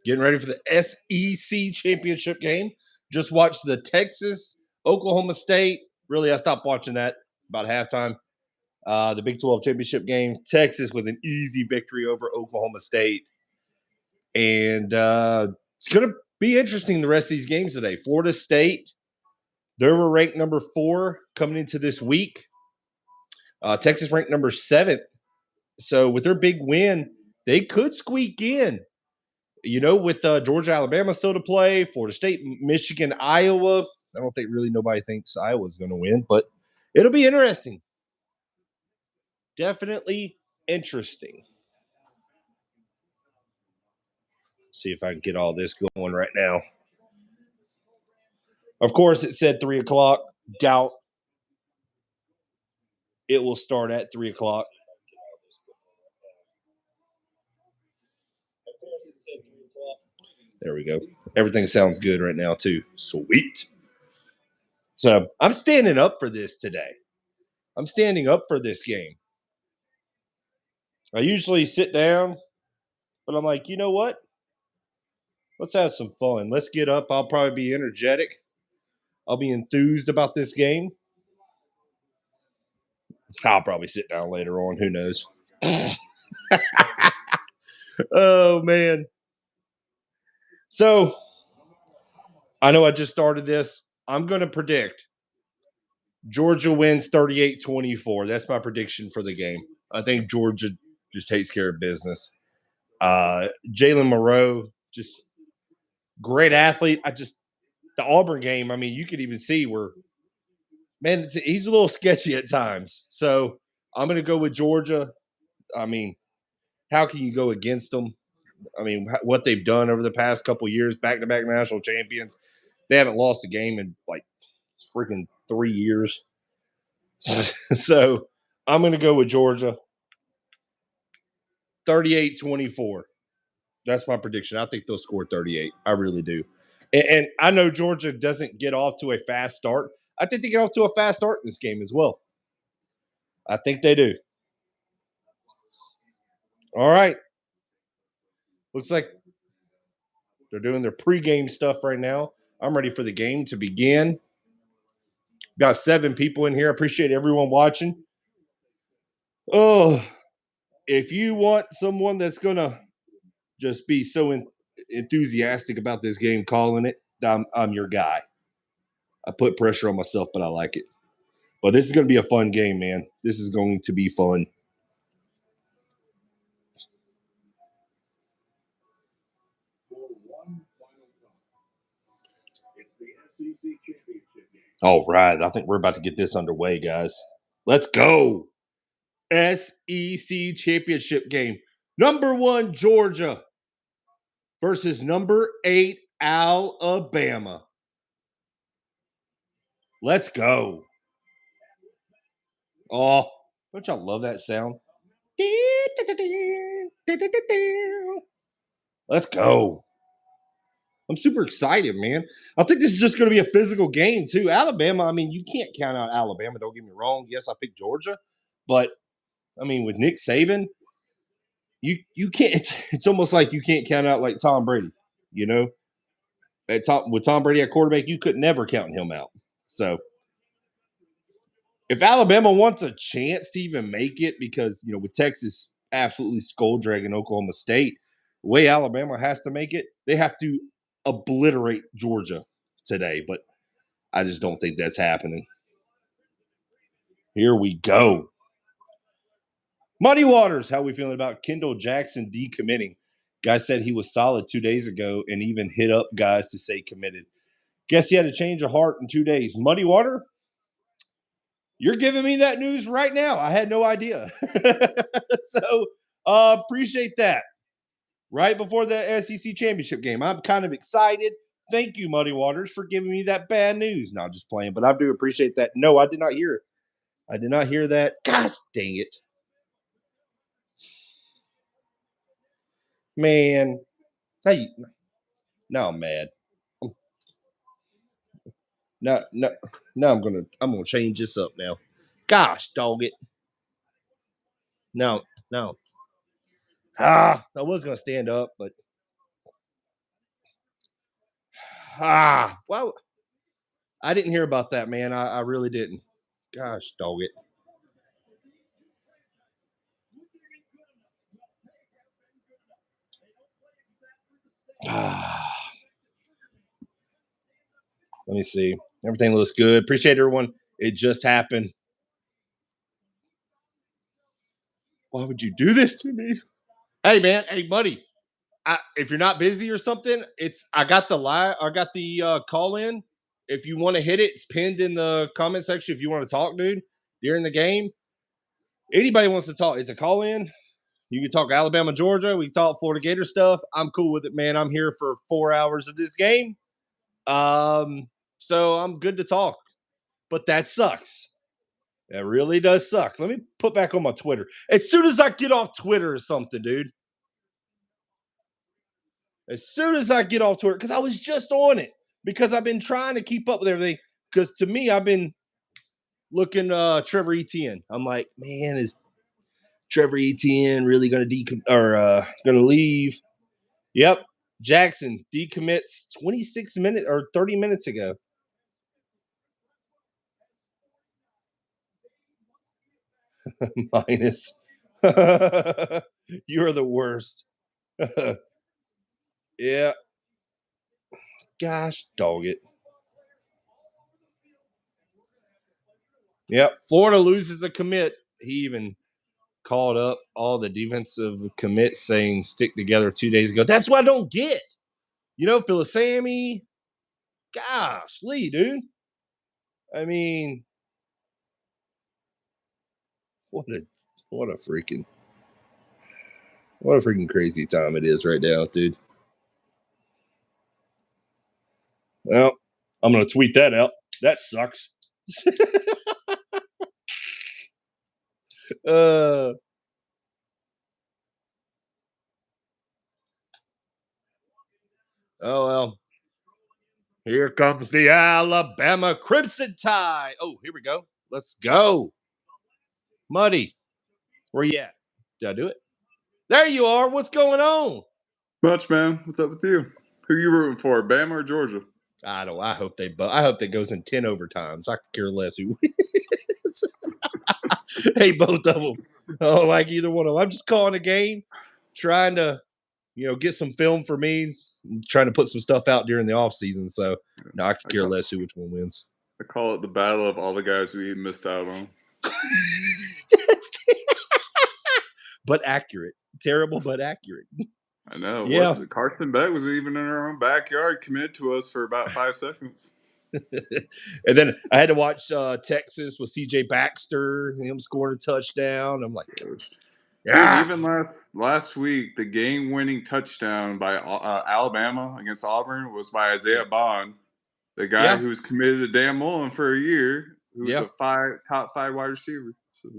Getting ready for the SEC championship game. Just watched the Texas, Oklahoma State. Really, I stopped watching that about halftime. The Big 12 championship game. Texas with an easy victory over Oklahoma State. And it's going to be interesting the rest of these games today. Florida State, they were ranked number 4 coming into this week. Texas ranked number 7. So with their big win, they could squeak in. You know, with Georgia, Alabama still to play, Florida State, Michigan, Iowa. I don't think really nobody thinks Iowa's going to win, but it'll be interesting. Definitely interesting. See if I can get all this going right now. Of course, it said 3 o'clock. Doubt it will start at 3 o'clock. There we go. Everything sounds good right now, too. Sweet. So I'm standing up for this today. I'm standing up for this game. I usually sit down, but I'm like, you know what? Let's have some fun. Let's get up. I'll probably be energetic. I'll be enthused about this game. I'll probably sit down later on. Who knows? Oh, man. So I know I just started this. I'm going to predict Georgia wins 38-24. That's my prediction for the game. I think Georgia just takes care of business. Jalen Moreau, just great athlete. The Auburn game, I mean, you could even see where, man, he's a little sketchy at times. So I'm going to go with Georgia. I mean, how can you go against them? I mean, what they've done over the past couple of years, back-to-back national champions. They haven't lost a game in like freaking 3 years. So I'm going to go with Georgia. 38-24. That's my prediction. I think they'll score 38. I really do. And I know Georgia doesn't get off to a fast start. I think they get off to a fast start in this game as well. I think they do. All right. Looks like they're doing their pregame stuff right now. I'm ready for the game to begin. Got 7 people in here. I appreciate everyone watching. Oh, if you want someone that's going to just be so enthusiastic about this game, calling it, I'm your guy. I put pressure on myself, but I like it. But this is going to be a fun game, man. This is going to be fun. All right. I think we're about to get this underway, guys. Let's go. SEC championship game. Number 1, Georgia versus number 8, Alabama. Let's go. Oh, don't y'all love that sound? Let's go. I'm super excited, man. I think this is just going to be a physical game, too. Alabama, I mean, you can't count out Alabama. Don't get me wrong. Yes, I picked Georgia. But, I mean, with Nick Saban, you can't – it's almost like you can't count out like Tom Brady, you know? With Tom Brady at quarterback, you could never count him out. So, if Alabama wants a chance to even make it, because, you know, with Texas absolutely skull dragging Oklahoma State, the way Alabama has to make it, they have to obliterate Georgia today. But I just don't think that's happening. Here we go. Muddy Waters, how are we feeling about Kendall Jackson decommitting? Guy said he was solid 2 days ago and even hit up guys to say committed. Guess he had a change of heart in 2 days. Muddy Water, you're giving me that news right now. I had no idea. So appreciate that. Right before the SEC championship game. I'm kind of excited. Thank you, Muddy Waters, for giving me that bad news. Not just playing, but I do appreciate that. No, I did not hear it. I did not hear that. Gosh dang it. Man. Now I'm mad. No, now I'm gonna change this up now. Gosh, dog it. No. I was gonna stand up, but Well, I didn't hear about that, man. I really didn't. Gosh, dog it. Let me see. Everything looks good. Appreciate everyone. It just happened. Why would you do this to me? Hey, man. Hey, buddy. If you're not busy or something, I got the call in. If you want to hit it, it's pinned in the comment section. If you want to talk, dude, during the game, anybody wants to talk, it's a call in. You can talk Alabama, Georgia. We can talk Florida Gator stuff. I'm cool with it, man. I'm here for 4 hours of this game. So I'm good to talk. But that sucks. That really does suck. Let me put back on my Twitter. As soon as I get off Twitter or something, dude. As soon as I get off Twitter, because I was just on it. Because I've been trying to keep up with everything. Because to me, I've been looking Trevor Etienne. I'm like, man, is Trevor Etienne really going to going to leave? Yep. Jackson decommits 26 minutes or 30 minutes ago. Minus. You're the worst. Yeah. Gosh, dog it. Yep. Florida loses a commit. He even called up all the defensive commits saying stick together 2 days ago. That's what I don't get. You know, Philisami. Gosh, Lee, dude. I mean, what a freaking crazy time it is right now, dude. Well, I'm gonna tweet that out. That sucks. Oh well. Here comes the Alabama Crimson Tide. Oh, here we go. Let's go. Muddy, where you at? Did I do it? There you are. What's going on? Much, man. What's up with you? Who you rooting for, Bama or Georgia? I don't. I hope that goes in 10 overtimes. I could care less who wins. Hey, both of them. I don't like either one of them. I'm just calling a game, trying to, get some film for me, trying to put some stuff out during the off season. So no, I could care less which one wins. I call it the battle of all the guys we missed out on. But accurate. Terrible, but accurate. I know. Yeah. Carson Beck was even in our own backyard, committed to us for about 5 seconds. And then I had to watch Texas with C.J. Baxter, him scoring a touchdown. I'm like, yeah. Dude, even last week, the game-winning touchdown by Alabama against Auburn was by Isaiah Bond, the guy who was committed to Dan Mullen for a year, who was a top 5 wide receiver. So.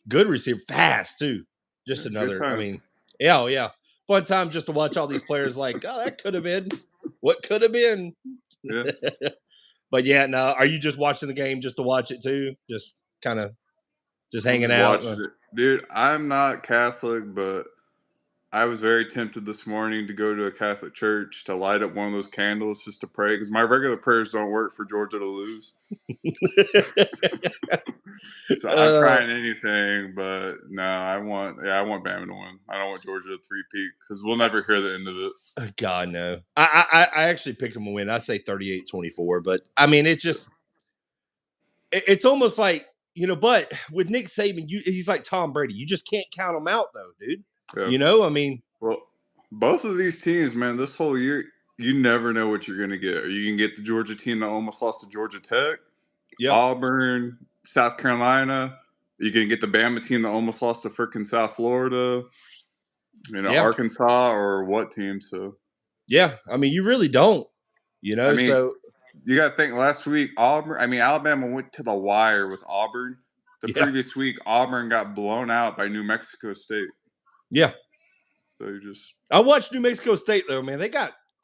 Good receiver, fast too. Just another. I mean, yeah. Fun time just to watch all these players. Like, oh, that could have been. What could have been? Yeah. But yeah, no. Are you just watching the game just to watch it too? Just kind of, just hanging out. Dude, I'm not Catholic, but I was very tempted this morning to go to a Catholic church to light up one of those candles just to pray, because my regular prayers don't work for Georgia to lose. So I'm trying anything, but no, I want Bama to win. I don't want Georgia to three-peat, because we'll never hear the end of it. God, no. I actually picked them to win. I say 38-24, but I mean, it's almost like, but with Nick Saban, he's like Tom Brady. You just can't count him out, though, dude. Yeah. I mean, well, both of these teams, man, this whole year, you never know what you're going to get. Or you can get the Georgia team that almost lost to Georgia Tech, Auburn, South Carolina. You can get the Bama team that almost lost to freaking South Florida, Arkansas, or what team. So, yeah, I mean, you really don't, so you got to think last week, Alabama went to the wire with Auburn. The previous week, Auburn got blown out by New Mexico State. Yeah. So I watched New Mexico State, though, man.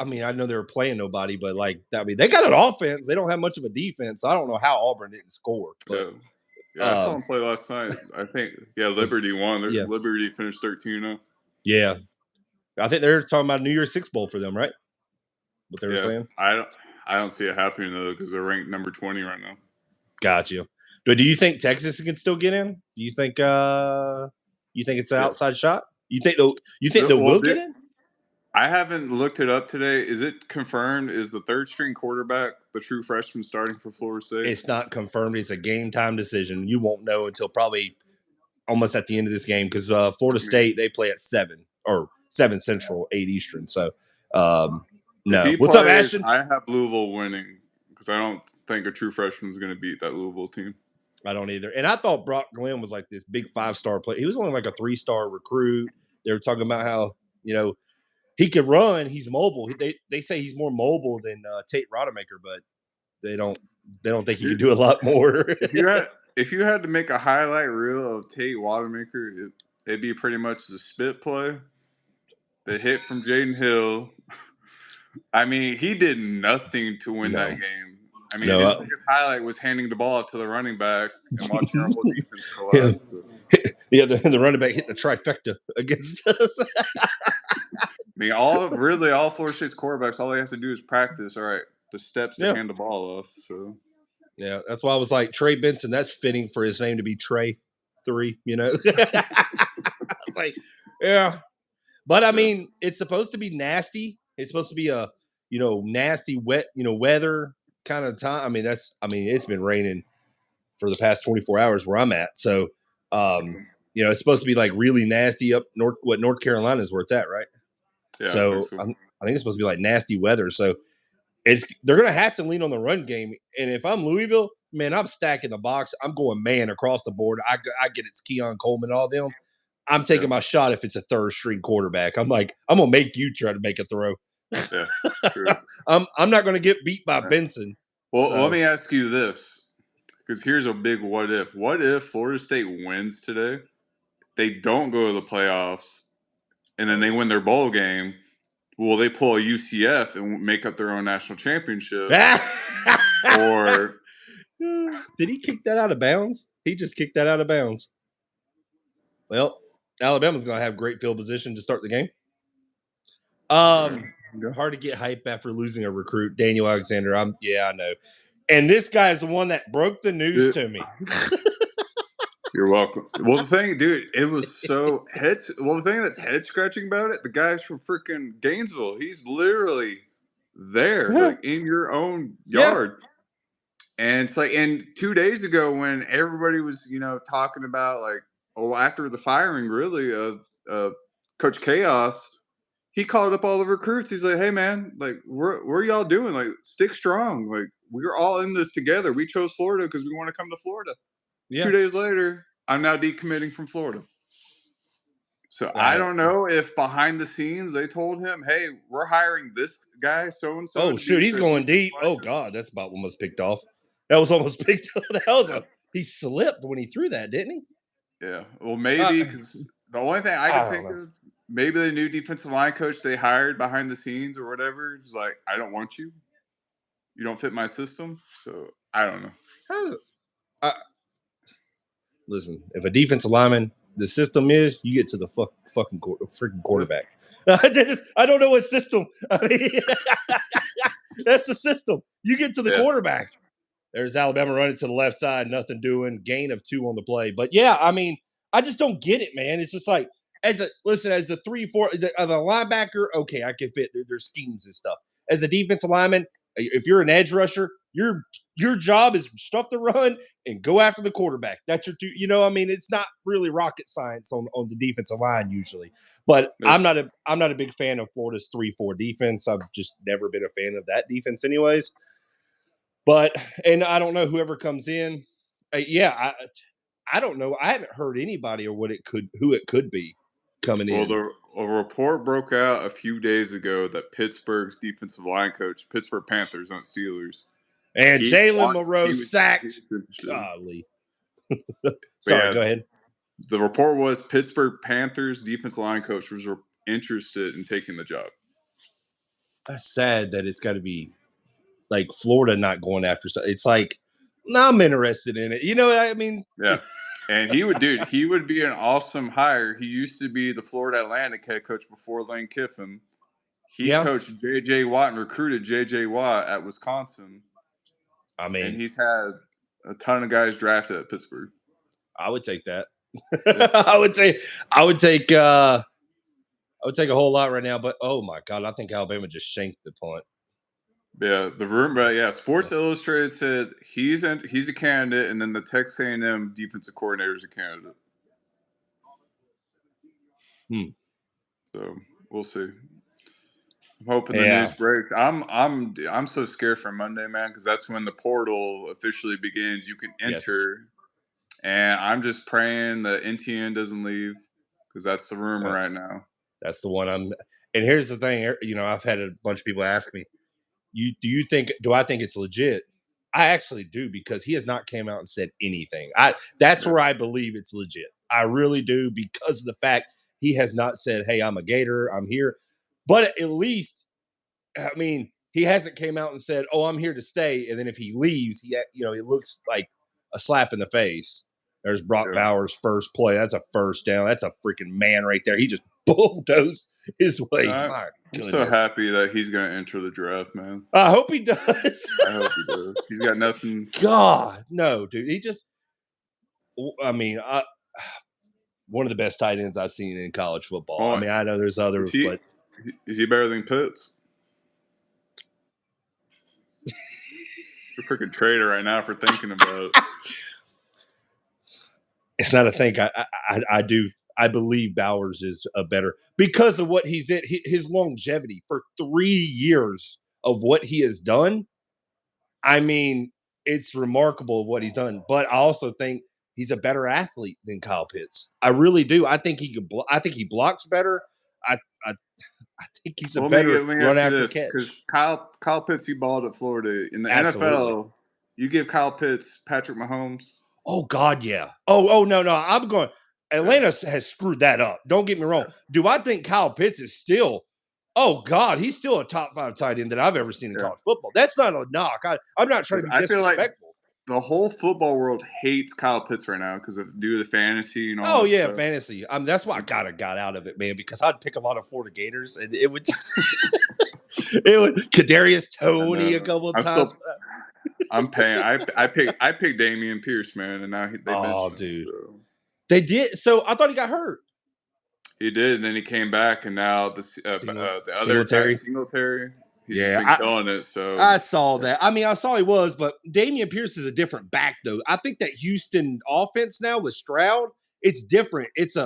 I know they were playing nobody, but they got an offense. They don't have much of a defense. So I don't know how Auburn didn't score. But, I saw them play last night. I think, Liberty won. Liberty finished 13-0. Yeah. I think they're talking about New Year's Six Bowl for them, right? what they were saying? I don't see it happening though because they're ranked number 20 right now. Got you. But do you think Texas can still get in? Do you think it's an outside shot? You think they will get in? I haven't looked it up today. Is it confirmed? Is the third string quarterback the true freshman starting for Florida State? It's not confirmed. It's a game time decision. You won't know until probably almost at the end of this game because Florida State, they play at 7 Central, 8 Eastern. So, no. What's up, Ashton? I have Louisville winning because I don't think a true freshman is going to beat that Louisville team. I don't either. And I thought Brock Glenn was like this big 5-star player. He was only like a 3-star recruit. They were talking about how, he could run. He's mobile. They say he's more mobile than Tate Rodemaker, but they don't think he can do a lot more. if you had to make a highlight reel of Tate Rodemaker, it'd be pretty much the spit play, the hit from Jaden Hill. I mean, he did nothing to win that game. I mean, his highlight was handing the ball out to the running back and watching our whole defense collapse. Yeah, the running back hit the trifecta against us. I mean, all Florida State's quarterbacks, all they have to do is practice. All right, the steps to hand the ball off. So, yeah, that's why I was like Trey Benson. That's fitting for his name to be Trey 3. I was like, yeah, but I mean, it's supposed to be nasty. It's supposed to be a nasty, wet, weather kind of time. I mean, it's been raining for the past 24 hours where I'm at. So, it's supposed to be like really nasty up North Carolina is where it's at, right? Yeah. So I think it's supposed to be like nasty weather. So they're going to have to lean on the run game. And if I'm Louisville, man, I'm stacking the box. I'm going man across the board. I get it's Keon Coleman, all them. I'm taking my shot if it's a third string quarterback. I'm like, I'm going to make you try to make a throw. Yeah, true. I'm not going to get beat by Benson. Well, let me ask you this, because here's a big what if. What if Florida State wins today? They don't go to the playoffs, and then they win their bowl game. Will they pull a UCF and make up their own national championship? Or did he kick that out of bounds? He just kicked that out of bounds. Well, Alabama's going to have great field position to start the game. Hard to get hype after losing a recruit, Daniel Alexander. I know. And this guy is the one that broke the news to me. You're welcome. Well, the thing, dude, it was so the thing that's head scratching about it, the guy's from freaking Gainesville. He's literally there, like in your own yard. And it's like, and 2 days ago when everybody was, talking about like, after the firing really of Coach Chaos, he called up all the recruits. He's like, hey man, like, what are y'all doing? Like, stick strong. Like, we're all in this together. We chose Florida because we want to come to Florida. Yeah. 2 days later, I'm now decommitting from Florida. So I don't know if behind the scenes they told him, hey, we're hiring this guy, so-and-so. Oh, shoot, he's going deep. Oh, God, that's about almost picked off. That was almost picked up. He slipped when he threw that, didn't he? Yeah. Well, maybe because the only thing I can think of, maybe the new defensive line coach they hired behind the scenes or whatever is like, I don't want you. You don't fit my system. So I don't know. Listen, if a defensive lineman, the system is you get to the freaking quarterback. I don't know what system. I mean, that's the system. You get to the quarterback. There's Alabama running to the left side, nothing doing, gain of 2 on the play. But yeah, I mean, I just don't get it, man. It's just like as a 3-4, the linebacker, okay, I can fit their schemes and stuff. As a defensive lineman, if you're an edge rusher, your job is stuff the run and go after the quarterback. That's your two. I mean, it's not really rocket science on the defensive line usually. But I'm not a big fan of Florida's 3-4 defense. I've just never been a fan of that defense, anyways. But and I don't know whoever comes in. I don't know. I haven't heard anybody or who it could be coming in. Well, a report broke out a few days ago that Pittsburgh's defensive line coach, Pittsburgh Panthers, not Steelers, and Jalen Moreau sacked. Golly. Sorry, go ahead. The report was Pittsburgh Panthers defensive line coach was interested in taking the job. That's sad that it's got to be like Florida not going after. It's like, no, I'm interested in it. I mean? Yeah. And he would be an awesome hire. He used to be the Florida Atlantic head coach before Lane Kiffin. He coached J.J. Watt and recruited J.J. Watt at Wisconsin. I mean, and he's had a ton of guys drafted at Pittsburgh. I would take that. Yeah. I would take a whole lot right now. But oh my God, I think Alabama just shanked the punt. Yeah, the rumor. Yeah, Sports Illustrated said he's a candidate, and then the Texas A&M defensive coordinator is a candidate. So we'll see. I'm hoping the news breaks. I'm so scared for Monday, man, because that's when the portal officially begins. You can enter, and I'm just praying that NTN doesn't leave because that's the rumor right now. That's the one I'm. And here's the thing, you know, I've had a bunch of people ask me, do I think it's legit? I actually do, because he has not came out and said anything. That's where I believe it's legit. I really do, because of the fact he has not said, "Hey, I'm a Gator, I'm here." But at least, I mean, he hasn't came out and said, "Oh, I'm here to stay." And then if he leaves, he looks like a slap in the face. There's Brock Bowers' first play. That's a first down. That's a freaking man right there. He just bulldozed his way. I'm so happy that he's going to enter the draft, man. I hope he does. I hope he does. He's got nothing. God, no, dude. He just, I mean, one of the best tight ends I've seen in college football. I mean, I know there's others, but is he better than Pitts? You're a freaking traitor right now for thinking about it. It's not a thing. I do. I believe Bowers is a better, because of what he's did, his longevity for 3 years of what he has done. I mean, it's remarkable what he's done. But I also think he's a better athlete than Kyle Pitts. I really do. I think he could. I think he blocks better. I think he's a better run after catch. Because Kyle Pitts, he balled at Florida. In the NFL, you give Kyle Pitts Patrick Mahomes. Oh God, yeah. Oh no. I'm going. Atlanta has screwed that up. Don't get me wrong. Do I think Kyle Pitts is still? Oh God, he's still a top 5 tight end that I've ever seen in college football. That's not a knock. I'm not trying to be disrespectful. I feel like the whole football world hates Kyle Pitts right now because of due to the fantasy and all. Oh yeah, stuff. Fantasy. That's why I kind of got out of it, man, because I'd pick a lot of Florida Gators, and it would just Kadarius Toney a couple of times. I'm paying. I picked Damian Pierce, man, and now they benched him, dude. So. They did. So I thought he got hurt. He did, and then he came back, and now the other Singletary. He's been killing it. So I saw that. I mean, I saw he was, but Damian Pierce is a different back, though. I think that Houston offense now with Stroud, it's different. It's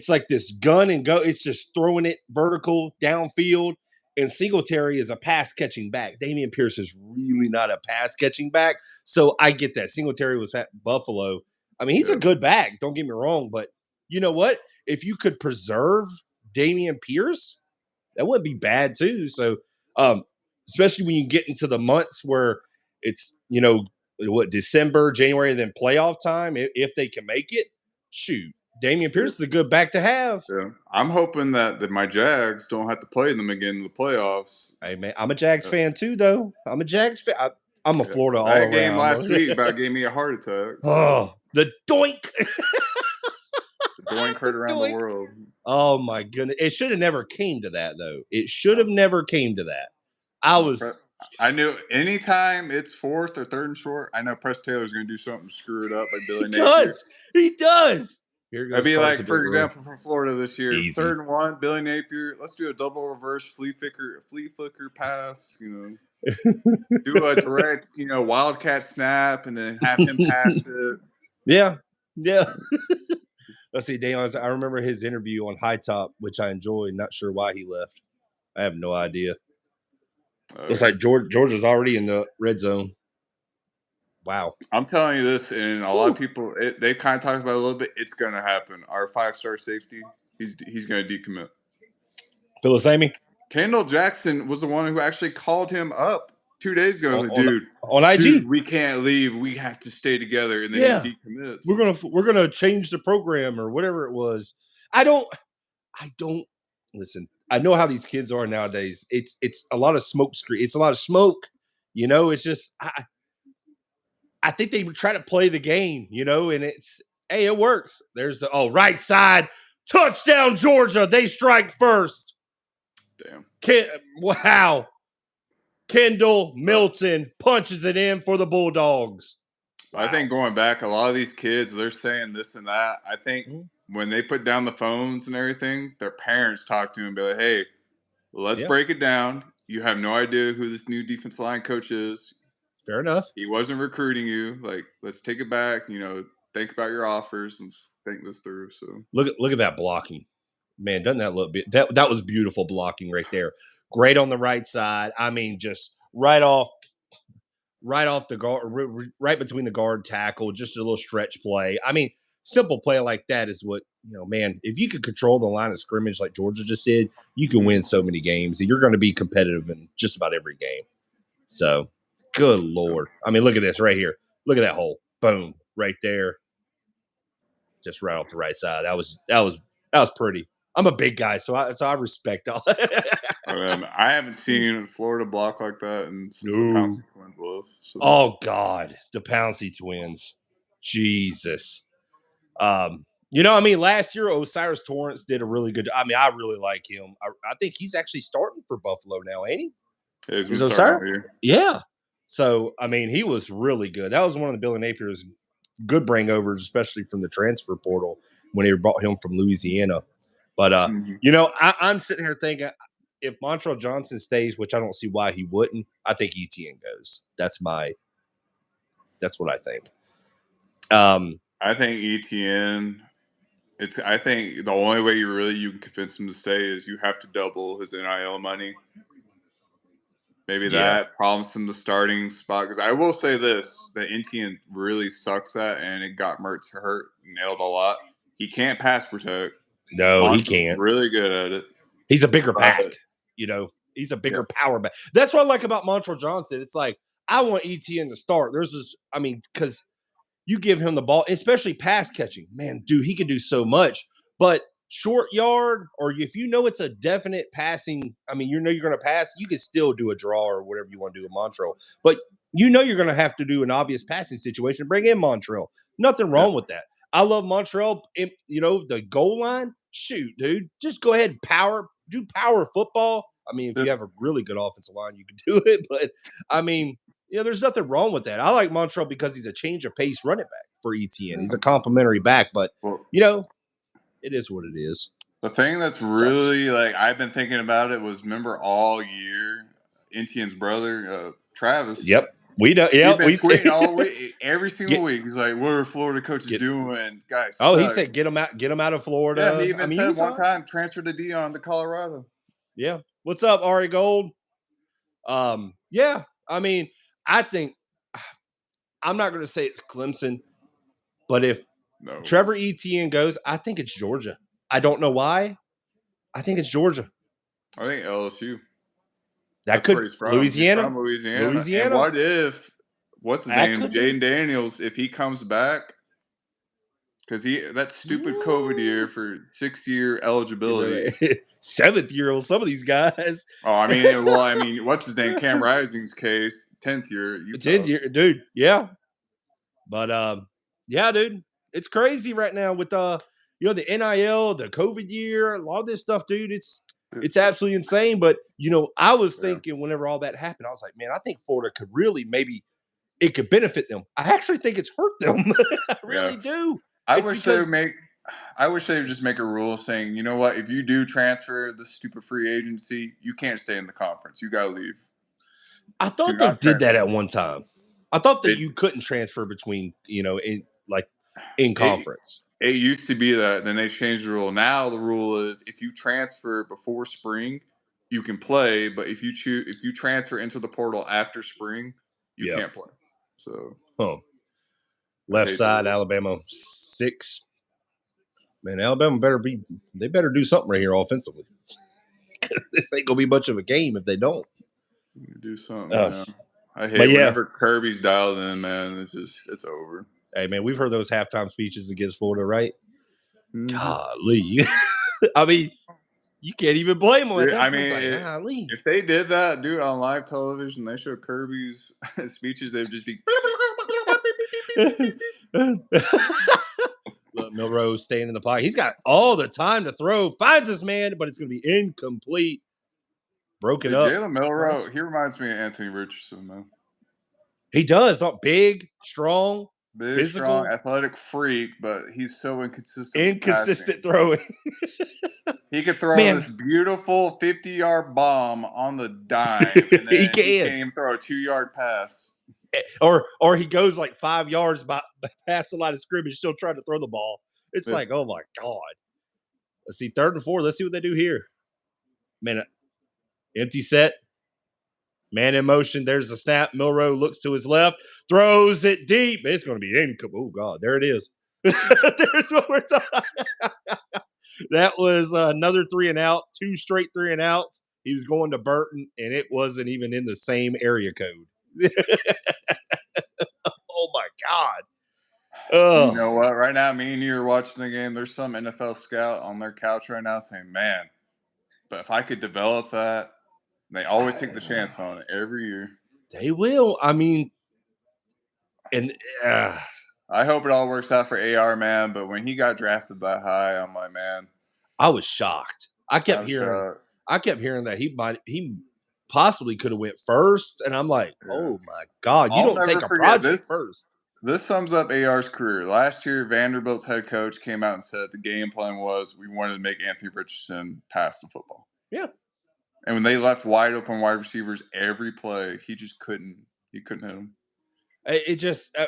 like this gun and go. It's just throwing it vertical downfield. And Singletary is a pass catching back. Damian Pierce is really not a pass catching back. So I get that. Singletary was at Buffalo. I mean, he's a good back. Don't get me wrong. But you know what? If you could preserve Damian Pierce, that wouldn't be bad too. So, especially when you get into the months where it's, December, January, and then playoff time, if they can make it, shoot. Damian Pierce is a good back to have. Yeah. I'm hoping that my Jags don't have to play them again in the playoffs. Hey, man, I'm a Jags fan too, though. I'm a Jags fan. I'm a Florida all around. That game last week about gave me a heart attack. So. Oh, the doink. The doink heard around the world. Oh, my goodness. It should have never came to that, though. It should have never came to that. I knew anytime it's 4th or 3rd and short, I know Press Taylor's going to do something to screw it up like Billy Napier. He does. It'd be like, for example, from Florida this year, 3rd and 1, Billy Napier. Let's do a double reverse flea flicker pass. Do a direct, wildcat snap, and then have him pass it. Yeah. Let's see, Daniel. I remember his interview on High Top, which I enjoyed. Not sure why he left. I have no idea. It's like Georgia's already in the red zone. Wow. I'm telling you this, and a lot of people, they kind of talked about it a little bit. It's going to happen. Our 5-star safety, he's going to decommit. Phyllis Amy? Kendall Jackson was the one who actually called him up 2 days ago. On IG, dude, we can't leave. We have to stay together. And then he decommits. We're gonna change the program or whatever it was. I don't listen. I know how these kids are nowadays. It's a lot of smoke screen. It's a lot of smoke. It's just I think they try to play the game, and it works. There's the right side touchdown Georgia. They strike first. Damn. Wow. Kendall Milton punches it in for the Bulldogs. Wow. I think going back, a lot of these kids, they're saying this and that. I think when they put down the phones and everything, their parents talk to them and be like, hey, let's break it down. You have no idea who this new defensive line coach is. Fair enough. He wasn't recruiting you. Like, let's take it back. Think about your offers and think this through. So look at that blocking, man. Doesn't that look that was beautiful blocking right there? Great on the right side. I mean, just right off the guard, right between the guard tackle. Just a little stretch play. I mean, simple play like that is what man. If you could control the line of scrimmage like Georgia just did, you can win so many games, and you're going to be competitive in just about every game. So. Good Lord. I mean, look at this right here. Look at that hole. Boom. Right there. Just right off the right side. That was pretty. I'm a big guy, so I respect all. I haven't seen Florida block like that since the Pouncey twins was. So. Oh God, the Pouncey twins. Jesus. Last year Osiris Torrance did a really good. I mean, I really like him. I think he's actually starting for Buffalo now, ain't he? Yeah, he's been starting here. Yeah. So, I mean, he was really good. That was one of the Billy Napier's good bring overs, especially from the transfer portal when they brought him from Louisiana. But, I'm sitting here thinking if Montrell Johnson stays, which I don't see why he wouldn't, I think ETN goes. That's what I think. I think ETN, I think the only way you can convince him to stay is you have to double his NIL money. Maybe that prompts him the starting spot. Because I will say this, that NTN really sucks at, and it got Mertz hurt, nailed a lot. He can't pass protect. No, he can't. Really good at it. He's a bigger back. He's a bigger power back. That's what I like about Montrell Johnson. It's like, I want ETN to start. Because you give him the ball, especially pass catching. Man, dude, he can do so much. But short yard, or if it's a definite passing, you're going to pass, you can still do a draw or whatever you want to do with Montrell. But you're going to have to do an obvious passing situation. Bring in Montrell. Nothing wrong with that. I love Montrell. The goal line, shoot, dude. Just go ahead and do power football. If you have a really good offensive line, you can do it. But, there's nothing wrong with that. I like Montrell because he's a change of pace running back for ETN. He's a complimentary back, but, it is what it is. The thing that's really, I've been thinking about it was, remember all year, NTN's brother, Travis. Yep. We know. Yeah. He's been tweeting all week, every single week. He's like, what are Florida coaches doing? Guys. Oh, he said, get him out of Florida. Yeah, he even said one time, transfer to Dion to Colorado. Yeah. What's up, Ari Gold? Yeah. I think, I'm not going to say it's Clemson, but if Trevor Etienne goes, I think it's Georgia. I don't know why. I think it's Georgia. I think LSU. That's could Louisiana. He's from Louisiana. And what if what's his name? Jaden Daniels, if he comes back, because that stupid COVID year for 6-year eligibility. 7th year, some of these guys. Oh, what's his name? Cam Rising's case, 10th year. 10th year, dude. Yeah. But yeah, dude. It's crazy right now with the NIL, the COVID year, a lot of this stuff, dude. It's absolutely insane. But I was thinking whenever all that happened, I was like, man, I think Florida could really it could benefit them. I actually think it's hurt them. I really do. I wish they would just make a rule saying, you know what, if you do transfer the stupid free agency, you can't stay in the conference. You gotta leave. I thought they did that at one time. I thought that you couldn't transfer between, in conference. It used to be that. Then they changed the rule. Now the rule is if you transfer before spring, you can play. But if you transfer into the portal after spring, you can't play. So, left side, Alabama 6. Man, Alabama better do something right here offensively. This ain't gonna be much of a game if they don't. Do something. I hate whenever Kirby's dialed in, man. It's over. Hey, man, we've heard those halftime speeches against Florida, right? Golly. You can't even blame them. If they did that, dude, on live television, they show Kirby's speeches, they'd just be. Look, Milrose staying in the pocket. He's got all the time to throw. Finds his man, but it's going to be incomplete. broken up. Jalen Milroe, he reminds me of Anthony Richardson, man. He does. Not big, strong, physical, strong, athletic freak, but he's so inconsistent. Inconsistent throwing. He could throw this beautiful 50-yard bomb on the dime, and then he can't even throw a 2-yard pass. Or he goes like 5 yards past the line of scrimmage, still trying to throw the ball. It's like, oh my God. Let's see, 3rd and 4. Let's see what they do here. Man, empty set. Man in motion. There's the snap. Milroe looks to his left, throws it deep. It's going to be incomplete. Oh, God. There it is. There's what we're talking. That was another 3 and out, 2 straight 3 and outs. He was going to Burton, and it wasn't even in the same area code. Oh, my God. You know what? Right now, me and you are watching the game. There's some NFL scout on their couch right now saying, man, but if I could develop that, they always take the chance on it every year. They will. I mean, and I hope it all works out for AR, man. But when he got drafted that high, I'm like, man, I was shocked. I kept hearing that he possibly could have went first, and I'm like, oh my God, you don't take a project first. This sums up AR's career. Last year, Vanderbilt's head coach came out and said the game plan was we wanted to make Anthony Richardson pass the football. Yeah. And when they left wide open wide receivers every play, he just couldn't. He couldn't hit them.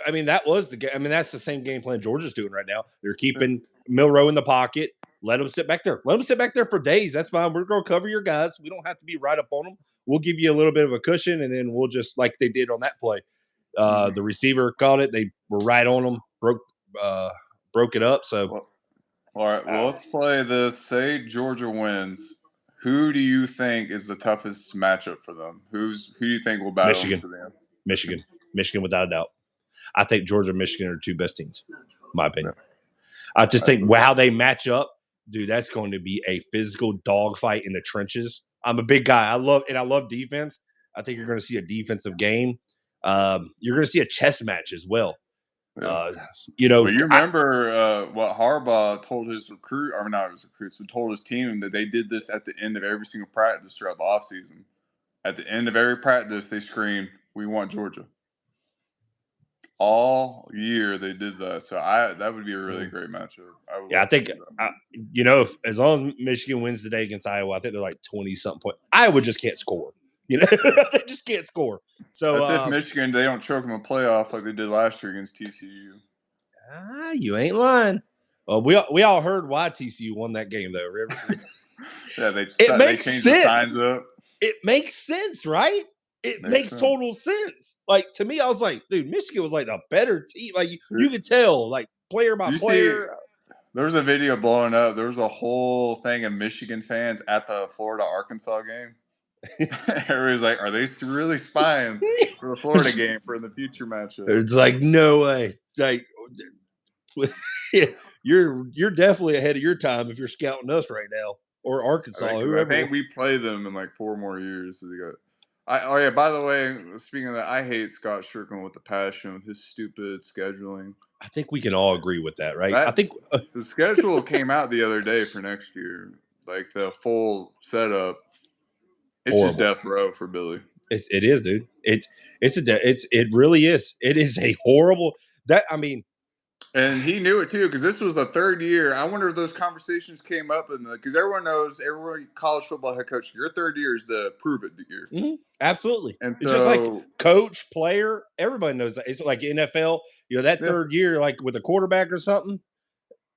I mean, that was the game. I mean, that's the same game plan Georgia's doing right now. They're keeping Milroe in the pocket. Let him sit back there. Let him sit back there for days. That's fine. We're going to cover your guys. We don't have to be right up on them. We'll give you a little bit of a cushion, and then we'll just, like they did on that play. The receiver caught it. They were right on them, broke it up. So, all right. Well, let's play this. Say Georgia wins. Who do you think is the toughest matchup for them? Who do you think will battle for them? Michigan, without a doubt. I think Georgia and Michigan are the 2 best teams, in my opinion. I just think how they match up, dude, that's going to be a physical dogfight in the trenches. I'm a big guy. I love defense. I think you're going to see a defensive game. You're going to see a chess match as well. Yeah. You remember what Harbaugh told his recruits, but told his team that they did this at the end of every single practice throughout the offseason. At the end of every practice, they screamed, "We want Georgia." All year they did that, so that would be a really great matchup. I think as long as Michigan wins today against Iowa, I think they're like 20-something points. Iowa just can't score. They just can't score. So that's if Michigan, they don't choke in the playoff like they did last year against TCU. You ain't lying. Well, we all heard why TCU won that game, though. Yeah, they changed sense. The signs up. It makes sense, right? It makes total sense. Like, to me, I was like, dude, Michigan was like a better team. Like, you could tell, like, player by player. There was a video blowing up. There was a whole thing of Michigan fans at the Florida-Arkansas game. Everybody's like, are they really spying for the Florida game for the future matchup? It's like, no way. Like, you're definitely ahead of your time if you're scouting us right now, or Arkansas. I think we play them in like 4 more years. By the way, speaking of that, I hate Scott Strickland with a passion with his stupid scheduling. I think we can all agree with that, right? I think the schedule came out the other day for next year, like the full setup. It's horrible. Just death row for Billy. It is, dude. It really is. It is a horrible. And he knew it too, because this was the 3rd year. I wonder if those conversations came up, because everyone knows, college football head coach, your 3rd year is the prove it year. Mm-hmm. Absolutely. And it's just like coach, player, everybody knows that. It's like NFL, that 3rd year, like with a quarterback or something.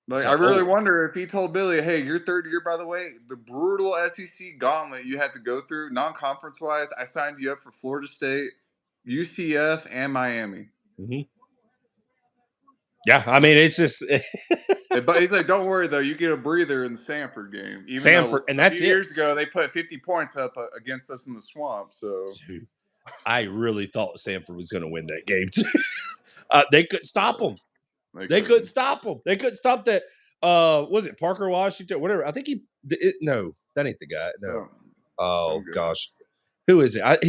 Like, I really wonder if he told Billy, hey, your 3rd year, by the way, the brutal SEC gauntlet you had to go through, non-conference wise, I signed you up for Florida State, UCF, and Miami. Mm-hmm. Yeah, I mean, it's just. But he's like, don't worry, though. You get a breather in the Sanford game. And that's a few years ago, they put 50 points up against us in the swamp. So dude, I really thought Sanford was going to win that game, too. They couldn't stop them. They couldn't stop them. They couldn't stop that. Was it Parker Washington? Whatever. I think no, that ain't the guy. No. Oh, gosh. Who is it?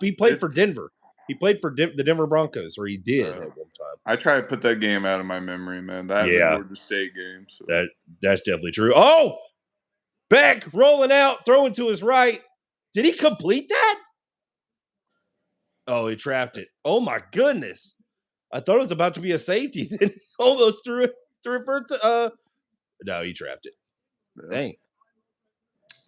He played for Denver. He played for the Denver Broncos, or he did at one time. I try to put that game out of my memory, man. That was the Georgia State game. So. That's definitely true. Oh, Beck rolling out, throwing to his right. Did he complete that? Oh, he trapped it. Oh, my goodness. I thought it was about to be a safety. Then he almost threw it to refer to no, he trapped it. Yeah. Dang.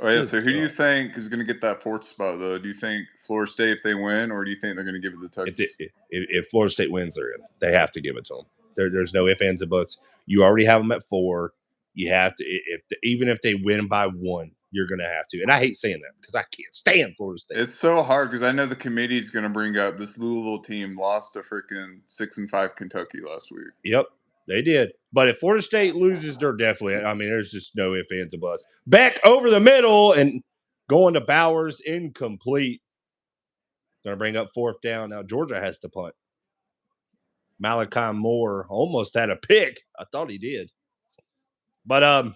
Oh, yeah. So who do you think is going to get that 4th spot, though? Do you think Florida State if they win, or do you think they're going to give it to Texas? If Florida State wins, they're in. They have to give it to them. There's no ifs, ands, and buts. You already have them at 4. You have to, even if they win by 1, you're going to have to. And I hate saying that because I can't stand Florida State. It's so hard because I know the committee is going to bring up this Louisville team lost to freaking 6-5 Kentucky last week. Yep, they did. But if Florida State loses, they're definitely. I mean, there's just no ifs, ands, and buts. Back over the middle and going to Bowers, incomplete. Going to bring up 4th down. Now Georgia has to punt. Malachi Moore almost had a pick. I thought he did. But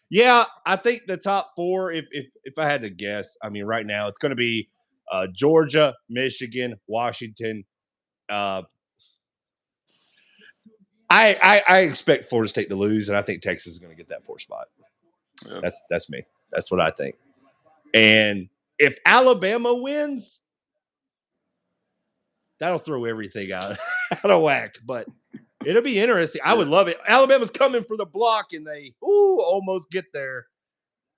yeah, I think the top 4, if I had to guess, I mean, right now it's going to be Georgia, Michigan, Washington. I expect Florida State to lose, and I think Texas is going to get that 4th spot. Yep. That's me. That's what I think. And if Alabama wins, that'll throw everything out of whack. But it'll be interesting. I would love it. Alabama's coming for the block, and they almost get there.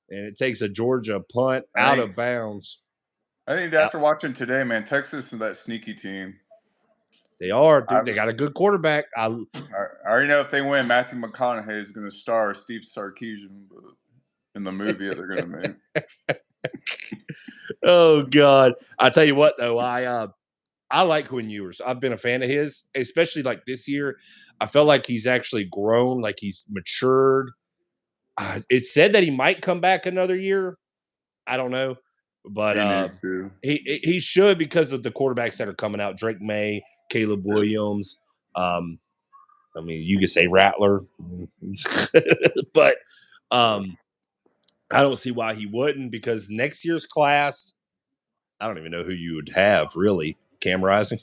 And it takes a Georgia punt out of bounds. I think after watching today, man, Texas is that sneaky team. They are, dude. They got a good quarterback. I already know if they win, Matthew McConaughey is going to star Steve Sarkisian in the movie that they're going to make. Oh, God. I tell you what, though, I like Quinn Ewers. I've been a fan of his, especially like this year. I felt like he's actually grown, like he's matured. It said that he might come back another year. I don't know. But he should because of the quarterbacks that are coming out. Drake May, Caleb Williams. I mean, you could say Rattler. But I don't see why he wouldn't because next year's class, I don't even know who you would have, really. Cam Rising.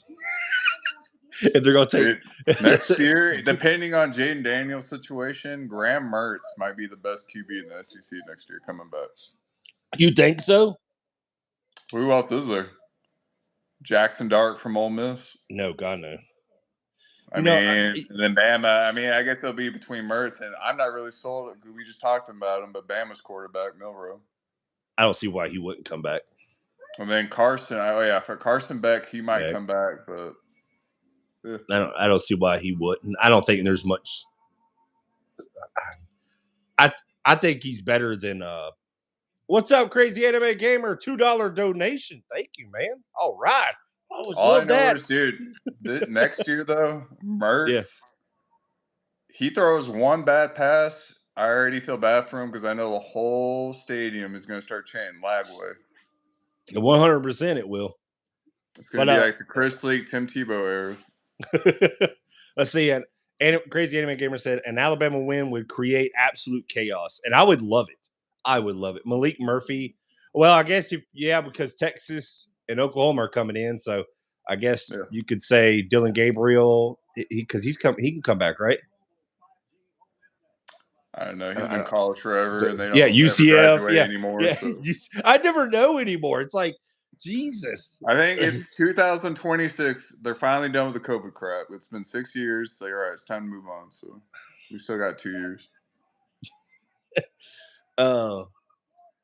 If they're going to take next year, depending on Jaden Daniels' situation, Graham Mertz might be the best QB in the SEC next year coming back. You think so? Who else is there? Jackson Dart from Ole Miss? No, God, no. I mean, and then Bama. I mean, I guess it'll be between Mertz and I'm not really sold. We just talked about him, but Bama's quarterback, Milroe. I don't see why he wouldn't come back. And then Carson. Oh yeah, for Carson Beck, he might come back, but I don't see why he wouldn't. I don't think there's much. I think he's better than. What's up, Crazy Anime Gamer? $2 donation. Thank you, man. All right. All I know is, dude, next year though, Mertz, he throws one bad pass. I already feel bad for him because I know the whole stadium is going to start chanting Lagway. 100% it will. It's going to be like the Chris Leak, Tim Tebow era. Let's see. And Crazy Anime Gamer said an Alabama win would create absolute chaos, and I would love it. I would love it. Malik Murphy. Well, I guess because Texas and Oklahoma are coming in, so I guess you could say Dylan Gabriel because he can come back, right? I don't know. He's been in college forever, and they don't UCF anymore. So. I never know anymore. It's like Jesus. I think it's 2026. They're finally done with the COVID crap. It's been 6 years. So you're right. It's time to move on. So we still got 2 years.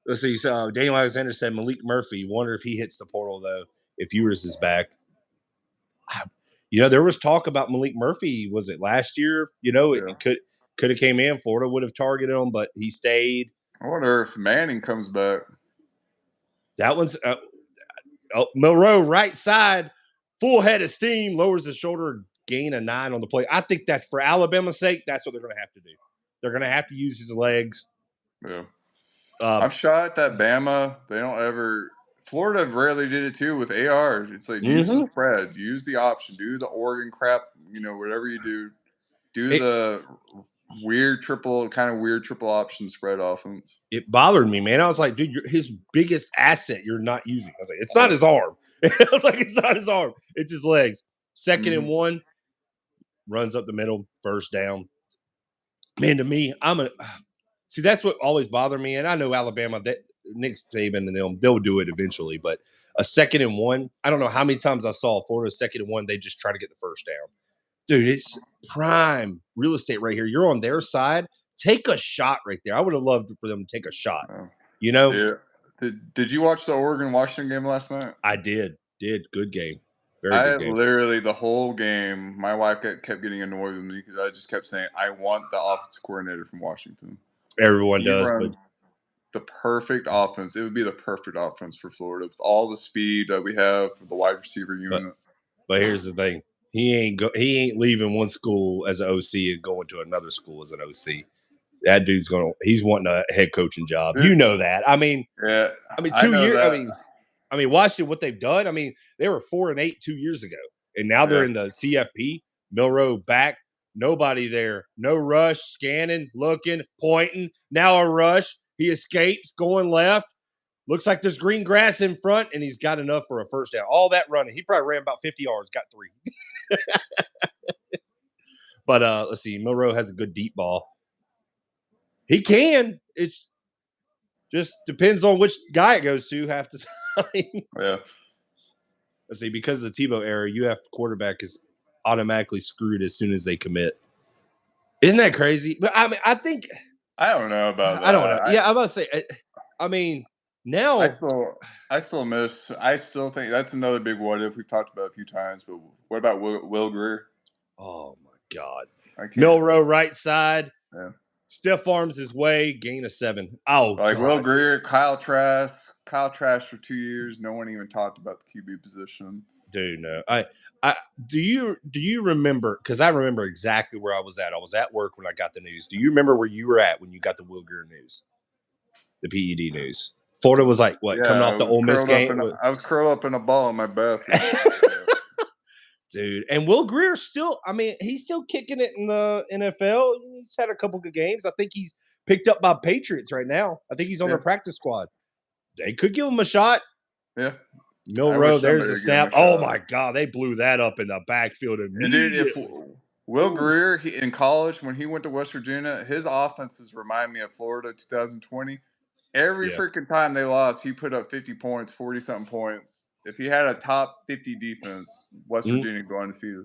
Let's see. So Daniel Alexander said Malik Murphy. Wonder if he hits the portal though. If Ewers is back, there was talk about Malik Murphy. Was it last year? It could have came in. Florida would have targeted him, but he stayed. I wonder if Manning comes back. That one's Milroe right side, full head of steam, lowers the shoulder, gain a 9 on the play. I think that for Alabama's sake, that's what they're going to have to do. They're going to have to use his legs. Yeah. I'm shocked that Bama, they don't ever – Florida rarely did it too with AR. It's like use the spread, use the option, do the Oregon crap, whatever you do. The weird triple option spread offense. It bothered me, man. I was like, dude, his biggest asset you're not using. I was like, it's not his arm. I was like, it's not his arm. It's his legs. 2nd and 1, runs up the middle, first down. Man, to me, see, that's what always bothered me. And I know Alabama, Nick Saban and they'll do it eventually. But a 2nd and 1, I don't know how many times I saw Florida 2nd and 1. They just try to get the first down. Dude, it's prime real estate right here. You're on their side. Take a shot right there. I would have loved for them to take a shot. You know? Yeah. Did you watch the Oregon-Washington game last night? I did. Good game. Very good game. Literally the whole game, my wife kept getting annoyed with me because I just kept saying, I want the offensive coordinator from Washington. Everyone does, but the perfect offense. It would be the perfect offense for Florida with all the speed that we have for the wide receiver unit. But here's the thing: he ain't leaving one school as an OC and going to another school as an OC. That dude's he's wanting a head coaching job. You know that. I mean, 2 years. I mean, Washington, what they've done. I mean, they were 4-8 2 years ago, and now they're in the CFP. Milroe back. Nobody there. No rush. Scanning, looking, pointing. Now a rush. He escapes, going left. Looks like there's green grass in front, and he's got enough for a first down. All that running. He probably ran about 50 yards, got 3. But let's see. Milroe has a good deep ball. He can. It's just depends on which guy it goes to half the time. Yeah. Let's see. Because of the Tebow era, you have quarterback is automatically screwed as soon as they commit. Isn't that crazy? But I mean, I think I don't know about that. I don't know. Yeah, I'm about to say. I mean, now I still think that's another big what if we've talked about a few times. But what about Will Grier? Oh my God, Milroe right side. Yeah. Stiff arms his way, gain of 7. Oh, like God. Will Grier, Kyle Trask for 2 years. No one even talked about the QB position. Dude, no. Do you remember? Because I remember exactly where I was at. I was at work when I got the news. Do you remember where you were at when you got the Will Grier news, the PED news? Florida was like what coming off the Ole Miss game. I was curled up in a ball in my bathroom. Dude, and Will Grier still, I mean, he's still kicking it in the NFL. He's had a couple good games. I think he's picked up by Patriots right now. I think he's on their practice squad. They could give him a shot. Yeah. Milroe, there's the snap. Oh, my God. They blew that up in the backfield immediately. And dude, if Will Grier, in college, when he went to West Virginia, his offenses remind me of Florida 2020. Every freaking time they lost, he put up 50 points, 40-something points. If he had a top 50 defense, West Virginia go undefeated.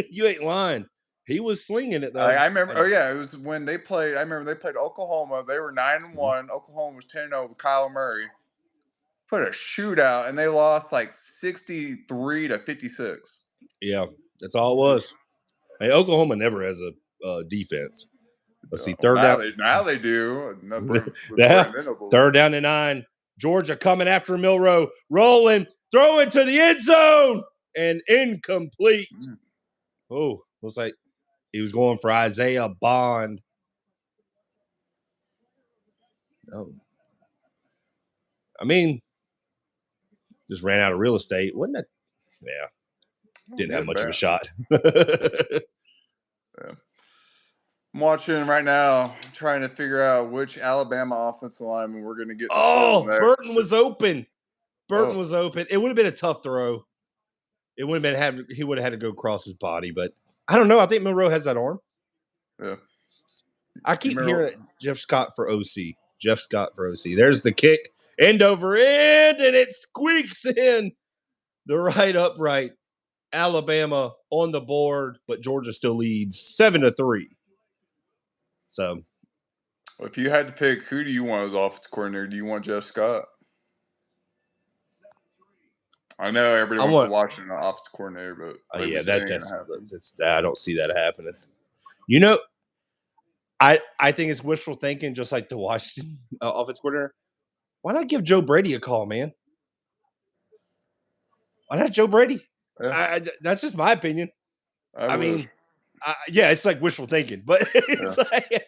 You ain't lying. He was slinging it, though. I remember. Oh, yeah. It was when they played. I remember they played Oklahoma. They were 9-1. Oklahoma was 10-0 with Kyler Murray. Put a shootout, and they lost like 63-56. Yeah, that's all it was. Hey, Oklahoma never has a defense. Let's see. Third down. Now they do. Third down and 9. Georgia coming after Milroe. Rolling. Throwing to the end zone. And incomplete. Oh, looks like he was going for Isaiah Bond. Oh. I mean, just ran out of real estate. Wasn't it? Yeah. Didn't have much of a shot. Yeah. I'm watching right now, trying to figure out which Alabama offensive lineman we're going to get. Burton was open. Was open. It would have been a tough throw. It would have been he would have had to go across his body, but I don't know. I think Milroe has that arm. Yeah. I keep hearing Jeff Scott for OC. There's the kick. End over end, and it squeaks in the right upright. Alabama on the board, but Georgia still leads 7-3. So, if you had to pick, who do you want as offensive coordinator? Do you want Jeff Scott? I know everybody wants to watch an offensive coordinator, but that's I don't see that happening. You know, I think it's wishful thinking, just like the Washington offensive coordinator. Why not give Joe Brady a call, man? Why not Joe Brady? Yeah. That's just my opinion. I mean, it's like wishful thinking, but it's like,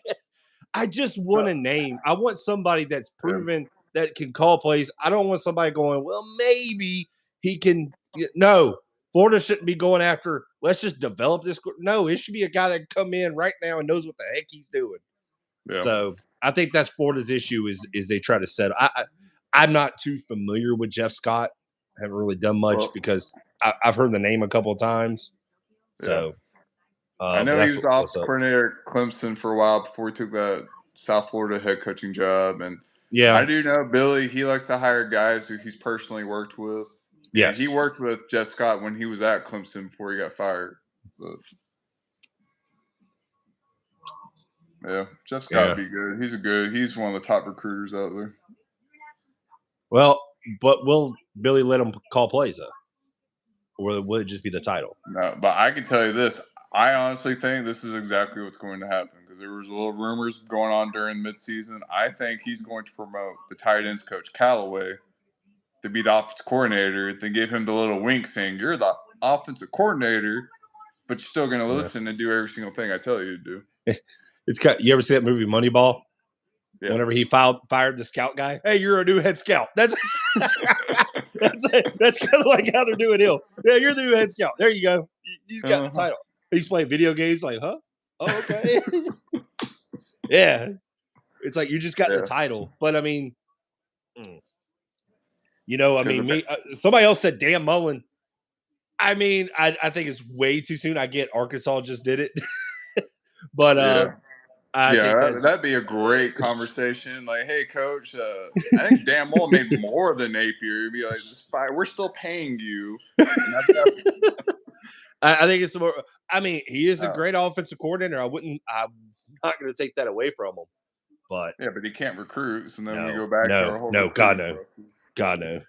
I just want a name. I want somebody that's proven that can call plays. I don't want somebody going, well, maybe he can. No, Florida shouldn't be going after, let's just develop this. No, it should be a guy that can come in right now and knows what the heck he's doing. Yeah. So I think that's Florida's issue is they try to settle. I'm not too familiar with Jeff Scott. I haven't really done much because I've heard the name a couple of times. So I know he was offensive coordinator at Clemson for a while before he took that South Florida head coaching job. And Yeah. I do know Billy, he likes to hire guys who he's personally worked with. Yes. And he worked with Jeff Scott when he was at Clemson before he got fired. But, yeah, Jeff Scott would be good. He's one of the top recruiters out there. Well, but will Billy let him call plays, though? Or will it just be the title? No, but I can tell you this. I honestly think this is exactly what's going to happen because there was a little rumors going on during midseason. I think he's going to promote the tight ends coach Callaway to be the offensive coordinator, then give him the little wink saying, "You're the offensive coordinator, but you're still going to listen and do every single thing I tell you to do." It's you ever see that movie Moneyball? Yeah. Whenever he fired the scout guy, hey, you're a new head scout. That's kind of like how they're doing him. Yeah, you're the new head scout. There you go. He's got the title. He's playing video games. Like, huh? Oh, okay. Yeah, it's like you just got the title. But I mean, somebody else said Dan Mullen. I mean, I think it's way too soon. I get Arkansas just did it, but I think that'd be a great conversation. Like, hey, coach, I think Dan Mullen made more than Napier. You'd be like, we're still paying you. I think it's more. I mean, he is a great offensive coordinator. I'm not going to take that away from him. But yeah, but he can't recruit. So then we go back to our whole God no.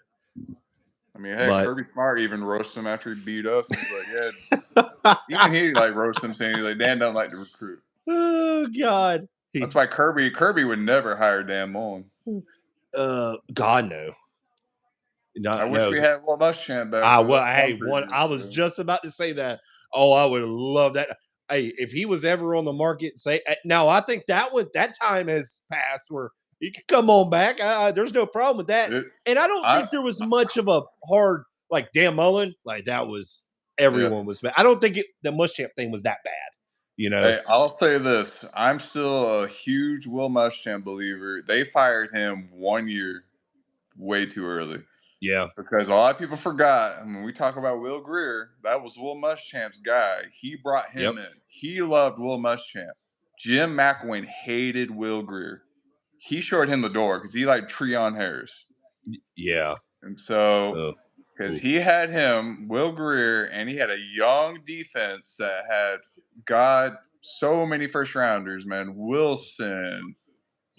I mean, hey, Kirby Smart even roasted him after he beat us. He's like, yeah, even he like roasted him saying like Dan doesn't like to recruit. Oh God, that's why Kirby would never hire Dan Mullen. God no. I wish we had Will Muschamp back. I was just about to say that. Oh, I would love that. Hey, if he was ever on the market, now I think that time has passed where he could come on back. There's no problem with that. And I don't think there was much of a hard like Dan Mullen. Like that was everyone was bad. I don't think the Muschamp thing was that bad. You know. Hey, I'll say this: I'm still a huge Will Muschamp believer. They fired him 1 year way too early. Yeah. Because a lot of people forgot. When we talk about Will Grier, that was Will Muschamp's guy. He brought him in. He loved Will Muschamp. Jim McElwain hated Will Grier. He showed him the door because he liked Treon Harris. Yeah. And so, because he had him, Will Grier, and he had a young defense that had, so many first rounders, man. Wilson,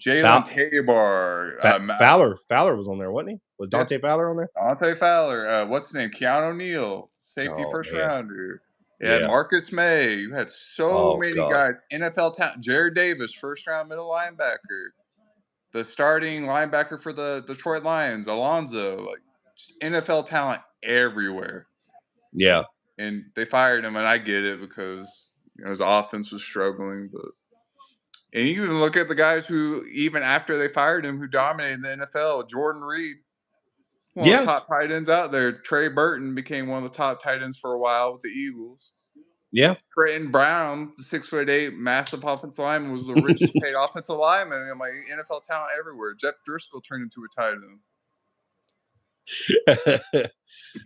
Jalen Tabor. Fowler was on there, wasn't he? Was Dante Fowler on there? Dante Fowler. What's his name? Keanu O'Neal, safety first rounder. Yeah, Marcus May. You had so many guys. NFL talent. Jared Davis, first round middle linebacker. The starting linebacker for the Detroit Lions, Alonzo. Like just NFL talent everywhere. Yeah. And they fired him, and I get it because his offense was struggling, but. And you even look at the guys who, even after they fired him, who dominated the NFL. Jordan Reed, one of the top tight ends out there. Trey Burton became one of the top tight ends for a while with the Eagles. Yeah. Trenton Brown, the 6'8", massive offensive lineman, was the richest paid offensive lineman. And like NFL talent everywhere. Jeff Driscoll turned into a tight end.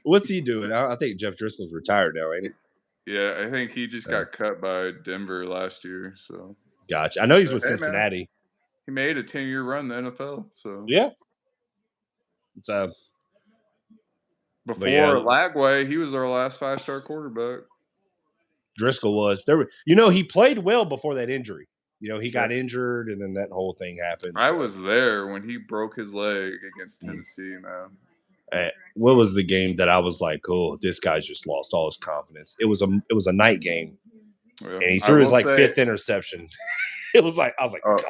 What's he doing? I think Jeff Driscoll's retired now, ain't he? Yeah, I think he just got cut by Denver last year. So. Gotcha. I know he's with Cincinnati. Man, he made a 10-year run in the NFL. So yeah. It's before Lagway, he was our last 5-star quarterback. Driscoll was there. He played well before that injury. He got injured, and then that whole thing happened. I was there when he broke his leg against Tennessee, man. What was the game that I was like, oh, this guy's just lost all his confidence? It was a night game, and he threw his fifth interception. It was like I was like, God.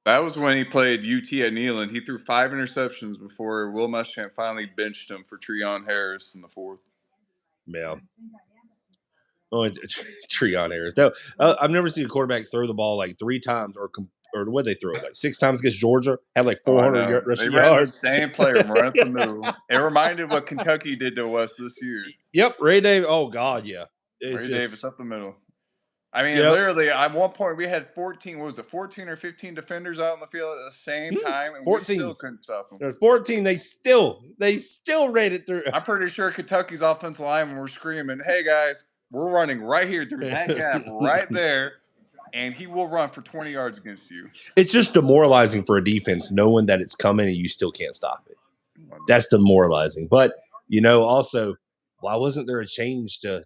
That was when he played UT at Neyland. He threw 5 interceptions before Will Muschamp finally benched him for Treon Harris in the 4th. Yeah. Oh, Treon Harris. I've never seen a quarterback throw the ball like 3 times or what they throw it like 6 times against Georgia. Had like 400 rushing yards. The same player right up the middle. It reminded what Kentucky did to us this year. Yep, Ray Davis. Oh God, yeah. Davis up the middle. I mean, literally, at one point we had 14 or 15 defenders out in the field at the same time, and 14. We still couldn't stop them. There's 14. They still ran it through. I'm pretty sure Kentucky's offensive linemen were screaming, "Hey guys, we're running right here through that gap right there." and he will run for 20 yards against you. It's just demoralizing for a defense knowing that it's coming and you still can't stop it. That's demoralizing. But, also, why wasn't there a change to,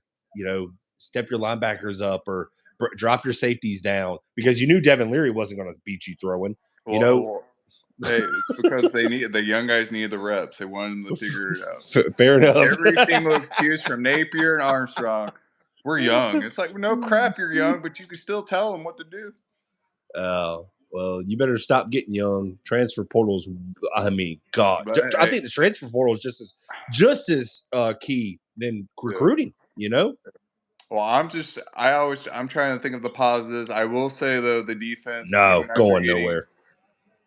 step your linebackers up or drop your safeties down? Because you knew Devin Leary wasn't going to beat you throwing. Hey, it's because the young guys needed the reps. They wanted them to figure it out. Fair enough. Every single excuse from Napier and Armstrong, we're young. It's like, no crap, you're young, but you can still tell them what to do. Well, you better stop getting young. Transfer portals. I mean, God, but, I think the transfer portal is just as key than recruiting. Well, I'm trying to think of the positives. I will say though, the defense, going nowhere.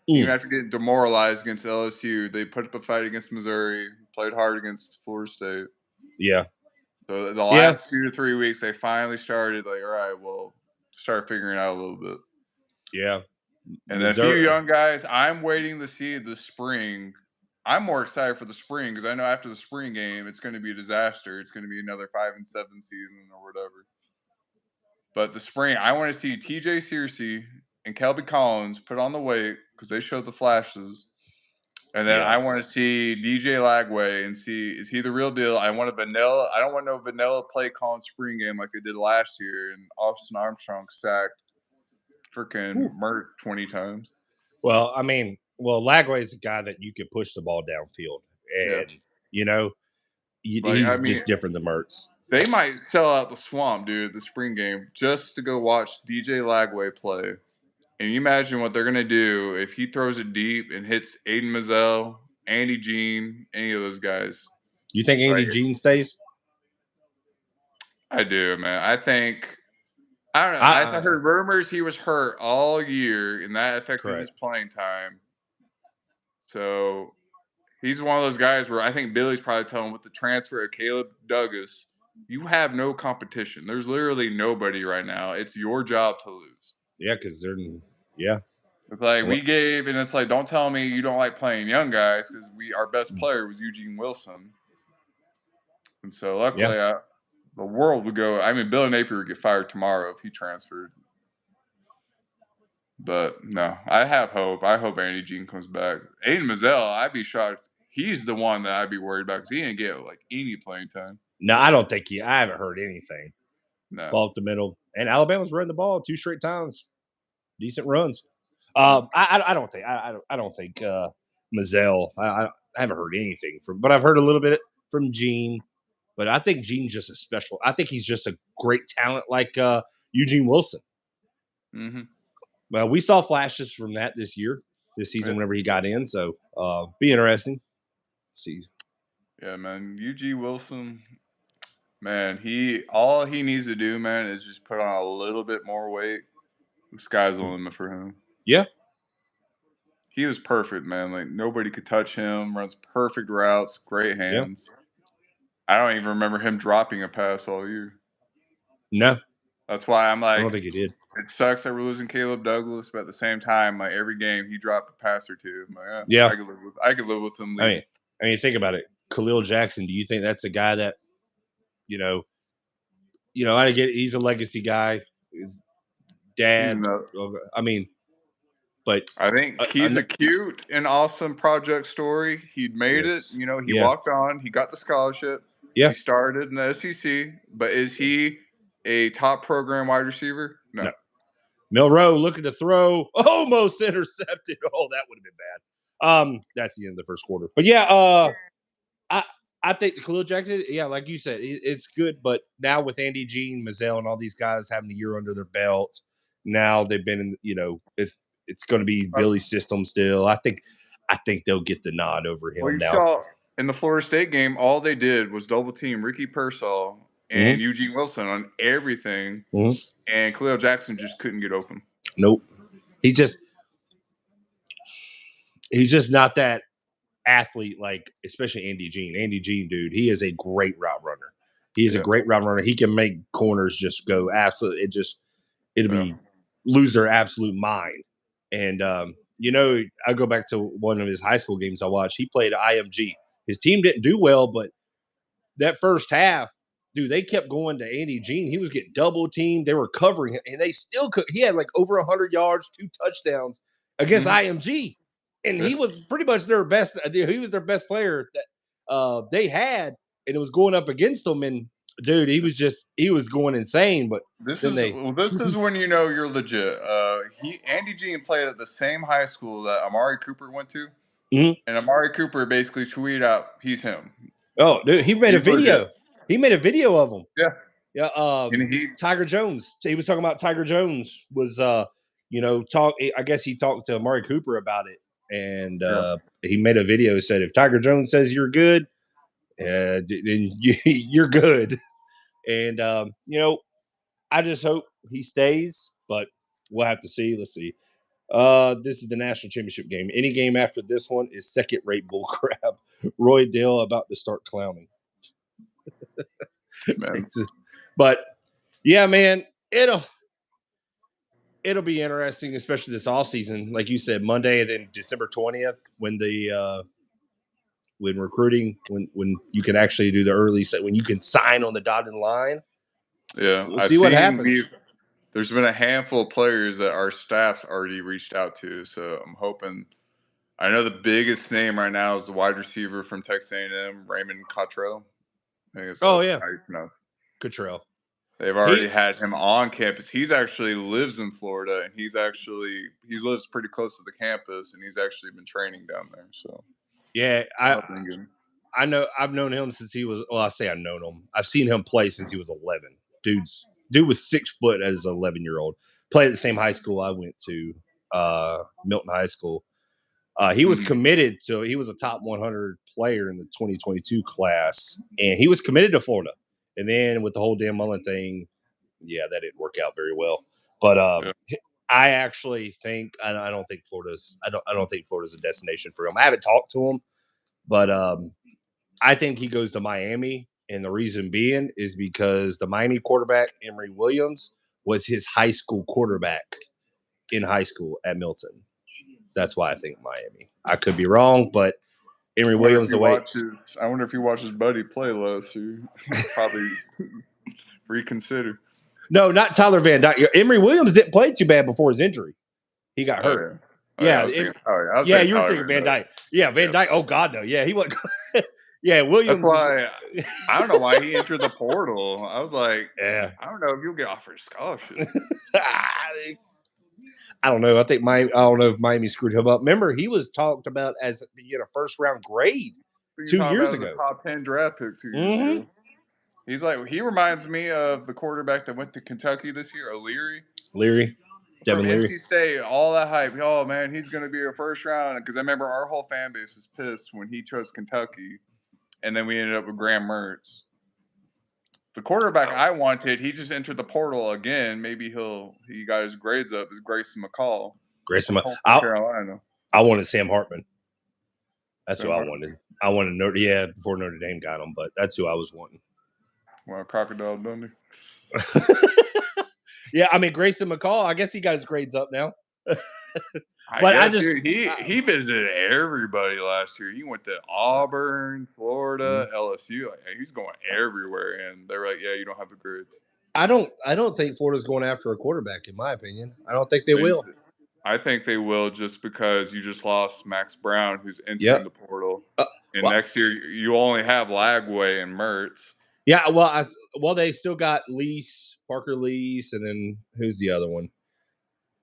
Even after getting demoralized against LSU, they put up a fight against Missouri, played hard against Florida State. Yeah. So the last 2 to 3 weeks, they finally started like, all right, well, start figuring it out a little bit. Yeah. And then a few young guys, I'm waiting to see the spring. I'm more excited for the spring because I know after the spring game, it's going to be a disaster. It's going to be another 5-7 season or whatever. But the spring, I want to see TJ Searcy and Kelby Collins put on the weight because they showed the flashes. And then I want to see DJ Lagway and see, is he the real deal? I want I don't want no vanilla play calling spring game like they did last year and Austin Armstrong sacked freaking Mert 20 times. Well, I mean, Lagway is a guy that you could push the ball downfield. And, he's just different than Mertz. They might sell out the swamp, dude, the spring game, just to go watch DJ Lagway play. And you imagine what they're going to do if he throws it deep and hits Aiden Mazzell, Andy Jean, any of those guys. You think Andy Jean stays? I do, man. I don't know. I heard rumors he was hurt all year, and that affected his playing time. So he's one of those guys where I think Billy's probably telling him with the transfer of Caleb Douglas, you have no competition. There's literally nobody right now. It's your job to lose. Yeah, because It's like and it's like, don't tell me you don't like playing young guys because our best player was Eugene Wilson. And so luckily the world would go. I mean, Billy Napier would get fired tomorrow if he transferred. But no, I have hope. I hope Andy Jean comes back. Aiden Mazzell, I'd be shocked. He's the one that I'd be worried about because he didn't get like any playing time. No, I don't think I haven't heard anything. No. Ball up the middle. And Alabama's running the ball 2 straight times. Decent runs. I don't think Mazzell. I haven't heard anything but I've heard a little bit from Gene. But I think Gene's just I think he's just a great talent like Eugene Wilson. Mm-hmm. Well, we saw flashes from that this season, whenever he got in. So be interesting. See. Yeah, man. Eugene Wilson, man, all he needs to do, man, is just put on a little bit more weight. The sky's the limit for him. Yeah. He was perfect, man. Like nobody could touch him. Runs perfect routes, great hands. Yeah. I don't even remember him dropping a pass all year. No. That's why I'm like, I don't think he did. It sucks that we're losing Caleb Douglas, but at the same time, like every game he dropped a pass or two. I'm like, I could live with him. I mean, think about it. Khalil Jackson. Do you think that's a guy that, I get he's a legacy guy. His dad. I mean, but I think he's a cute and awesome project story. He'd made it. He walked on. He got the scholarship. Yeah. He started in the SEC, but is he a top program wide receiver? No. Milroe looking to throw, almost intercepted. Oh, that would have been bad. That's the end of the first quarter. But I think the Khalil Jackson, like you said, it's good. But now with Andy Jean, Mazzell, and all these guys having a year under their belt, now they've been in, it's going to be Billy's system still. I think they'll get the nod over him now. Saw in the Florida State game, all they did was double team Ricky Pearsall and Eugene Wilson on everything. And Khalil Jackson just couldn't get open. Nope. He's just not that athlete, like especially Andy Jean. Andy Jean, dude, he is a great route runner. He is a great route runner. He can make corners just go absolutely. It'll be lose their absolute mind. And I go back to one of his high school games I watched. He played IMG. His team didn't do well, but that first half, dude, they kept going to Andy Jean. He was getting double teamed. They were covering him, and they still could. He had like over 100 yards, 2 touchdowns against IMG, and he was pretty much their best. He was their best player that they had, and it was going up against them. And dude, he was going insane. But this is when you know you're legit. Andy Jean played at the same high school that Amari Cooper went to, and Amari Cooper basically tweeted out, "He's him." Oh, dude, he made a video. Legit. He made a video of him. Yeah. Yeah. Tiger Jones. He was talking about Tiger Jones was, I guess he talked to Amari Cooper about it. And he made a video that said, if Tiger Jones says you're good, then you're good. And, I just hope he stays, but we'll have to see. Let's see. This is the national championship game. Any game after this one is second-rate bullcrap. Roy Dale about to start clowning. Man. But yeah, man, it'll be interesting, especially this off season. Like you said, Monday and then December 20th, when when recruiting, when you can actually do the early set, when you can sign on the dotted line. Yeah, we'll see what happens. There's been a handful of players that our staff's already reached out to, so I'm hoping. I know the biggest name right now is the wide receiver from Texas A&M, Raymond Cottrell. Cottrell. They've already had him on campus. He's actually lives in Florida, and he lives pretty close to the campus, and he's actually been training down there. So yeah, I know. I've known him since he was. Well, I say I've known him. I've seen him play since he was 11. Dude was 6 foot as an 11-year-old. Played at the same high school I went to, Milton High School. He was committed to. He was a top 100 player in the 2022 class, and he was committed to Florida. And then with the whole Dan Mullen thing, yeah, that didn't work out very well. But I actually think I don't think Florida's a destination for him. I haven't talked to him, but I think he goes to Miami, and the reason being is because the Miami quarterback Emory Williams was his high school quarterback in high school at Milton. That's why I think Miami. I could be wrong, but Emory Williams. I wonder if he watched his buddy play last year. Probably reconsider. No, not Tyler Van Dyke. Emory Williams didn't play too bad before his injury. He got hurt. Yeah, you were thinking Van Dyke. Yeah, Van Dyke. Oh God, no. Yeah, he wasn't. Yeah, Williams. That's why I don't know why he entered the portal. I was like, I don't know if you'll get offered a scholarship. I don't know. I don't know if Miami screwed him up. Remember, he was talked about as being a first-round grade 2 years ago. Top 10 draft pick 2 years ago. He reminds me of the quarterback that went to Kentucky this year, Leary. Devin Leary. NC State, all that hype. Oh, man, he's going to be a first round. Because I remember our whole fan base was pissed when he chose Kentucky. And then we ended up with Graham Mertz. The quarterback I wanted, he just entered the portal again. Maybe he got his grades up. Is Grayson McCall. Carolina. I wanted Sam Hartman. That's who I wanted. I wanted before Notre Dame got him, but that's who I was wanting. Well, Crocodile Dundee. Yeah, I mean Grayson McCall. I guess he got his grades up now. He visited everybody last year. He went to Auburn, Florida, LSU. He's going everywhere, and they're like, "Yeah, you don't have the grades." I don't think Florida's going after a quarterback, in my opinion. I don't think they will. I think they will, just because you just lost Max Brown, who's entering the portal, and next year you only have Lagway and Mertz. Yeah, well, they still got Parker Lease, and then who's the other one?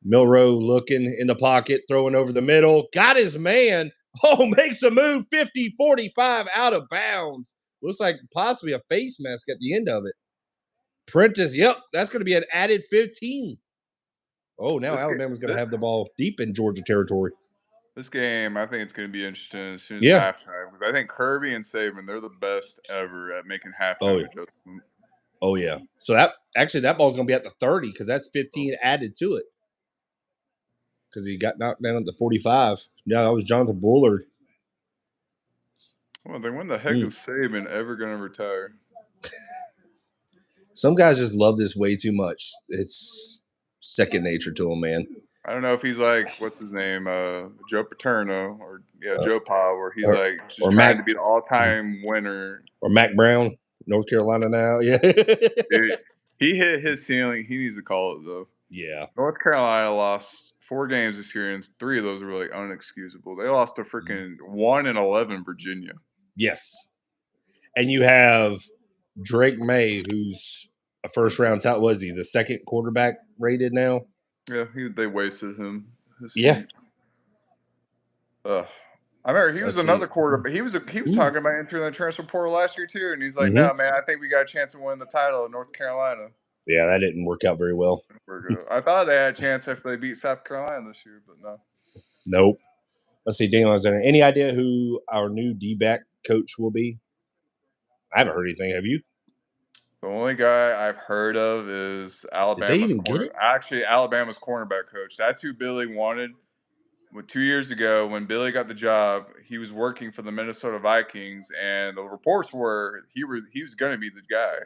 Milroe looking in the pocket, throwing over the middle. Got his man. Oh, makes a move. 50-45 out of bounds. Looks like possibly a face mask at the end of it. Prentice, that's going to be an added 15. Oh, now Alabama's going to have the ball deep in Georgia territory. This game, I think it's going to be interesting as soon as halftime. Because I think Kirby and Saban, they're the best ever at making halftime adjustments. Oh, yeah. So that ball's going to be at the 30 because that's 15 added to it. Because he got knocked down at the 45. Yeah, that was Jonathan Bullard. Well, then when the heck is Saban ever going to retire? Some guys just love this way too much. It's second nature to him, man. I don't know if he's like, what's his name, Joe Paterno, or Joe Pa, where he's trying to be the all-time winner. Or Mac Brown. North Carolina now. Yeah. Dude, he hit his ceiling. He needs to call it, though. Yeah. North Carolina lost 4 games this year, and 3 of those were like unexcusable. They lost to freaking 1-11 Virginia. Yes. And you have Drake May, who's a first round top. Was he the second quarterback rated now? Yeah, they wasted him. Yeah. I remember he was another quarterback. He was talking about entering the transfer portal last year too, and he's like, "No, man, I think we got a chance to win the title in North Carolina." Yeah, that didn't work out very well. I thought they had a chance after they beat South Carolina this year, but no. Nope. Let's see, Daniel, is there any idea who our new D-back coach will be? I haven't heard anything. Have you? The only guy I've heard of is Alabama's Alabama's cornerback coach. That's who Billy wanted. 2 years ago, when Billy got the job, he was working for the Minnesota Vikings, and the reports were he was going to be the guy.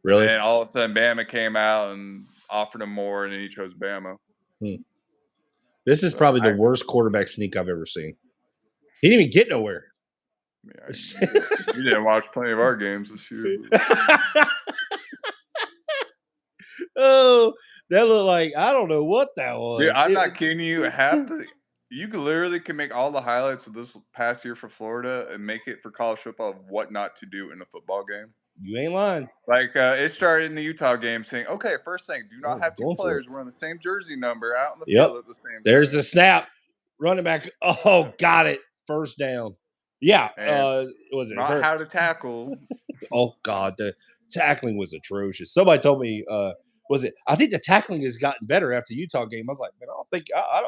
Really? And all of a sudden, Bama came out and offered him more, and then he chose Bama. This is probably the worst quarterback sneak I've ever seen. He didn't even get nowhere. Yeah, you didn't watch plenty of our games this year. Oh, that looked like, I don't know what that was. Dude, I'm not kidding you. You literally can make all the highlights of this past year for Florida and make it for college football of what not to do in a football game. You ain't lying. Like, it started in the Utah game saying, okay, first thing, do not have 2 players wearing the same jersey number out in the field at the same time. There's the snap. Running back. Oh, got it. First down. Yeah. Was it not how to tackle? Oh, God. The tackling was atrocious. Somebody told me, I think the tackling has gotten better after the Utah game. I was like, man, I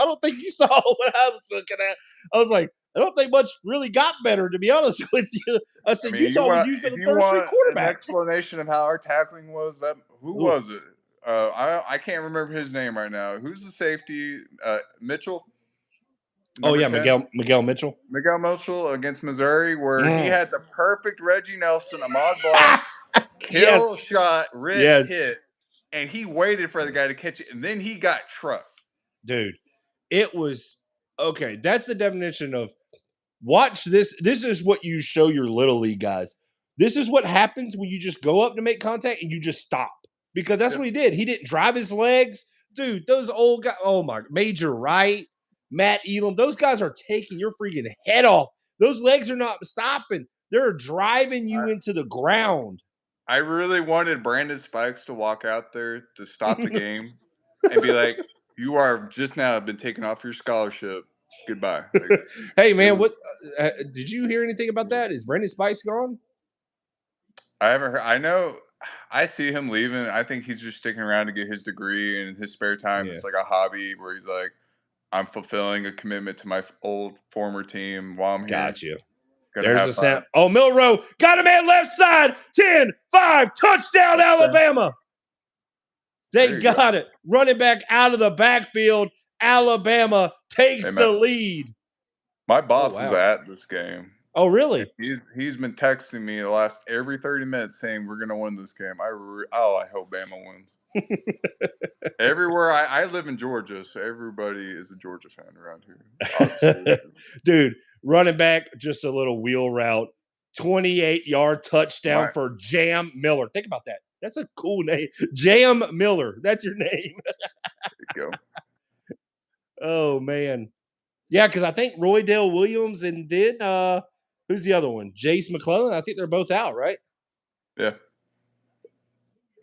don't think you saw what I was looking at. I was like, I don't think much really got better, to be honest with you. I said, Utah was using a third-string quarterback. An explanation of how our tackling was. Who was it? I can't remember his name right now. Who's the safety? Mitchell? Miguel Mitchell. Miguel Mitchell against Missouri, where he had the perfect Reggie Nelson, Ahmad Black, kill shot, hit, and he waited for the guy to catch it, and then he got trucked. Dude, it was okay. That's the definition of watch this. This is what you show your little league guys. This is what happens when you just go up to make contact and you just stop, because that's what he did. He didn't drive his legs. Dude, those old guys, oh my, Major Wright, Matt Elam, those guys are taking your freaking head off. Those legs are not stopping. They're driving you into the ground. I really wanted Brandon Spikes to walk out there to stop the game and be like, you are just now been taken off your scholarship. Goodbye. Like, hey, man, what did you hear anything about that? Is Brandon Spikes gone? I haven't heard. I know I see him leaving. I think he's just sticking around to get his degree, and in his spare time, it's like a hobby where he's like, I'm fulfilling a commitment to my former team while I'm here. Got you. There's a snap. Oh, Milrow got him at left side. 10-5, touchdown, Alabama. They got it. Running back out of the backfield. Alabama takes the lead. My boss is at this game. Oh, really? He's been texting me the last every 30 minutes saying we're gonna win this game. I hope Bama wins. Everywhere I live in Georgia, so everybody is a Georgia fan around here. Dude, running back, just a little wheel route, 28-yard touchdown for Jam Miller. Think about that. That's a cool name, Jam Miller. That's your name. There you go. Oh man, yeah, because I think Roydale Williams and then who's the other one? Jace McClellan. I think they're both out, right? Yeah.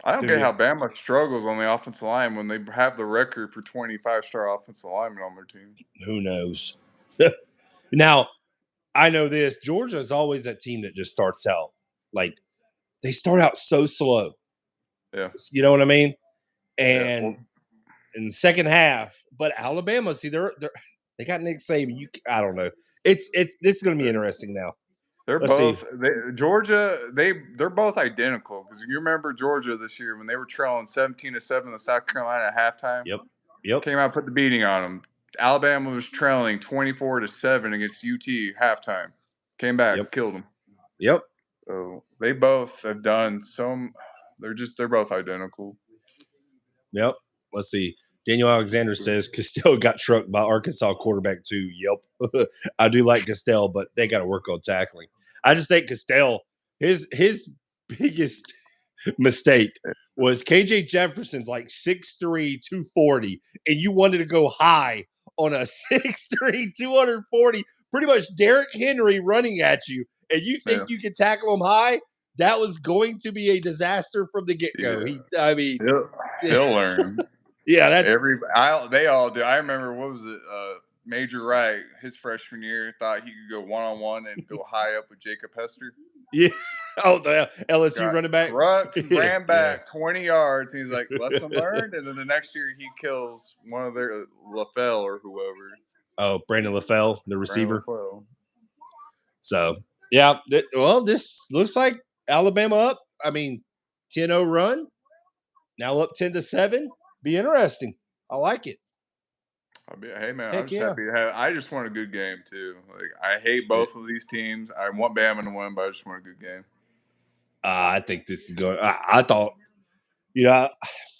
I don't get how Bama struggles on the offensive line when they have the record for 25-star offensive linemen on their team. Who knows? Now, I know this. Georgia is always that team that just starts out like they start out so slow. Yeah. You know what I mean? And in the second half, but Alabama, see, they got Nick Saban. I don't know. This is going to be interesting now. They're both Georgia. They're both identical because you remember Georgia this year when they were trailing 17-7 to South Carolina at halftime. Yep. Came out, put the beating on them. Alabama was trailing 24-7 against UT halftime. Came back, killed them. Yep. So they both have done some. They're both identical. Yep. Let's see. Daniel Alexander says Castell got trucked by Arkansas quarterback too. Yep. I do like Castell, but they got to work on tackling. I just think Castell, his biggest mistake was KJ Jefferson's like 6'3", 240, and you wanted to go high on a 6'3", 240, pretty much Derrick Henry running at you, and you think you can tackle him high? That was going to be a disaster from the get-go. He'll learn. Yeah, they all do. I remember, what was it? Major Wright, his freshman year, thought he could go one-on-one and go high up with Jacob Hester. Yeah. Oh, the LSU running back. Ran back 20 yards. He's like, lesson learned. And then the next year he kills one of their LaFell or whoever. Oh, Brandon LaFell, the receiver. So, yeah. This looks like Alabama up. I mean, 10-0 run. Now up 10-7. Be interesting. I like it. Hey, man, I'm just happy to have. I just want a good game, too. Like, I hate both of these teams. I want B.A.M to win, but I just want a good game. I think this is good. I thought, the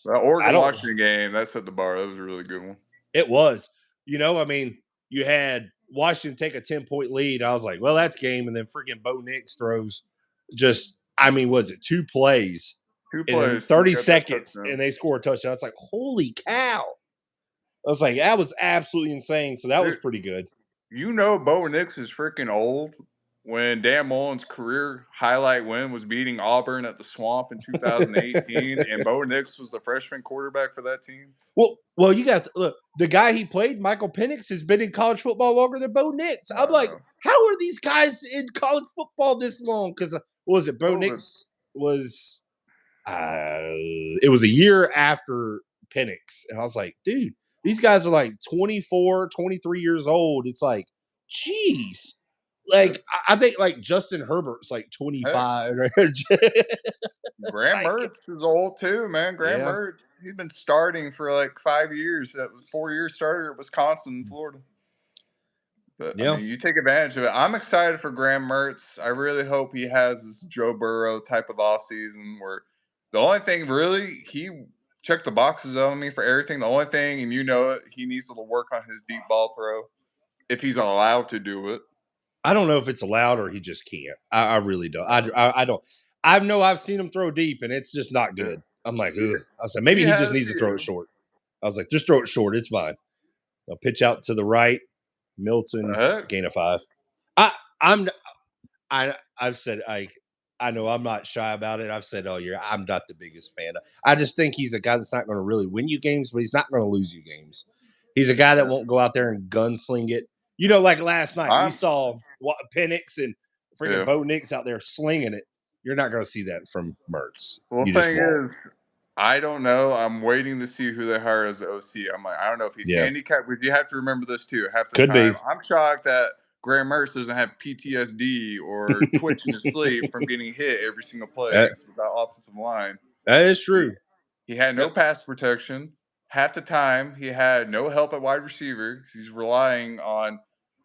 Oregon-Washington game, that set the bar. That was a really good one. It was. I mean, you had Washington take a 10-point lead. I was like, well, that's game. And then freaking Bo Nix throws was it 2 plays? 2 plays. 30 seconds, and they score a touchdown. It's like, holy cow. I was like, that was absolutely insane. So that was pretty good. Bo Nix is freaking old. When Dan Mullen's career highlight win was beating Auburn at the Swamp in 2018, and Bo Nix was the freshman quarterback for that team. Well, you got look. The guy he played, Michael Penix, has been in college football longer than Bo Nix. I'm like, how are these guys in college football this long? Because was it Bo Nix was? It was a year after Penix, and I was like, dude, these guys are like 24, 23 years old. It's like, geez. Like, I think like Justin Herbert's like 25. Graham Mertz is old too, man. Graham Mertz, he's been starting for like 5 years. That was 4-year starter at Wisconsin and Florida. But I mean, you take advantage of it. I'm excited for Graham Mertz. I really hope he has this Joe Burrow type of offseason where the only thing really, he checked the boxes on me for everything. The only thing, and he needs to work on his deep ball throw if he's allowed to do it. I don't know if it's allowed or he just can't. I really don't. I don't. I've seen him throw deep, and it's just not good. I'm like, ugh. I said, maybe he just needs to throw it short. I was like, just throw it short. It's fine. I'll pitch out to the right. Milton, gain of 5. I've said, I know I'm not shy about it. I've said all year, I'm not the biggest fan. I just think he's a guy that's not going to really win you games, but he's not going to lose you games. He's a guy that won't go out there and gunsling it. Like last night, we saw Penix and freaking Bo Nix out there slinging it. You're not going to see that from Mertz. Well, the thing is, I don't know. I'm waiting to see who they hire as the OC. I'm like, I don't know if he's handicapped. But you have to remember this too. Half the time, I'm shocked that Graham Mertz doesn't have PTSD or twitch in his sleep from getting hit every single play against that offensive line. That is true. He had no pass protection. Half the time, he had no help at wide receiver because he's relying on.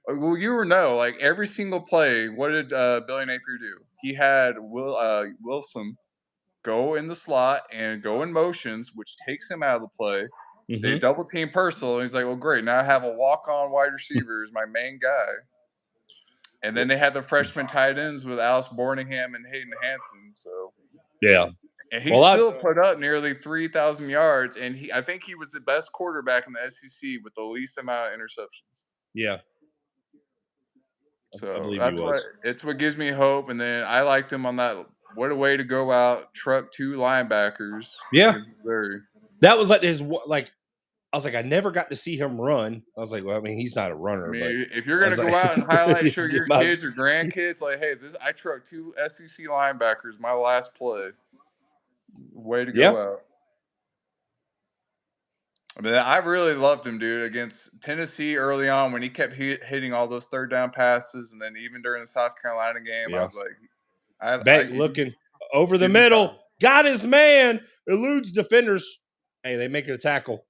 Well, like every single play, what did Billy Napier do? He had Wilson go in the slot and go in motions, which takes him out of the play. Mm-hmm. They double team Purcell, and he's like, well, great. Now I have a walk-on wide receiver as my main guy. And then they had the freshman tight ends with Alice Borningham and Hayden Hansen. So and he still put up nearly 3,000 yards, and I think he was the best quarterback in the SEC with the least amount of interceptions. Yeah. So I believe he was. It's what gives me hope. And then I liked him on that. What a way to go out, truck 2 linebackers. Yeah. That was like his, like, I was like, I never got to see him run. I was like, well, I mean, he's not a runner. I mean, if you're going to go out and highlight your kids or grandkids, like, hey, I trucked 2 SEC linebackers my last play. Way to go out. I mean, I really loved him, dude, against Tennessee early on when he kept hitting all those 3rd down passes. And then even during the South Carolina game, I was like, looking over the middle, got his man, eludes defenders. Hey, they make it a tackle.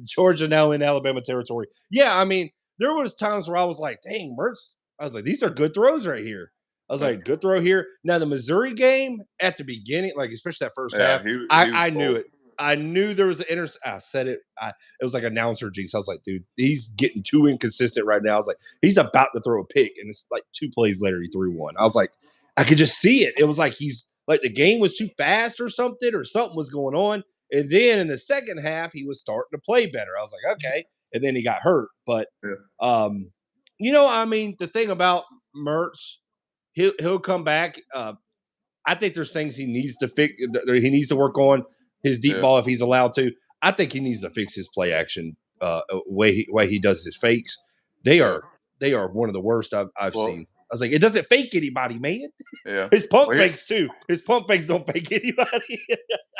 Georgia now in Alabama territory. Yeah, I mean, there was times where I was like, dang, Mertz. I was like, these are good throws right here. I was like, good throw here. Now, the Missouri game at the beginning, like especially that first half, I knew it. I knew there was an I said it. It was like announcer jinx. I was like, dude, he's getting too inconsistent right now. I was like, he's about to throw a pick, and it's like 2 plays later he threw one. I was like, I could just see it. It was like the game was too fast or something was going on. And then in the second half, he was starting to play better. I was like, okay. And then he got hurt. But, the thing about Mertz, he'll come back. I think there's things he needs to fix. He needs to work on his deep ball if he's allowed to. I think he needs to fix his play action way he does his fakes. They are one of the worst I've seen. I was like, it doesn't fake anybody, man. Yeah, his pump fakes too. His pump fakes don't fake anybody.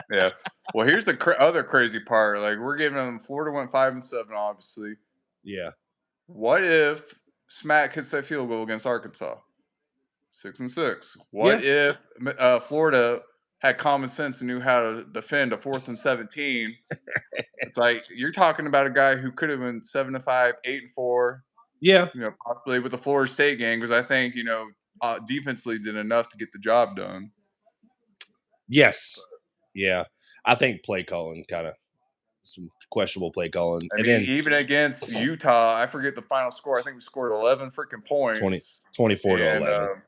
Yeah. Well, here's the other crazy part. Like, we're giving them Florida went 5-7, obviously. Yeah. What if Smack hits that field goal against Arkansas? 6-6. What if Florida had common sense and knew how to defend a 4th and 17? It's like you're talking about a guy who could have been 7-5, 8-4. Yeah. Possibly with the Florida State game, because I think defensively did enough to get the job done. Yes. Yeah. I think play calling kind of some questionable play calling. I mean, even against Utah, I forget the final score. I think we scored 11 freaking points. 24 to 11.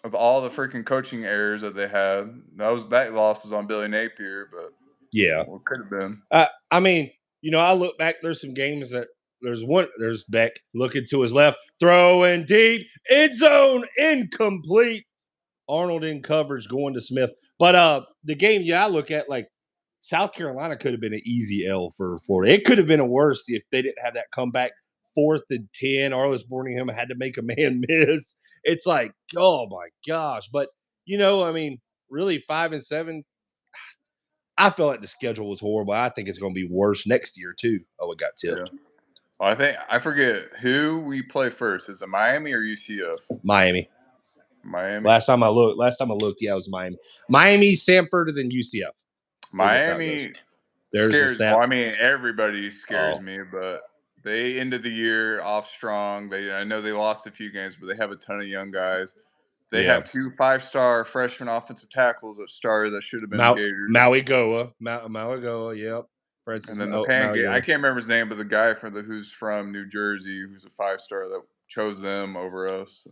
Of all the freaking coaching errors that they had, that loss was on Billy Napier, but yeah, it could have been. I mean, I look back. There's some games that there's Beck looking to his left, throwing deep, end zone, incomplete. Arnold in coverage going to Smith. But the game, I look at like South Carolina could have been an easy L for Florida. It could have been a worse if they didn't have that comeback 4th and 10. Arliss Birmingham had to make a man miss. It's like, oh my gosh. But really 5-7. I felt like the schedule was horrible. I think it's going to be worse next year too. Oh, it got tipped. Yeah. Well, I forget who we play first. Is it Miami or UCF? Miami. Last time I looked, it was Miami. Miami, Samford, and then UCF. Miami scares me. Well, I mean, everybody scares me, but they ended the year off strong. I know they lost a few games, but they have a ton of young guys. They have 2 5-star freshman offensive tackles that started that should have been Gators. Maui Goa, yep. Francis, and then I can't remember his name, but the guy who's from New Jersey, who's a 5-star that chose them over us.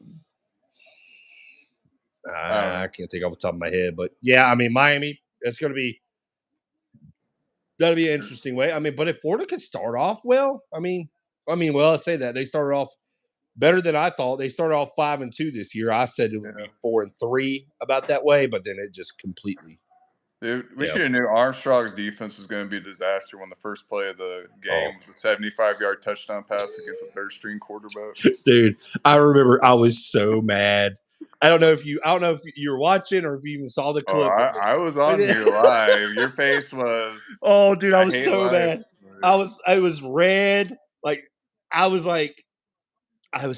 I can't think off the top of my head, but yeah, I mean, Miami, that'll be an interesting way. I mean, but if Florida could start off well, I say that they started off better than I thought. They started off 5-2 this year. I said it would be 4-3 about that way, but then it just completely. Dude, we should have knew Armstrong's defense was going to be a disaster when the first play of the game was a 75-yard touchdown pass against a third-string quarterback. Dude, I remember I was so mad. I don't know if you were watching or if you even saw the clip. I was on here live. Your face was. Oh, dude, I was so mad. I was red. Like, I was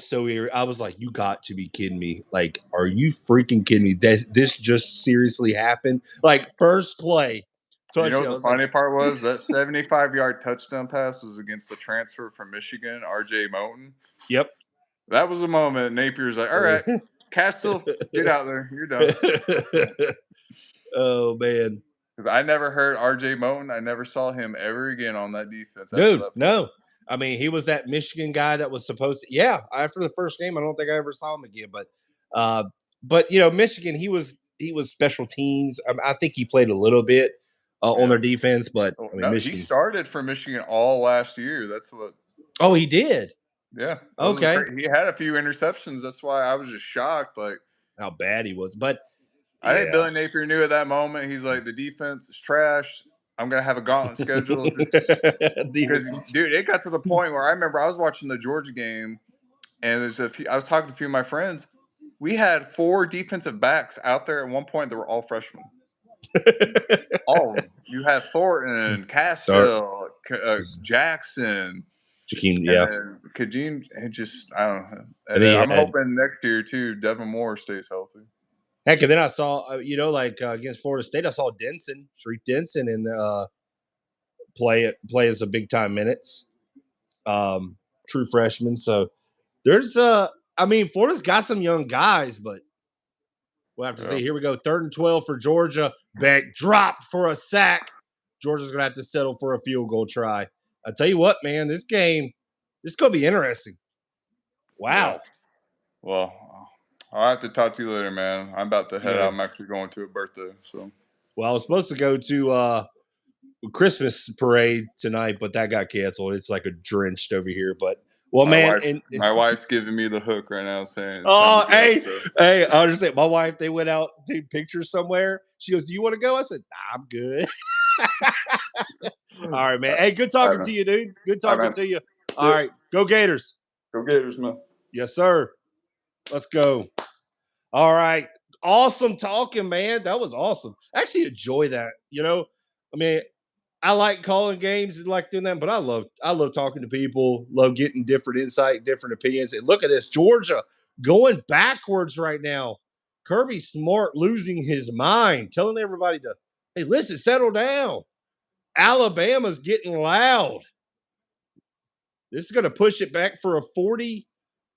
so irritated. I was like, you got to be kidding me. Like, are you freaking kidding me? This just seriously happened? Like, first play. You know what the funny part was? That 75-yard touchdown pass was against the transfer from Michigan, R.J. Moten. Yep. That was a moment. Napier's like, all right, Castle, get out there. You're done. Oh, man. I never heard R.J. Moten. I never saw him ever again on that defense. Dude, no. I mean, he was that Michigan guy that was supposed to. Yeah, after the first game, I don't think I ever saw him again. But Michigan, he was special teams. I think he played a little bit on their defense, but Michigan. He started for Michigan all last year. That's what. Oh, he did. Yeah. Okay. He had a few interceptions. That's why I was just shocked, like how bad he was. But I think Billy Napier knew at that moment. He's like, the defense is trash. I'm gonna have a gauntlet schedule because, dude, it got to the point where I remember I was watching the Georgia game, and I was talking to a few of my friends. We had 4 defensive backs out there at one point that were all freshmen. All of them. You had Thornton, Castile, Jackson, Jakeem, Kajim, and just I don't know. And I'm hoping next year too, Devin Moore stays healthy. Heck, and then I saw, against Florida State, I saw Sharif Denson in the play as a big time minutes, true freshman. So there's Florida's got some young guys, but we'll have to see. Here we go, 3rd and 12 for Georgia. Beck dropped for a sack. Georgia's gonna have to settle for a field goal try. I tell you what, man, this game, this is gonna be interesting. Wow. Yeah. Well, I'll have to talk to you later, man. I'm about to head Yeah. out. I'm actually going to a birthday. So. Well, I was supposed to go to Christmas parade tonight, but that got canceled. It's like a drenched over here. But my wife's giving me the hook right now, saying, "Oh, hey, I understand." My wife, they went out to take pictures somewhere. She goes, "Do you want to go?" I said, "Nah, I'm good." All right, man. Hey, good talking to you, dude. Good talking to you. All right, go Gators. Go Gators, man. Yes, sir. Let's go. All right. Awesome talking, man. That was awesome. I actually enjoy that. I mean, I like calling games and like doing that, but I love talking to people, love getting different insight, different opinions. And look at this, Georgia going backwards right now. Kirby Smart losing his mind, telling everybody to, hey, listen, settle down. Alabama's getting loud. This is going to push it back for a 40.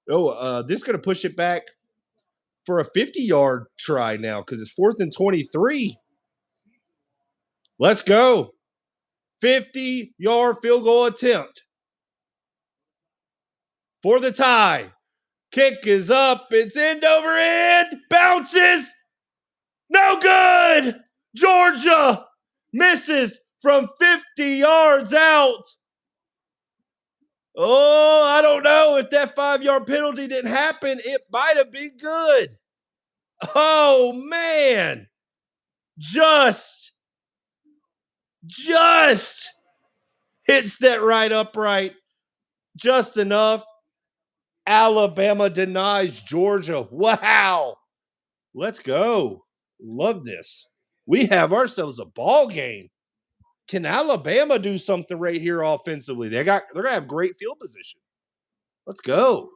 This is going to push it back for a 50-yard try now because it's 4th and 23. Let's go. 50-yard field goal attempt for the tie. Kick is up. It's end over end. Bounces. No good. Georgia misses from 50 yards out. Oh, I don't know. If that 5-yard penalty didn't happen, it might have been good. Oh, man. Just hits that right upright. Just enough. Alabama denies Georgia. Wow. Let's go. Love this. We have ourselves a ball game. Can Alabama do something right here offensively? They're gonna have great field position. Let's go.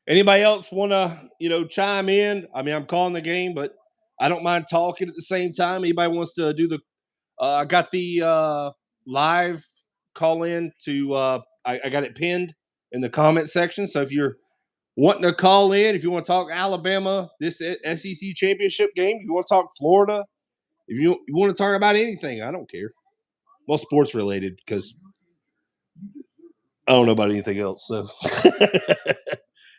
Anybody else want to, chime in? I mean, I'm calling the game, but I don't mind talking at the same time. Anybody wants to do the I got the live call in to I got it pinned in the comment section. So if you're wanting to call in, if you want to talk Alabama, this SEC championship game, if you want to talk Florida, if you want to talk about anything, I don't care. Well, sports related because I don't know about anything else. So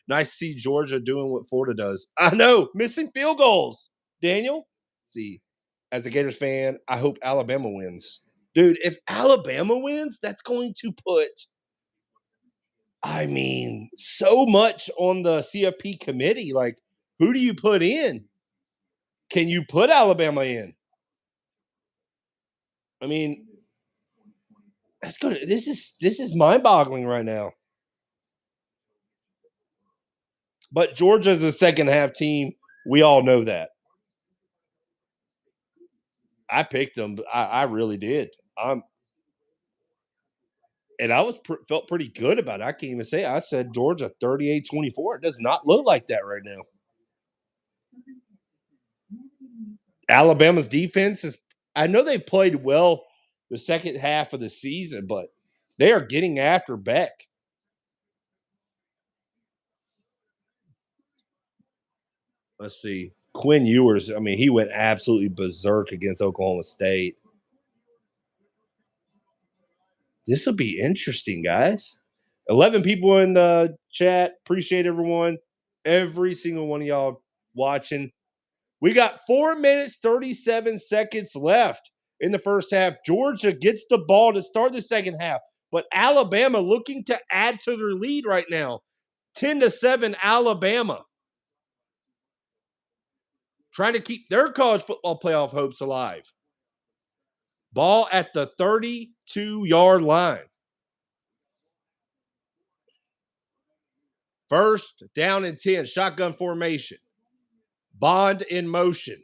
nice to see Georgia doing what Florida does. I know, missing field goals. Daniel, see, as a Gators fan, I hope Alabama wins. Dude, if Alabama wins, that's going to put, so much on the CFP committee. Like, who do you put in? Can you put Alabama in? I mean, that's good. This is mind-boggling right now. But Georgia's a second half team. We all know that. I picked them. I really did. And I felt pretty good about it. I can't even say it. I said Georgia 38-24. It does not look like that right now. Alabama's defense is, I know they played well the second half of the season, but they are getting after Beck. Let's see. Quinn Ewers, he went absolutely berserk against Oklahoma State. This will be interesting, guys. 11 people in the chat. Appreciate everyone. Every single one of y'all watching. We got 4 minutes, 37 seconds left in the first half. Georgia gets the ball to start the second half, but Alabama looking to add to their lead right now. 10-7 Alabama. Trying to keep their college football playoff hopes alive. Ball at the 32-yard line. First down and 10, shotgun formation. Bond in motion.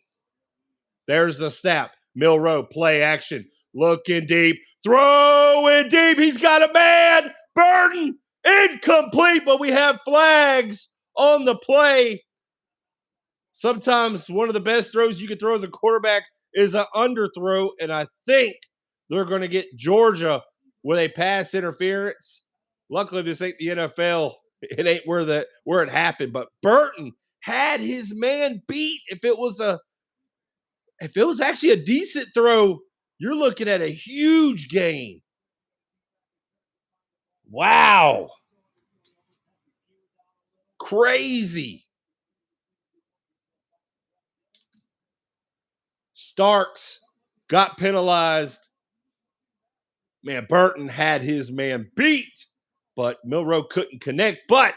There's the snap. Milroe, play action. Looking deep. Throwing deep. He's got a man. Burton, incomplete, but we have flags on the play. Sometimes one of the best throws you can throw as a quarterback is an underthrow, and I think they're going to get Georgia with a pass interference. Luckily, this ain't the NFL. It ain't where it happened, but Burton had his man beat. If it was actually a decent throw, you're looking at a huge gain. Wow. Crazy. Starks got penalized. Man, Burton had his man beat, but Milroe couldn't connect. But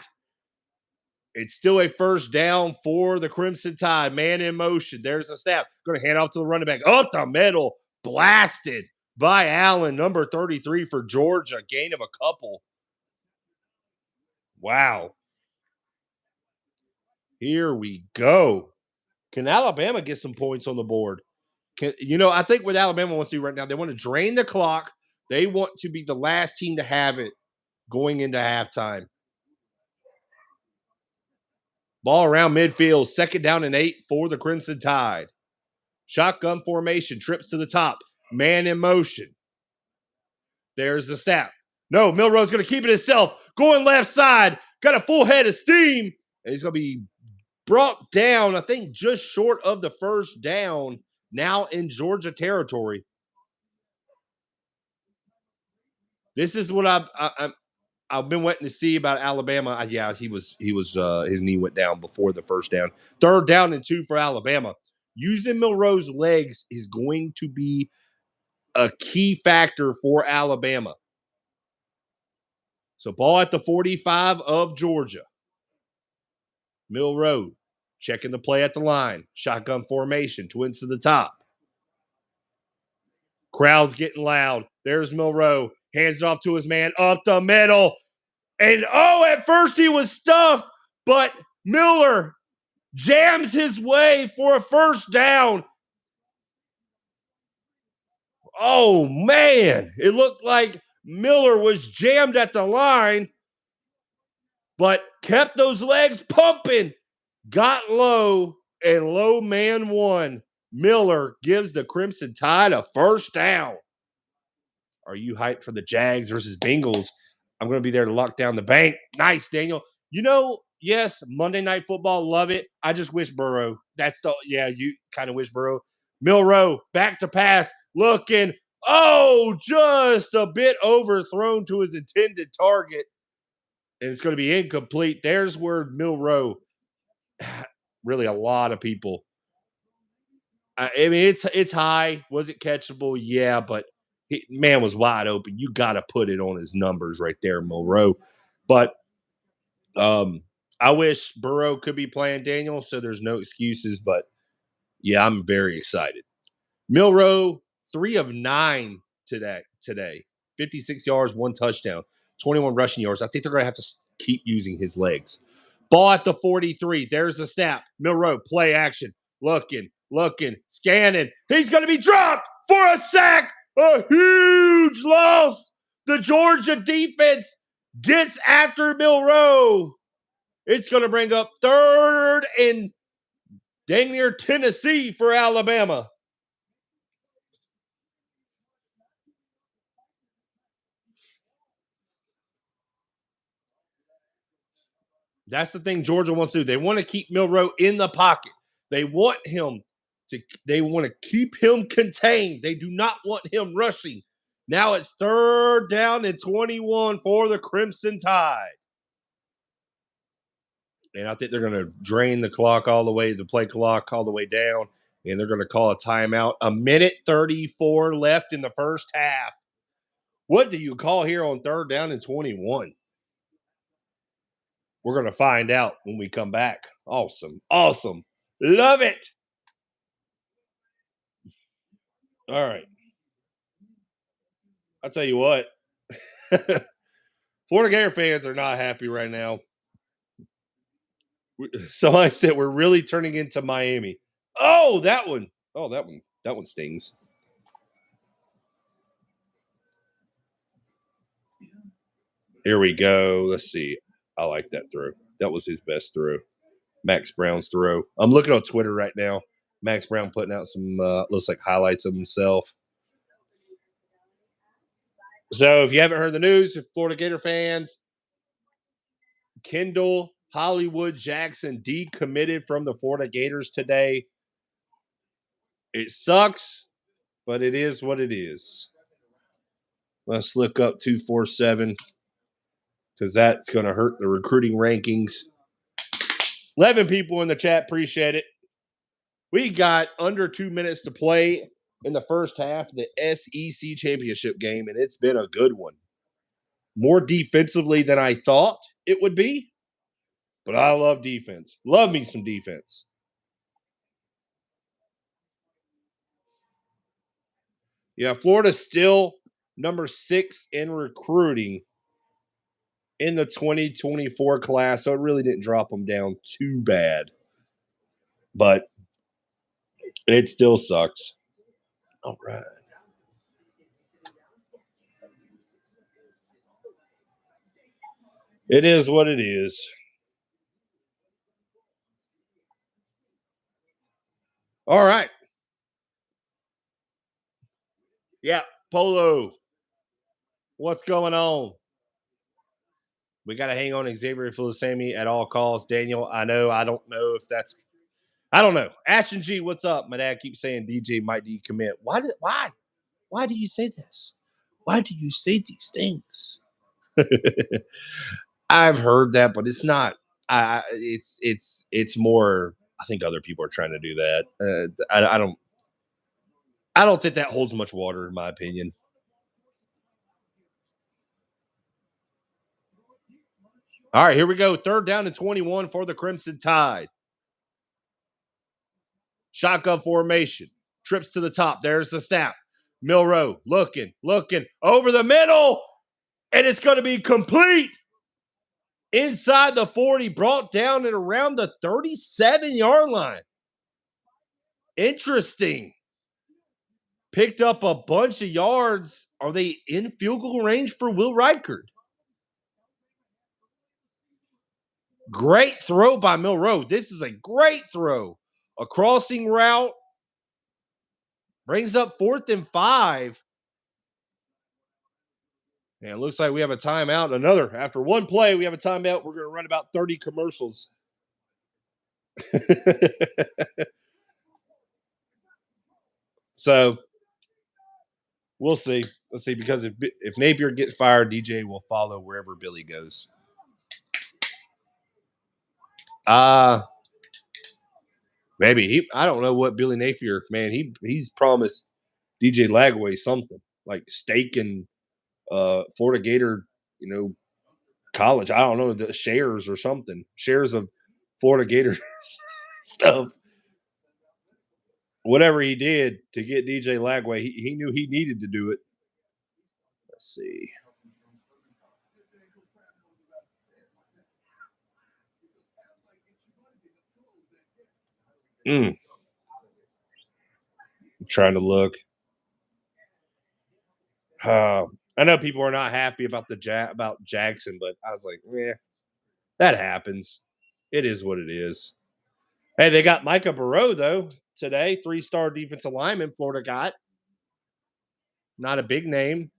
it's still a first down for the Crimson Tide. Man in motion. There's a snap. Going to hand off to the running back. Up the middle. Blasted by Allen, number 33 for Georgia. Gain of a couple. Wow. Here we go. Can Alabama get some points on the board? I think what Alabama wants to do right now, they want to drain the clock. They want to be the last team to have it going into halftime. Ball around midfield, 2nd down and 8 for the Crimson Tide. Shotgun formation, trips to the top, man in motion. There's the snap. No, Milroe's going to keep it himself. Going left side, got a full head of steam. And he's going to be brought down, I think, just short of the first down, now in Georgia territory. This is what I've been waiting to see about Alabama. Yeah, he was his knee went down before the first down. 3rd down and 2 for Alabama. Using Milroe's legs is going to be a key factor for Alabama. So ball at the 45 of Georgia. Milroe checking the play at the line. Shotgun formation, twins to the top. Crowd's getting loud. There's Milroe. Hands it off to his man up the middle. And at first he was stuffed, but Miller jams his way for a first down. Oh, man. It looked like Miller was jammed at the line, but kept those legs pumping. Got low, and low man won. Miller gives the Crimson Tide a first down. Are you hyped for the Jags versus Bengals? I'm going to be there to lock down the bank. Nice, Daniel. Yes, Monday Night Football, love it. I just wish Burrow. You kind of wish Burrow. Milroe, back to pass, looking. Just a bit overthrown to his intended target. And it's going to be incomplete. There's where Milroe, really a lot of people. I mean, it's high. Was it catchable? Yeah, but man was wide open. You got to put it on his numbers right there, Milroe. But I wish Burrow could be playing, Daniel, so there's no excuses. But, yeah, I'm very excited. Milroe, 3 of 9 today. 56 yards, 1 touchdown, 21 rushing yards. I think they're going to have to keep using his legs. Ball at the 43. There's the snap. Milroe, play action. Looking, scanning. He's going to be dropped for a sack. A huge loss. The Georgia defense gets after Milroe. It's going to bring up 3rd and dang near Tennessee for Alabama. That's the thing Georgia wants to do. They want to keep Milroe in the pocket. They want to keep him contained. They do not want him rushing. Now it's 3rd down and 21 for the Crimson Tide. And I think they're going to drain the clock all the way, the play clock all the way down, and they're going to call a timeout. 1:34 left in the first half. What do you call here on 3rd down and 21? We're going to find out when we come back. Awesome. Love it. All right. I'll tell you what. Florida Gator fans are not happy right now. So like I said, we're really turning into Miami. That one stings. Here we go. Let's see. I like that throw. That was his best throw. Max Brown's throw. I'm looking on Twitter right now. Max Brown putting out some looks like highlights of himself. So if you haven't heard the news, Florida Gator fans, Kendall Hollywood Jackson decommitted from the Florida Gators today. It sucks, but it is what it is. Let's look up 247 because that's going to hurt the recruiting rankings. 11 people in the chat. Appreciate it. We got under 2 minutes to play in the first half of the SEC championship game, and it's been a good one. More defensively than I thought it would be, but I love defense. Love me some defense. Yeah, Florida's still number 6 in recruiting in the 2024 class, so it really didn't drop them down too bad. But it still sucks. All right. It is what it is. All right. Yeah, Polo. What's going on? We got to hang on Xavier Filisami at all costs. Daniel, I don't know if that's – I don't know. Ashton G, what's up? My dad keeps saying DJ might decommit. Why? Why do you say this? Why do you say these things? I've heard that, but it's not – it's more – I think other people are trying to do that. I don't think that holds much water, in my opinion. All right, here we go. 3rd down and 21 for the Crimson Tide. Shotgun formation. Trips to the top. There's the snap. Milroe looking over the middle, and it's going to be complete. Inside the 40, brought down at around the 37-yard line. Interesting. Picked up a bunch of yards. Are they in field goal range for Will Reichard? Great throw by Milroe. This is a great throw. A crossing route. Brings up 4th and 5. And it looks like we have a timeout. After one play, we have a timeout. We're going to run about 30 commercials. So we'll see. Let's see, because if Napier gets fired, DJ will follow wherever Billy goes. Maybe I don't know what Billy Napier, man. He's promised DJ Lagway something like steak and Florida Gator, college. I don't know, the shares or something. Shares of Florida Gators stuff. Whatever he did to get DJ Lagway, he knew he needed to do it. Let's see. I'm trying to look. I know people are not happy about about Jackson, but I was like, that happens. It is what it is. Hey, they got Micah Burrow, though, today. 3-star defensive lineman Florida got. Not a big name.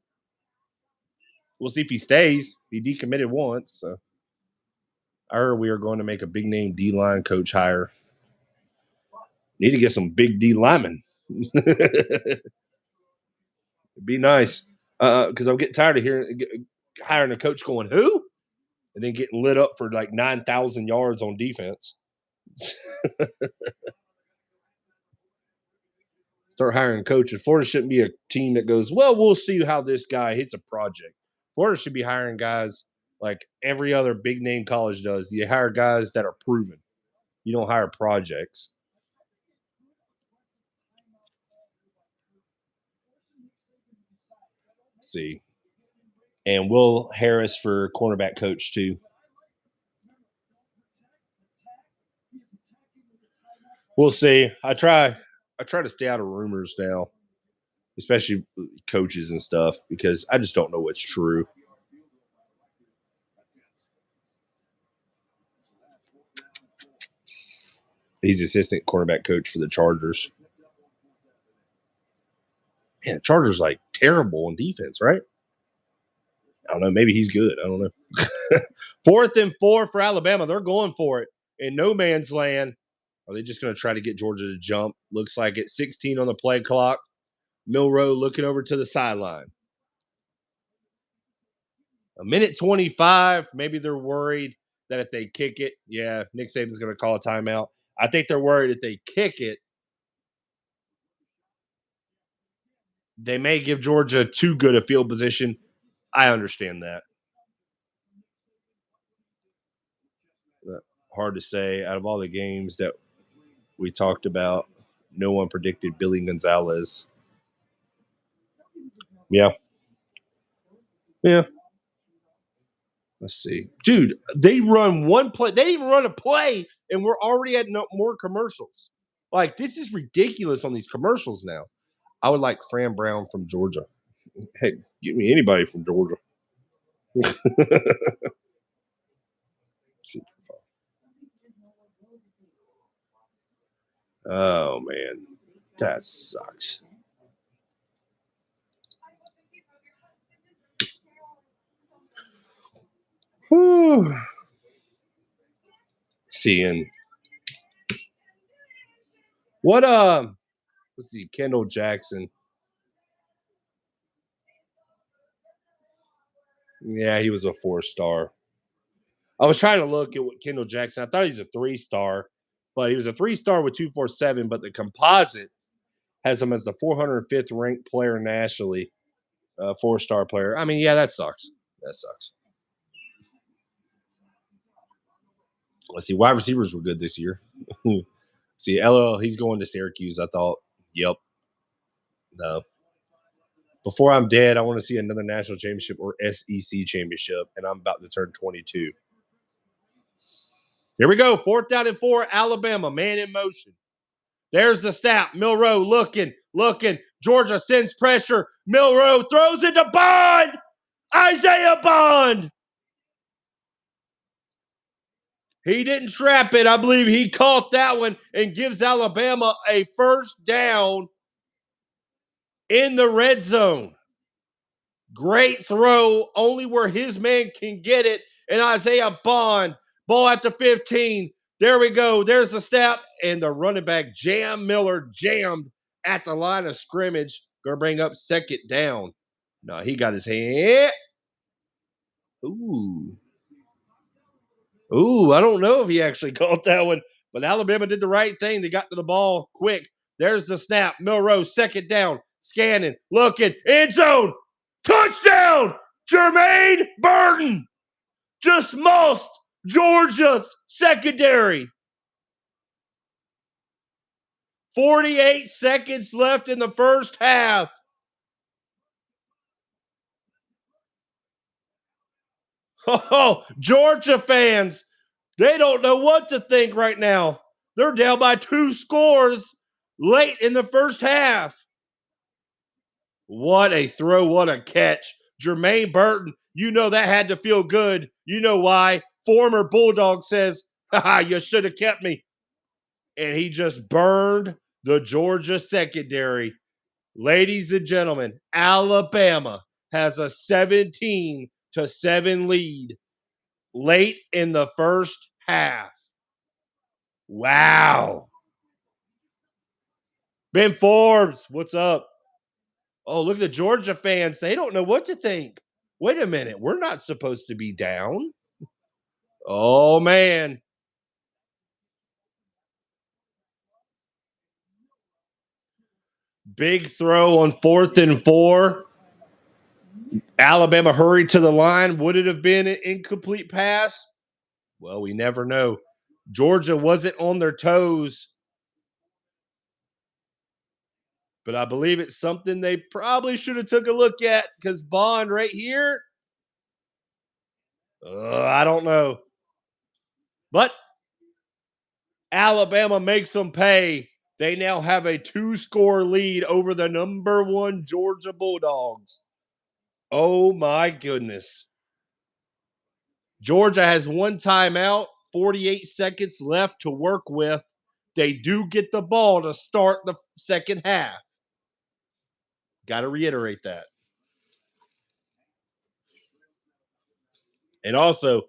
We'll see if he stays. He decommitted once. So I heard we are going to make a big name D-line coach hire. Need to get some big D linemen. It'd be nice. Because I'm getting tired of hiring a coach going, who? And then getting lit up for like 9,000 yards on defense. Start hiring coaches. Florida shouldn't be a team that goes, well, we'll see how this guy hits a project. Florida should be hiring guys like every other big name college does. You hire guys that are proven. You don't hire projects. Let's see. And Will Harris for cornerback coach too. We'll see. I try to stay out of rumors now, especially coaches and stuff, because I just don't know what's true. He's assistant quarterback coach for the Chargers. Man, the Chargers like terrible on defense, right? I don't know. Maybe he's good. I don't know. 4th and 4 for Alabama. They're going for it in no man's land. Are they just going to try to get Georgia to jump? Looks like it's 16 on the play clock. Milroe looking over to the sideline. A minute 25. Maybe they're worried that if they kick it, Nick Saban's going to call a timeout. I think they're worried if they kick it, they may give Georgia too good a field position. I understand that. Hard to say. Out of all the games that we talked about, no one predicted Billy Gonzalez. Yeah. Let's see. Dude, they run one play. They didn't even run a play, and we're already at more commercials. Like, this is ridiculous on these commercials now. I would like Fran Brown from Georgia. Hey, give me anybody from Georgia. Oh, man. That sucks. Whew. Seeing. What, let's see, Kendall Jackson. Yeah, he was a 4-star. I was trying to look at what Kendall Jackson. I thought he was a 3-star, but he was a 3-star with 247. But the composite has him as the 405th ranked player nationally, 4-star player. I mean, yeah, that sucks. That sucks. Let's see. Wide receivers were good this year. See, LL, he's going to Syracuse. I thought, yep. No. Before I'm dead, I want to see another national championship or SEC championship, and I'm about to turn 22. Here we go. 4th down and 4, Alabama, man in motion. There's the snap. Milroe looking. Georgia sends pressure. Milroe throws it to Bond. Isaiah Bond. He didn't trap it. I believe he caught that one and gives Alabama a 1st down in the red zone. Great throw, only where his man can get it. And Isaiah Bond, ball at the 15. There we go. There's the snap. And the running back, Jam Miller, jammed at the line of scrimmage. Going to bring up 2nd down. No, he got his hand. Ooh, I don't know if he actually caught that one. But Alabama did the right thing. They got to the ball quick. There's the snap. Milroe, 2nd down. Scanning, looking, end zone. Touchdown! Jermaine Burton just mossed Georgia's secondary. 48 seconds left in the 1st half. Oh, Georgia fans, they don't know what to think right now. They're down by 2 scores late in the 1st half. What a throw, what a catch. Jermaine Burton, you know that had to feel good. You know why? Former Bulldog says, haha, you should have kept me. And he just burned the Georgia secondary. Ladies and gentlemen, Alabama has a 17-7 lead late in the 1st half. Wow. Ben Forbes, what's up? Oh, look at the Georgia fans. They don't know what to think. Wait a minute. We're not supposed to be down. Oh, man. Big throw on 4th and 4. Alabama hurried to the line. Would it have been an incomplete pass? Well, we never know. Georgia wasn't on their toes, but I believe it's something they probably should have took a look at because Bond right here, I don't know. But Alabama makes them pay. They now have a 2-score lead over the number 1 Georgia Bulldogs. Oh, my goodness. Georgia has 1 timeout, 48 seconds left to work with. They do get the ball to start the 2nd half. Got to reiterate that. And also,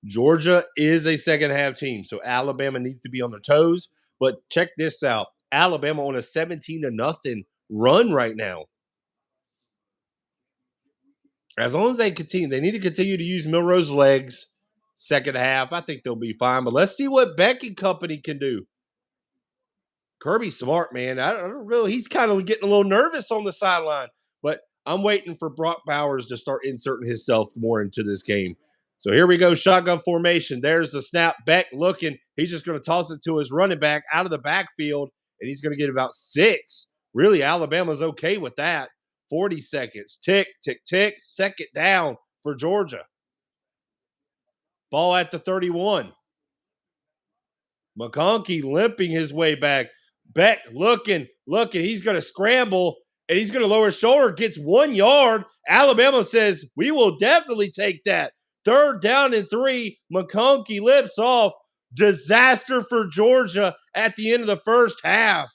Georgia is a 2nd half team, so Alabama needs to be on their toes. But check this out. Alabama on a 17-0 run right now. As long as they need to continue to use Milroe's legs. second half. I think they'll be fine. But let's see what Beck and company can do. Kirby's smart, man. I don't really. He's kind of getting a little nervous on the sideline, but I'm waiting for Brock Bowers to start inserting himself more into this game. So here we go, shotgun formation. There's the snap. Beck looking. He's just going to toss it to his running back out of the backfield, and he's going to get about 6. Really, Alabama's okay with that. 40 seconds. Tick, tick, tick. Second down for Georgia. Ball at the 31. McConkey limping his way back. Beck looking. He's going to scramble, and he's going to lower his shoulder. Gets 1 yard. Alabama says, we will definitely take that. 3rd down and 3. McConkey lips off. Disaster for Georgia at the end of the first half.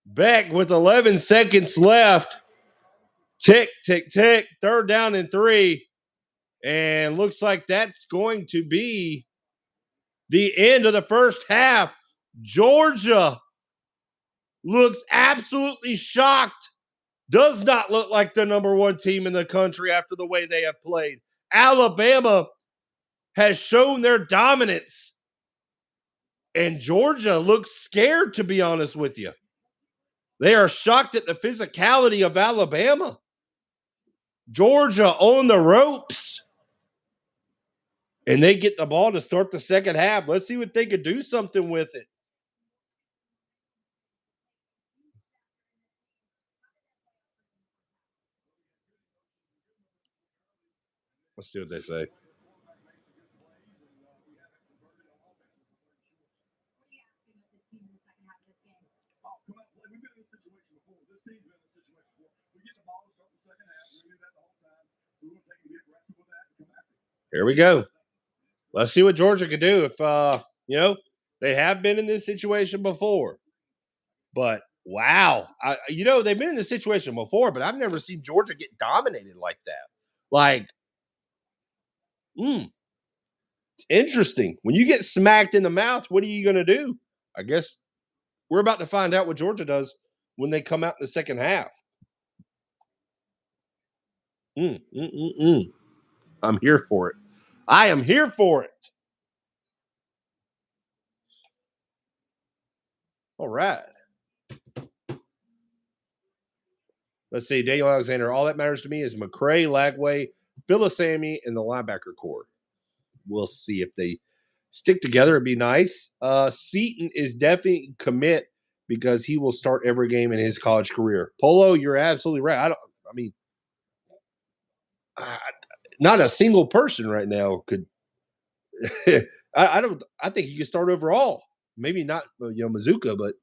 Beck with 11 seconds left. Tick, tick, tick. 3rd down and 3. And looks like that's going to be the end of the first half. Georgia looks absolutely shocked. Does not look like the number 1 team in the country after the way they have played. Alabama has shown their dominance. And Georgia looks scared, to be honest with you. They are shocked at the physicality of Alabama. Georgia on the ropes. And they get the ball to start the second half. Let's see what they could do something with it. Let's see what they say. Here we go. Let's see what Georgia could do. If they have been in this situation before. But wow, they've been in this situation before, but I've never seen Georgia get dominated like that. Like, it's interesting. When you get smacked in the mouth, what are you going to do? I guess we're about to find out what Georgia does when they come out in the second half. I'm here for it. I am here for it. All right. Let's see. Daniel Alexander. All that matters to me is McCray, Lagway, Philosami, and the linebacker core. We'll see if they stick together. It'd be nice. Seaton is definitely commit because he will start every game in his college career. Polo, you're absolutely right. Not a single person right now could. I think he could start overall. Maybe not, Mazuka, but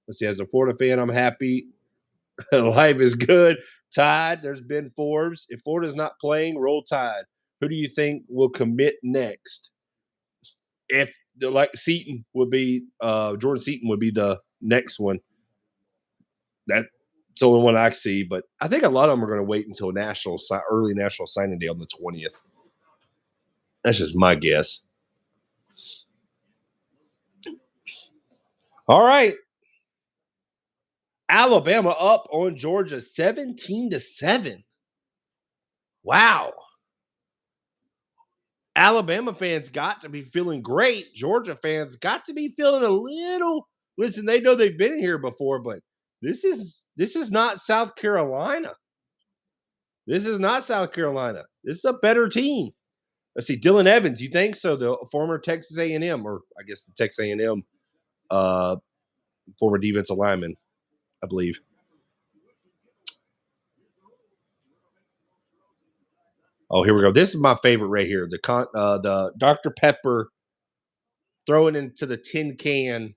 let's see. As a Florida fan, I'm happy. Life is good. Tide. There's Ben Forbes. If Florida's not playing, roll Tide. Who do you think will commit next? If Seaton would be Jordan Seaton would be the next one. That's the only one I see, but I think a lot of them are going to wait until early national signing day on the 20th. That's just my guess. All right. Alabama up on Georgia 17-7. Wow. Alabama fans got to be feeling great. Georgia fans got to be feeling a little. Listen, they know they've been here before, but this is not South Carolina. This is not South Carolina. This is a better team. Let's see, Dylan Evans. You think so? The former Texas A&M, or I guess the Texas A&M former defensive lineman, I believe. Oh, here we go. This is my favorite right here. The Dr. Pepper throwing into the tin can.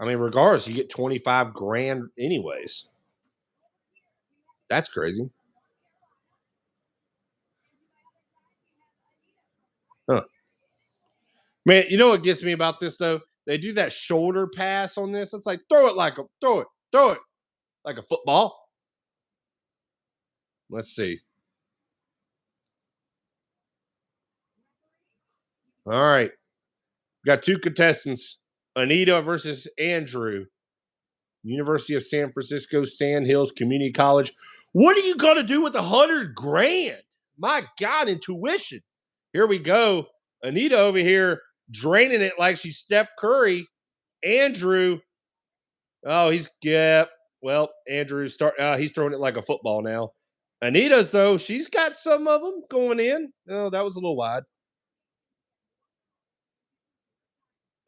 I mean, regardless, you get 25 grand anyways. That's crazy. Huh. Man, you know what gets me about this though? They do that shoulder pass on this. It's like throw it like a football. Let's see. All right. We got 2 contestants. Anita versus Andrew. University of San Francisco, Sand Hills Community College. What are you going to do with $100,000? My God, in tuition. Here we go. Anita over here draining it like she's Steph Curry. Andrew. Oh, well, Andrew's he's throwing it like a football now. Anita's, though, she's got some of them going in. Oh, that was a little wide.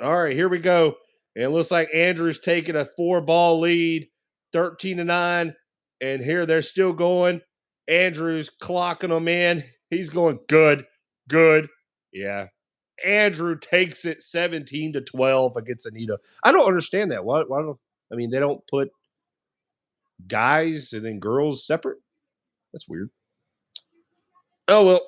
All right, here we go. And it looks like Andrew's taking a 4-ball lead, 13-9. And here they're still going. Andrew's clocking them in. He's going good. Yeah. Andrew takes it 17-12 against Anita. I don't understand that. Why don't they don't put guys and then girls separate? That's weird. Oh, well.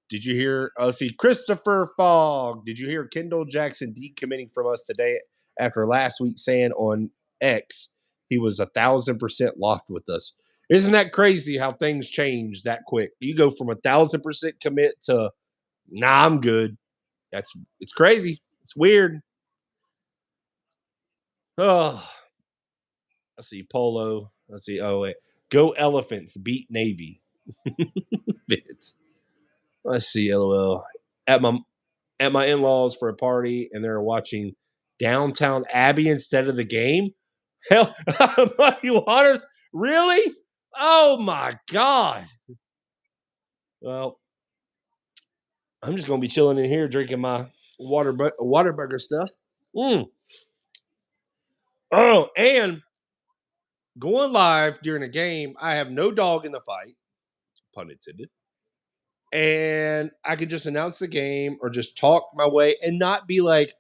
Did you hear? See, Christopher Fogg. Did you hear Kendall Jackson decommitting from us today after last week saying on X he was 1,000% locked with us? Isn't that crazy how things change that quick? You go from 1,000% commit to nah, I'm good. It's crazy. It's weird. Oh, let's see. Polo. Let's see. Oh wait, go Elephants beat Navy. Let's see. LOL. At my in-laws for a party, and they're watching Downtown Abbey instead of the game. Hell, Muddy Waters, really? Oh my God. Well, I'm just gonna be chilling in here drinking my Waterburger stuff. Oh, and going live during a game. I have no dog in the fight, pun intended. And I can just announce the game or just talk my way and not be like,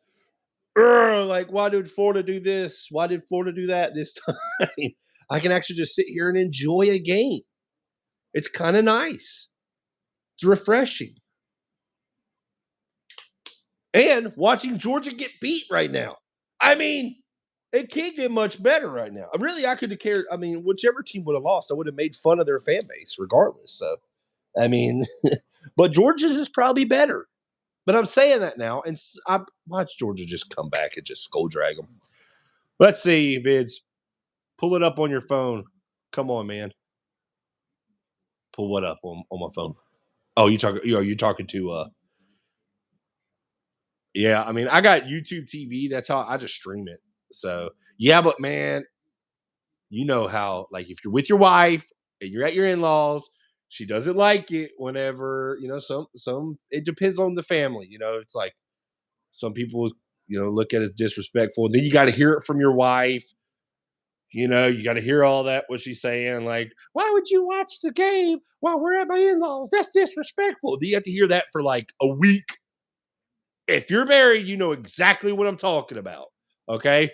why did Florida do this? Why did Florida do that this time? I can actually just sit here and enjoy a game. It's kind of nice. It's refreshing. And watching Georgia get beat right now. I mean, it can't get much better right now. Really, I could have cared. I mean, whichever team would have lost, I would have made fun of their fan base regardless. So, I mean, but Georgia's is probably better. But I'm saying that now, and I watch Georgia just come back and just skull drag them. Let's see, Vids. Pull it up on your phone. Come on, man. Pull what up on my phone? Oh, you talking to yeah, I mean, I got YouTube TV. That's how I just stream it. So yeah, but man, you know how, like, if you're with your wife and you're at your in-laws, she doesn't like it whenever, some it depends on the family. It's like some people, look at it as disrespectful. And then you got to hear it from your wife. You got to hear all that, what she's saying, like, why would you watch the game while we're at my in-laws? That's disrespectful. You have to hear that for like a week. If you're married, you know exactly what I'm talking about. Okay?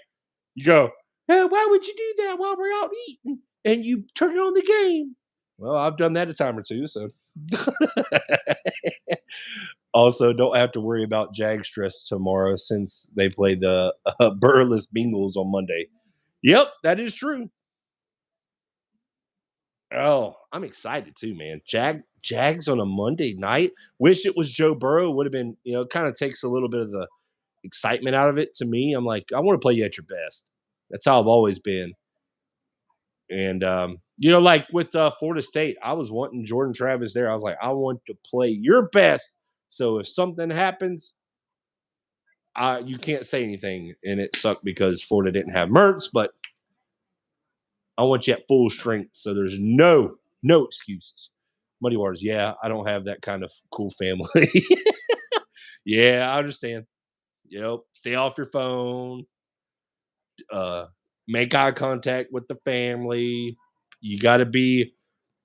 You go, hey, why would you do that while we're out eating? And you turn on the game. Well, I've done that a time or two, so. Also, don't have to worry about Jag stress tomorrow since they play the Burles Bengals on Monday. Yep, that is true. Oh, I'm excited too, man. Jags on a Monday night. Wish it was Joe Burrow. Would have been, kind of takes a little bit of the excitement out of it to me. I'm like, I want to play you at your best. That's how I've always been. And like with Florida State, I was wanting Jordan Travis there. I was like, I want to play your best. So if something happens, you can't say anything. And it sucked because Florida didn't have Mertz, but I want you at full strength. So there's no excuses. Muddy Waters, yeah, I don't have that kind of cool family. Yeah, I understand. Yep. Stay off your phone. Make eye contact with the family. You got to be,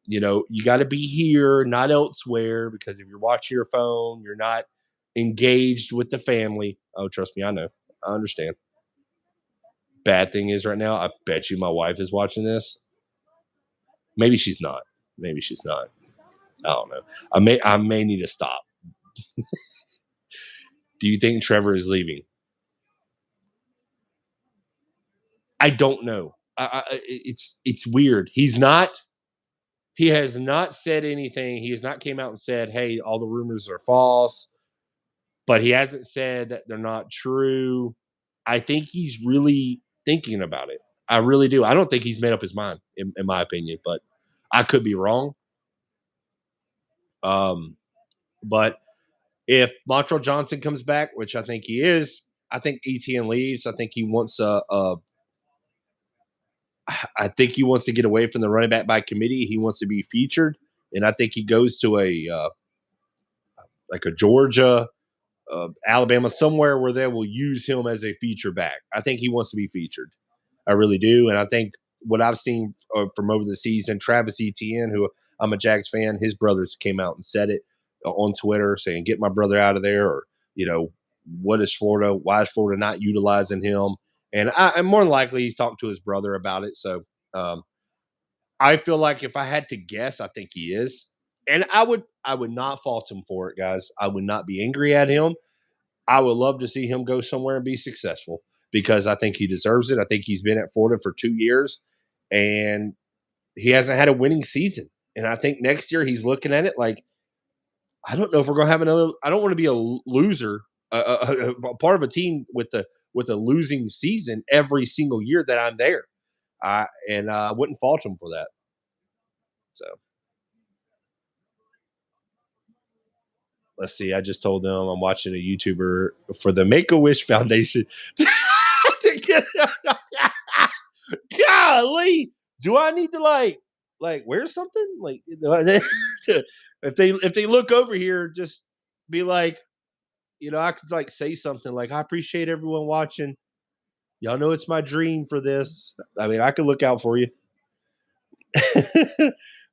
here, not elsewhere, because if you're watching your phone, you're not engaged with the family. Oh, trust me, I know. I understand. Bad thing is right now, I bet you my wife is watching this. Maybe she's not. I don't know. I may need to stop. Do you think Trevor is leaving? I don't know. It's weird. He's not. He has not said anything. He has not came out and said, "Hey, all the rumors are false," but he hasn't said that they're not true. I think he's really thinking about it. I really do. I don't think he's made up his mind, in my opinion, but I could be wrong. But if Montrell Johnson comes back, which I think he is, I think ETN leaves. I think he wants I think he wants to get away from the running back by committee. He wants to be featured, and I think he goes to like a Georgia, Alabama, somewhere where they will use him as a feature back. I think he wants to be featured. I really do, and I think what I've seen from over the season, Travis Etienne, who I'm a Jags fan, his brothers came out and said it on Twitter, saying, "Get my brother out of there," or what is Florida? Why is Florida not utilizing him? And more than likely, he's talked to his brother about it. So um, I feel like if I had to guess, I think he is, and I would not fault him for it, guys. I would not be angry at him. I would love to see him go somewhere and be successful because I think he deserves it. I think he's been at Florida for 2 years and he hasn't had a winning season. And I think next year he's looking at it like, I don't know if we're going to have another. I don't want to be a loser, a part of a team with a losing season every single year that I'm there. And I wouldn't fault him for that. So let's see. I just told them I'm watching a YouTuber for the Make a Wish Foundation. Golly, do I need to like wear something? Like if they look over here, just be like, I could like say something like, I appreciate everyone watching. Y'all know it's my dream for this. I mean, I could look out for you.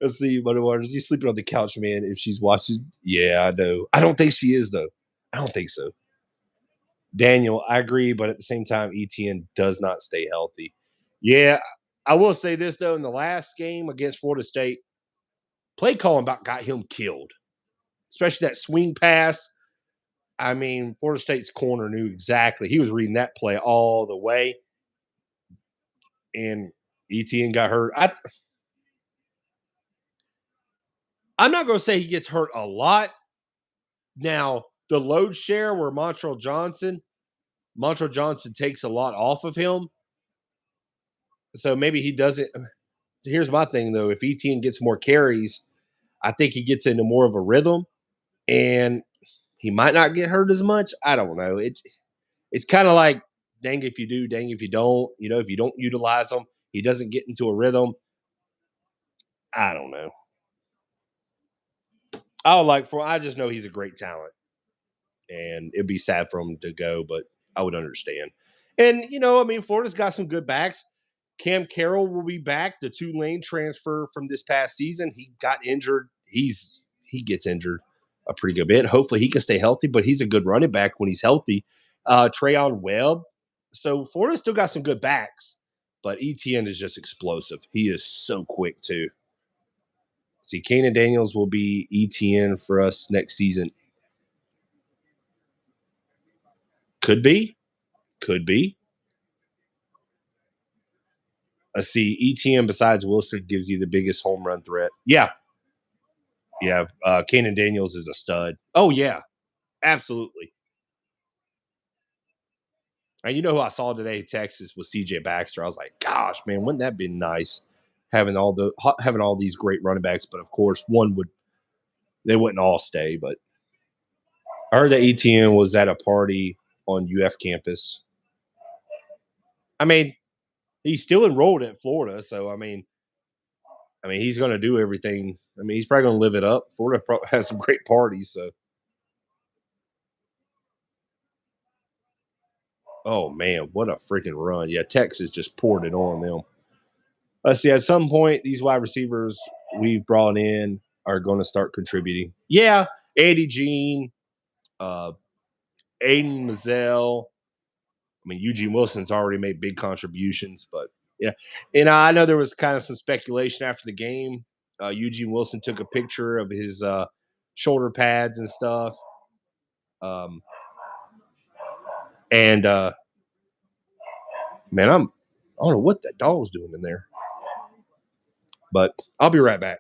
Let's see, Mother Waters. You sleeping on the couch, man. If she's watching, yeah, I know. I don't think she is though. I don't think so. Daniel, I agree, but at the same time, ETN does not stay healthy. Yeah, I will say this though: in the last game against Florida State, play calling about got him killed, especially that swing pass. I mean, Florida State's corner knew exactly. He was reading that play all the way, and ETN got hurt. I'm not going to say he gets hurt a lot. Now, the load share where Montrell Johnson takes a lot off of him. So maybe he doesn't. Here's my thing, though. If ETN gets more carries, I think he gets into more of a rhythm and he might not get hurt as much. I don't know. It's kind of like dang if you do, dang if you don't. If you don't utilize him, he doesn't get into a rhythm. I don't know. I just know he's a great talent. And it'd be sad for him to go, but I would understand. And Florida's got some good backs. Cam Carroll will be back. The Tulane transfer from this past season, he got injured. He gets injured a pretty good bit. Hopefully, he can stay healthy. But he's a good running back when he's healthy. Trayon Webb. So Florida still got some good backs, but ETN is just explosive. He is so quick too. See, Kanan Daniels will be ETN for us next season. Could be. Could be. Let's see. ETN besides Wilson gives you the biggest home run threat. Yeah. Yeah. Kanan Daniels is a stud. Oh, yeah. Absolutely. And you know who I saw today in Texas was CJ Baxter. I was like, gosh, man, wouldn't that be nice having all these great running backs? But of course, they wouldn't all stay. But I heard that ETN was at a party on UF campus. I mean, he's still enrolled at Florida, so I mean, he's going to do everything. I mean, he's probably going to live it up. Florida has some great parties, so. Oh man, what a freaking run! Yeah, Texas just poured it on them. Let's see. At some point, these wide receivers we've brought in are going to start contributing. Yeah, Andy Jean, uh, Aiden Mazzell. I mean, Eugene Wilson's already made big contributions, but yeah. And I know there was kind of some speculation after the game. Eugene Wilson took a picture of his shoulder pads and stuff. And man, I don't know what that dog's doing in there, but I'll be right back.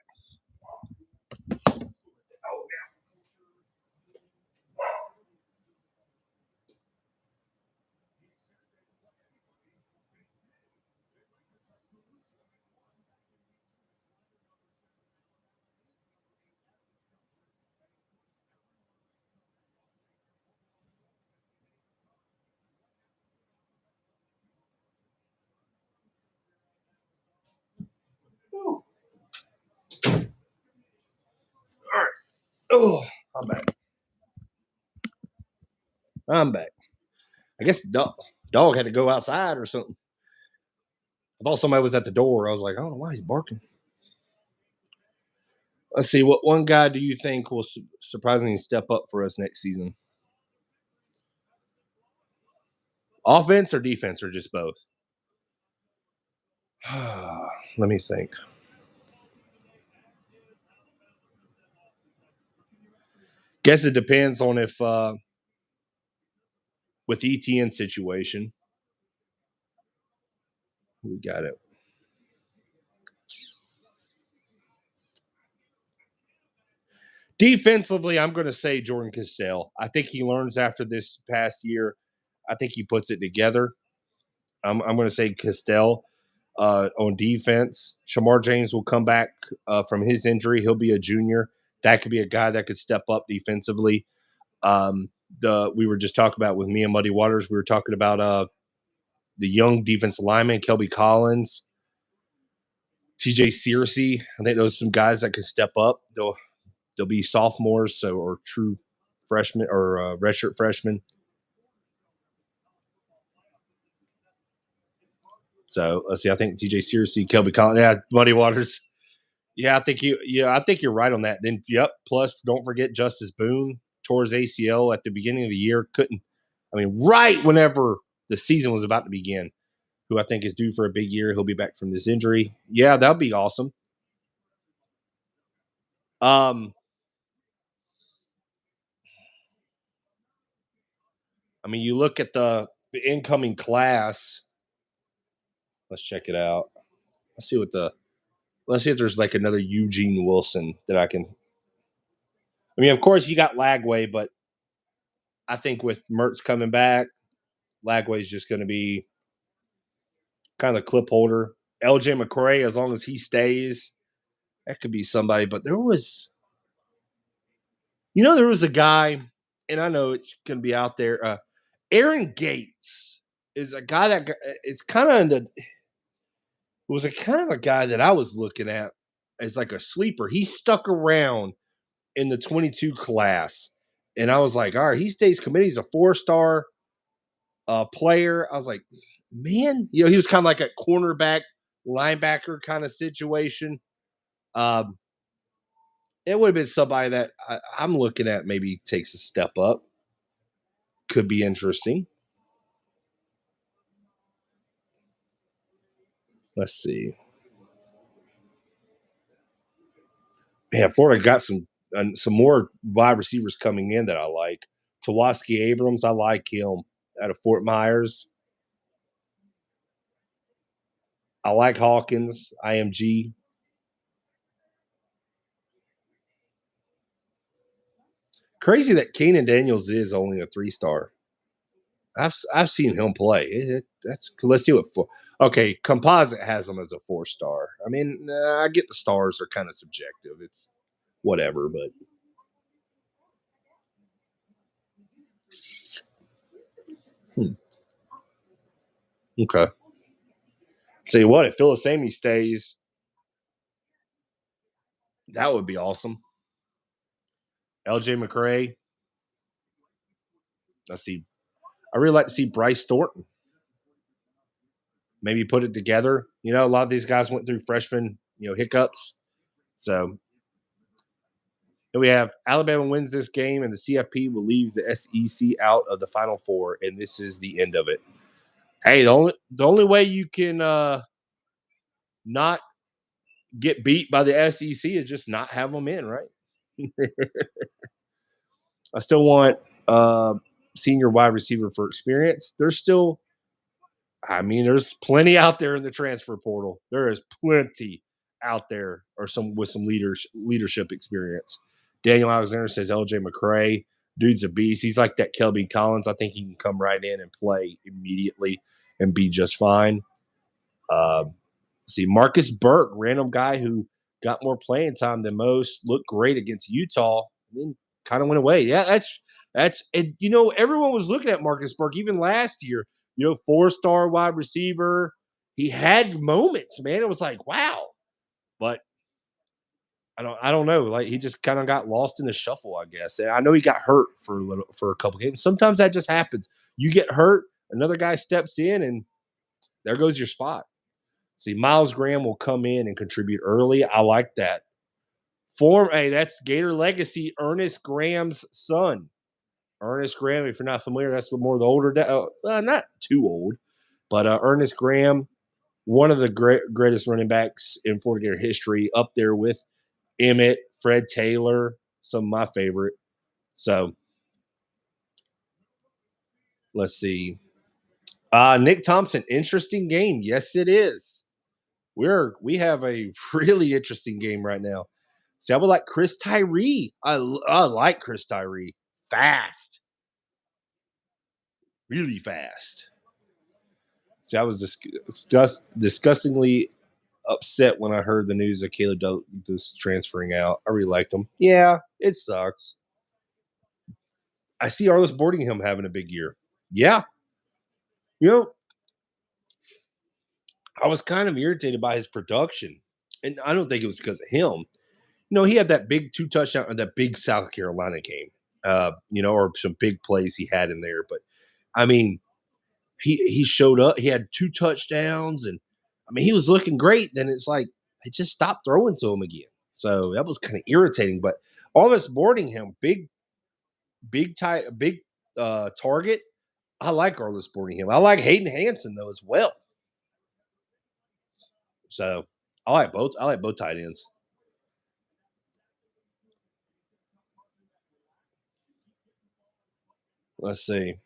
Oh, I'm back. I guess dog had to go outside or something. I thought somebody was at the door. I was like, I don't know why he's barking. Let's see. What one guy do you think will surprisingly step up for us next season? Offense or defense or just both? Let me think. Guess it depends on if with ETN situation. We got it. Defensively, I'm going to say Jordan Castell. I think he learns after this past year. I think he puts it together. I'm going to say Castell on defense. Shamar James will come back from his injury. He'll be a junior. That could be a guy that could step up defensively. We were just talking about with me and Muddy Waters. We were talking about the young defensive lineman, Kelby Collins, TJ Searcy. I think those are some guys that can step up. They'll be sophomores, or true freshmen or redshirt freshmen. So let's see. I think TJ Searcy, Kelby Collins, Muddy Waters. I think you're right on that. Then plus don't forget Justice Boone tore his ACL at the beginning of the year. Right whenever the season was about to begin, who I think is due for a big year. He'll be back from this injury. Yeah, that'll be awesome. You look at the incoming class. Let's check it out. Let's see if there's like another Eugene Wilson that I can. Of course you got Lagway, but I think with Mertz coming back, Lagway is just going to be kind of clip holder. LJ McCray, as long as he stays, that could be somebody. But there was a guy, and I know it's going to be out there. Aaron Gates is a guy that it's kind of was a kind of a guy that I was looking at as like a sleeper. He stuck around in the 22 class, and I was like, all right, he stays committed. He's a 4-star player. I was like, man, he was kind of like a cornerback, linebacker kind of situation. It would have been somebody that I'm looking at maybe takes a step up. Could be interesting. Let's see. Yeah, Florida got some more wide receivers coming in that I like. Tawaski Abrams, I like him out of Fort Myers. I like Hawkins, IMG. Crazy that Keenan Daniels is only a 3-star. I've seen him play. Let's see what for. Okay, Composite has him as a 4-star. I get the stars are kind of subjective. It's whatever, but okay. Tell you what, if Philisamy stays, that would be awesome. LJ McCray. Let's see. I really like to see Bryce Thornton. Maybe put it together. A lot of these guys went through freshman, hiccups. So and we have Alabama wins this game, and the CFP will leave the SEC out of the Final Four, and this is the end of it. Hey, the only way you can not get beat by the SEC is just not have them in, right? I still want senior wide receiver for experience. There's plenty out there in the transfer portal. There is plenty out there, or with some leadership experience. Daniel Alexander says LJ McCray, dude's a beast. He's like that Kelby Collins. I think he can come right in and play immediately and be just fine. See, Marcus Burke, random guy who got more playing time than most, looked great against Utah, and then kind of went away. Yeah, that's and everyone was looking at Marcus Burke even last year. 4-star wide receiver. He had moments, man. It was like, wow. But I don't know. Like he just kind of got lost in the shuffle, I guess. And I know he got hurt for a couple games. Sometimes that just happens. You get hurt, another guy steps in, and there goes your spot. See, Miles Graham will come in and contribute early. I like that. Hey, that's Gator legacy, Ernest Graham's son. Ernest Graham, if you're not familiar, that's the older not too old, but Ernest Graham, one of the greatest running backs in Florida Gator history, up there with Emmett, Fred Taylor, some of my favorite. So let's see. Nick Thompson, interesting game. Yes, it is. We have a really interesting game right now. See, I would like Chris Tyree. I like Chris Tyree. Fast. Really fast. See, I was disgustingly upset when I heard the news of Caleb Douglas transferring out. I really liked him. Yeah, it sucks. I see Arlis Boardingham having a big year. Yeah. You know, I was kind of irritated by his production. And I don't think it was because of him. He had that big 2 touchdown in that big South Carolina game. Or some big plays he had in there. But I mean, he showed up. He had 2 touchdowns, and I mean, he was looking great. Then it's like they just stopped throwing to him again. So that was kind of irritating. But Arlis Boardingham, big target. I like Arlis Boardingham. I like Hayden Hanson though as well. So I like both. I like both tight ends. Let's see.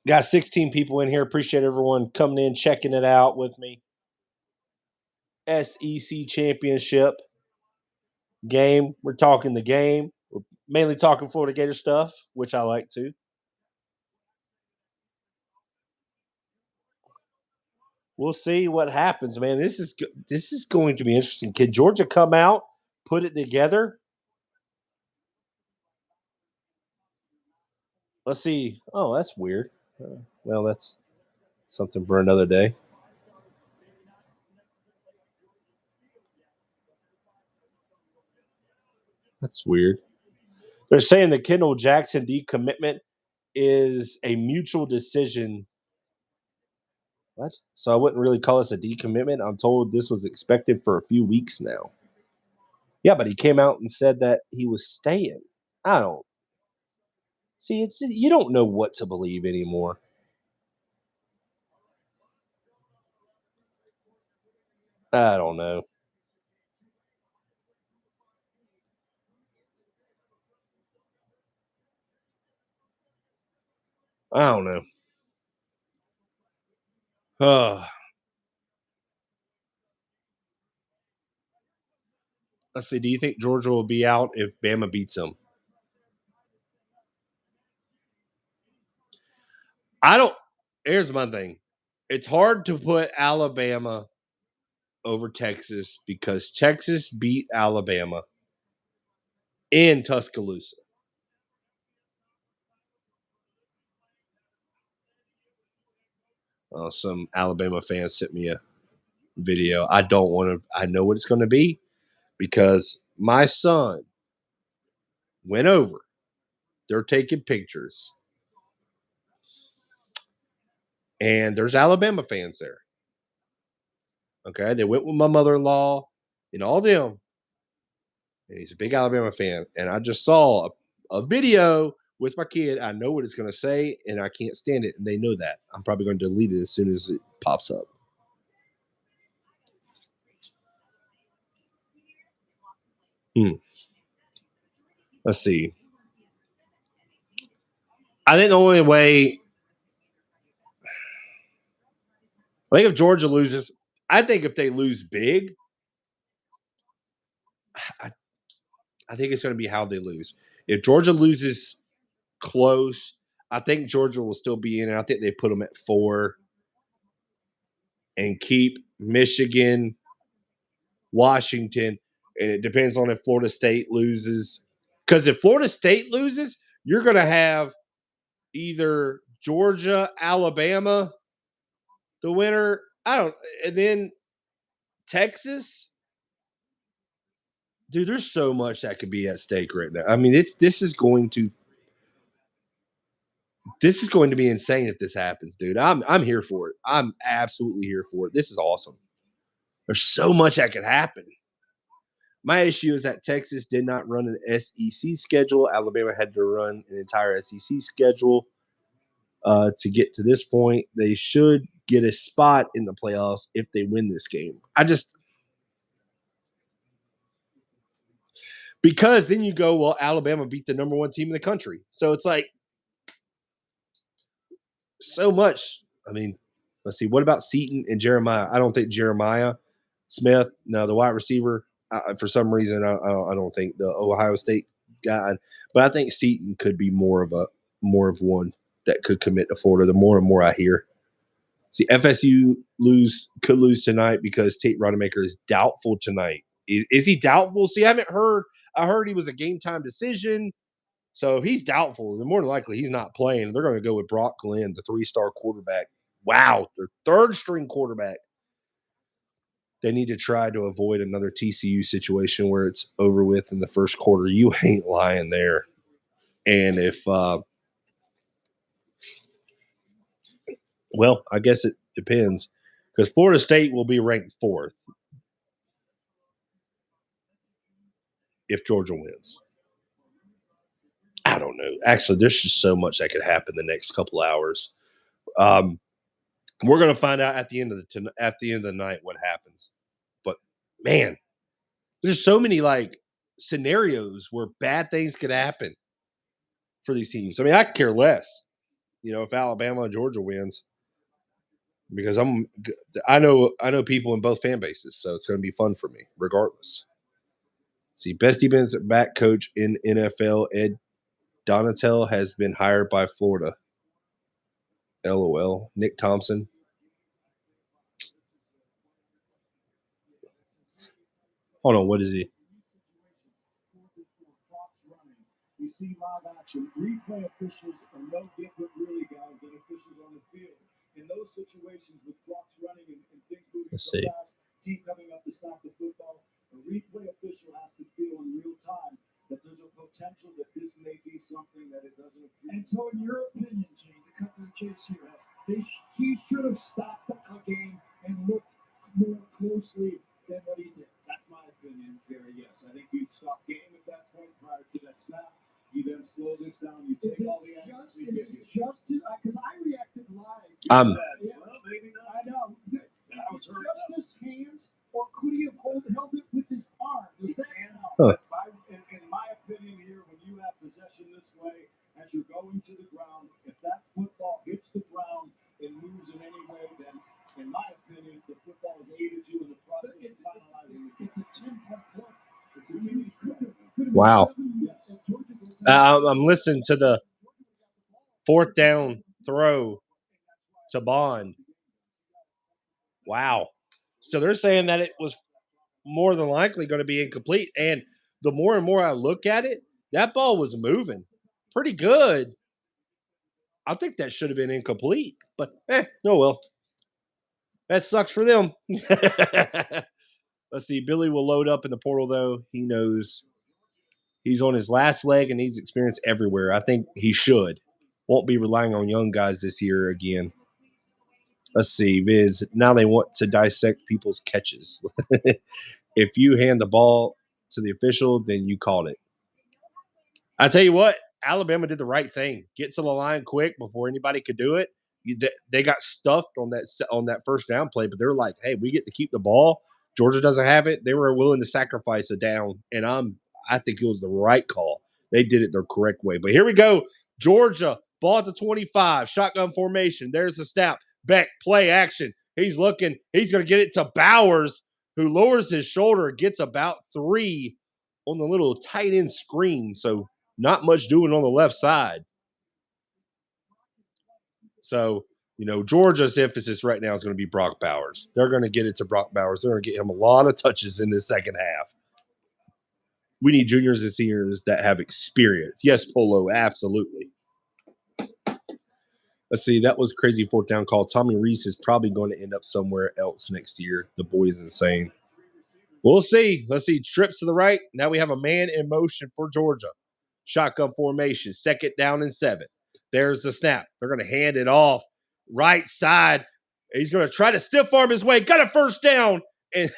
Got 16 people in here. Appreciate everyone coming in, checking it out with me. SEC Championship game. We're talking the game. We're mainly talking Florida Gator stuff, which I like too. We'll see what happens, man. This is going to be interesting. Can Georgia come out, put it together? Let's see. Oh, that's weird. Well, that's something for another day. That's weird. They're saying the Kendall Jackson decommitment is a mutual decision. What? So I wouldn't really call this a decommitment. I'm told this was expected for a few weeks now. Yeah, but he came out and said that he was staying. I don't see. It's you don't know what to believe anymore. I don't know. I don't know. Let's see. Do you think Georgia will be out if Bama beats them? I don't. Here's my thing. It's hard to put Alabama over Texas because Texas beat Alabama in Tuscaloosa. Some Alabama fans sent me a video. I don't want to. I know what it's going to be because my son went over. They're taking pictures, and there's Alabama fans there. Okay, they went with my mother-in-law and all them, and he's a big Alabama fan. And I just saw a video with my kid. I know what it's going to say, and I can't stand it, and they know that. I'm probably going to delete it as soon as it pops up. Let's see. I think the only way. I think if Georgia loses, I think if they lose big, I think it's going to be how they lose. If Georgia loses close, I think Georgia will still be in. And I think they put them at 4 and keep Michigan, Washington, and it depends on if Florida State loses. Because if Florida State loses, you're going to have either Georgia, Alabama, the winner. And then Texas. Dude, there's so much that could be at stake right now. I mean, this is going to be insane if this happens, dude. I'm here for it. I'm absolutely here for it. This is awesome. There's so much that could happen. My issue is that Texas did not run an SEC schedule. Alabama had to run an entire SEC schedule to get to this point. They should get a spot in the playoffs if they win this game. Because then you go, well, Alabama beat the number one team in the country. So it's like so much. I mean, let's see. What about Seton and Jeremiah? I don't think Jeremiah Smith, no, the wide receiver, for some reason, I don't think the Ohio State guy, but I think Seton could be more of one that could commit to Florida. The more and more I hear. See, FSU could lose tonight because Tate Rodemaker is doubtful tonight. Is he doubtful? See, I haven't heard. I heard he was a game time decision. So if he's doubtful, then more than likely he's not playing. They're going to go with Brock Glenn, the 3-star quarterback. Wow, their third string quarterback. They need to try to avoid another TCU situation where it's over with in the first quarter. You ain't lying there. And if, well, I guess it depends because Florida State will be ranked 4th if Georgia wins. I don't know. Actually, there's just so much that could happen the next couple hours. We're going to find out at the end of the night what happens. But man, there's so many like scenarios where bad things could happen for these teams. I mean, I could care less, if Alabama and Georgia wins, because I know people in both fan bases, so it's going to be fun for me regardless. See, best defensive back coach in NFL, Ed Donatel, has been hired by Florida. LOL. Nick Thompson. Hold on, what is he? You see live action. Replay officials are no different, really, guys, than officials on the field. In those situations with clocks running and things moving so fast, team coming up to stop the football, a replay official has to feel in real time that there's a potential that this may be something that it doesn't appear. And so, in your opinion, Gene, to cut to the chase here, he should have stopped the game and looked more closely than what he did. That's my opinion, Gary. Yes, I think you'd stop game at that point prior to that snap. You then slow this down. You take all the angles. Just because I reacted live. Well, maybe not. I know. Just his hands, or could he have held it with his arm? In my opinion, here, when you have possession this way, as you're going to the ground, if that football hits the ground and moves in any way, then, in my opinion, the football has aided you in the process of finalizing the game. It's a 10-point play. It's a huge play. Wow. I'm listening to the 4th down throw to Bond. Wow. So they're saying that it was more than likely going to be incomplete. And the more and more I look at it, that ball was moving pretty good. I think that should have been incomplete. But, no, well. That sucks for them. Let's see. Billy will load up in the portal, though. He knows he's on his last leg and needs experience everywhere. I think he should. Won't be relying on young guys this year again. Let's see, Viz. Now they want to dissect people's catches. If you hand the ball to the official, then you called it. I tell you what, Alabama did the right thing. Get to the line quick before anybody could do it. They got stuffed on that first down play, but they're like, hey, we get to keep the ball. Georgia doesn't have it. They were willing to sacrifice a down, and I think it was the right call. They did it the correct way. But here we go. Georgia, ball at the 25, shotgun formation. There's the snap. Beck, play action. He's looking. He's going to get it to Bowers, who lowers his shoulder, gets about 3 on the little tight end screen. So not much doing on the left side. So, Georgia's emphasis right now is going to be Brock Bowers. They're going to get it to Brock Bowers. They're going to get him a lot of touches in this second half. We need juniors and seniors that have experience. Yes, Polo, absolutely. Let's see. That was a crazy 4th down call. Tommy Reese is probably going to end up somewhere else next year. The boy is insane. We'll see. Let's see. Trips to the right. Now we have a man in motion for Georgia. Shotgun formation. 2nd down and 7. There's the snap. They're going to hand it off. Right side. He's going to try to stiff arm his way. Got a first down. And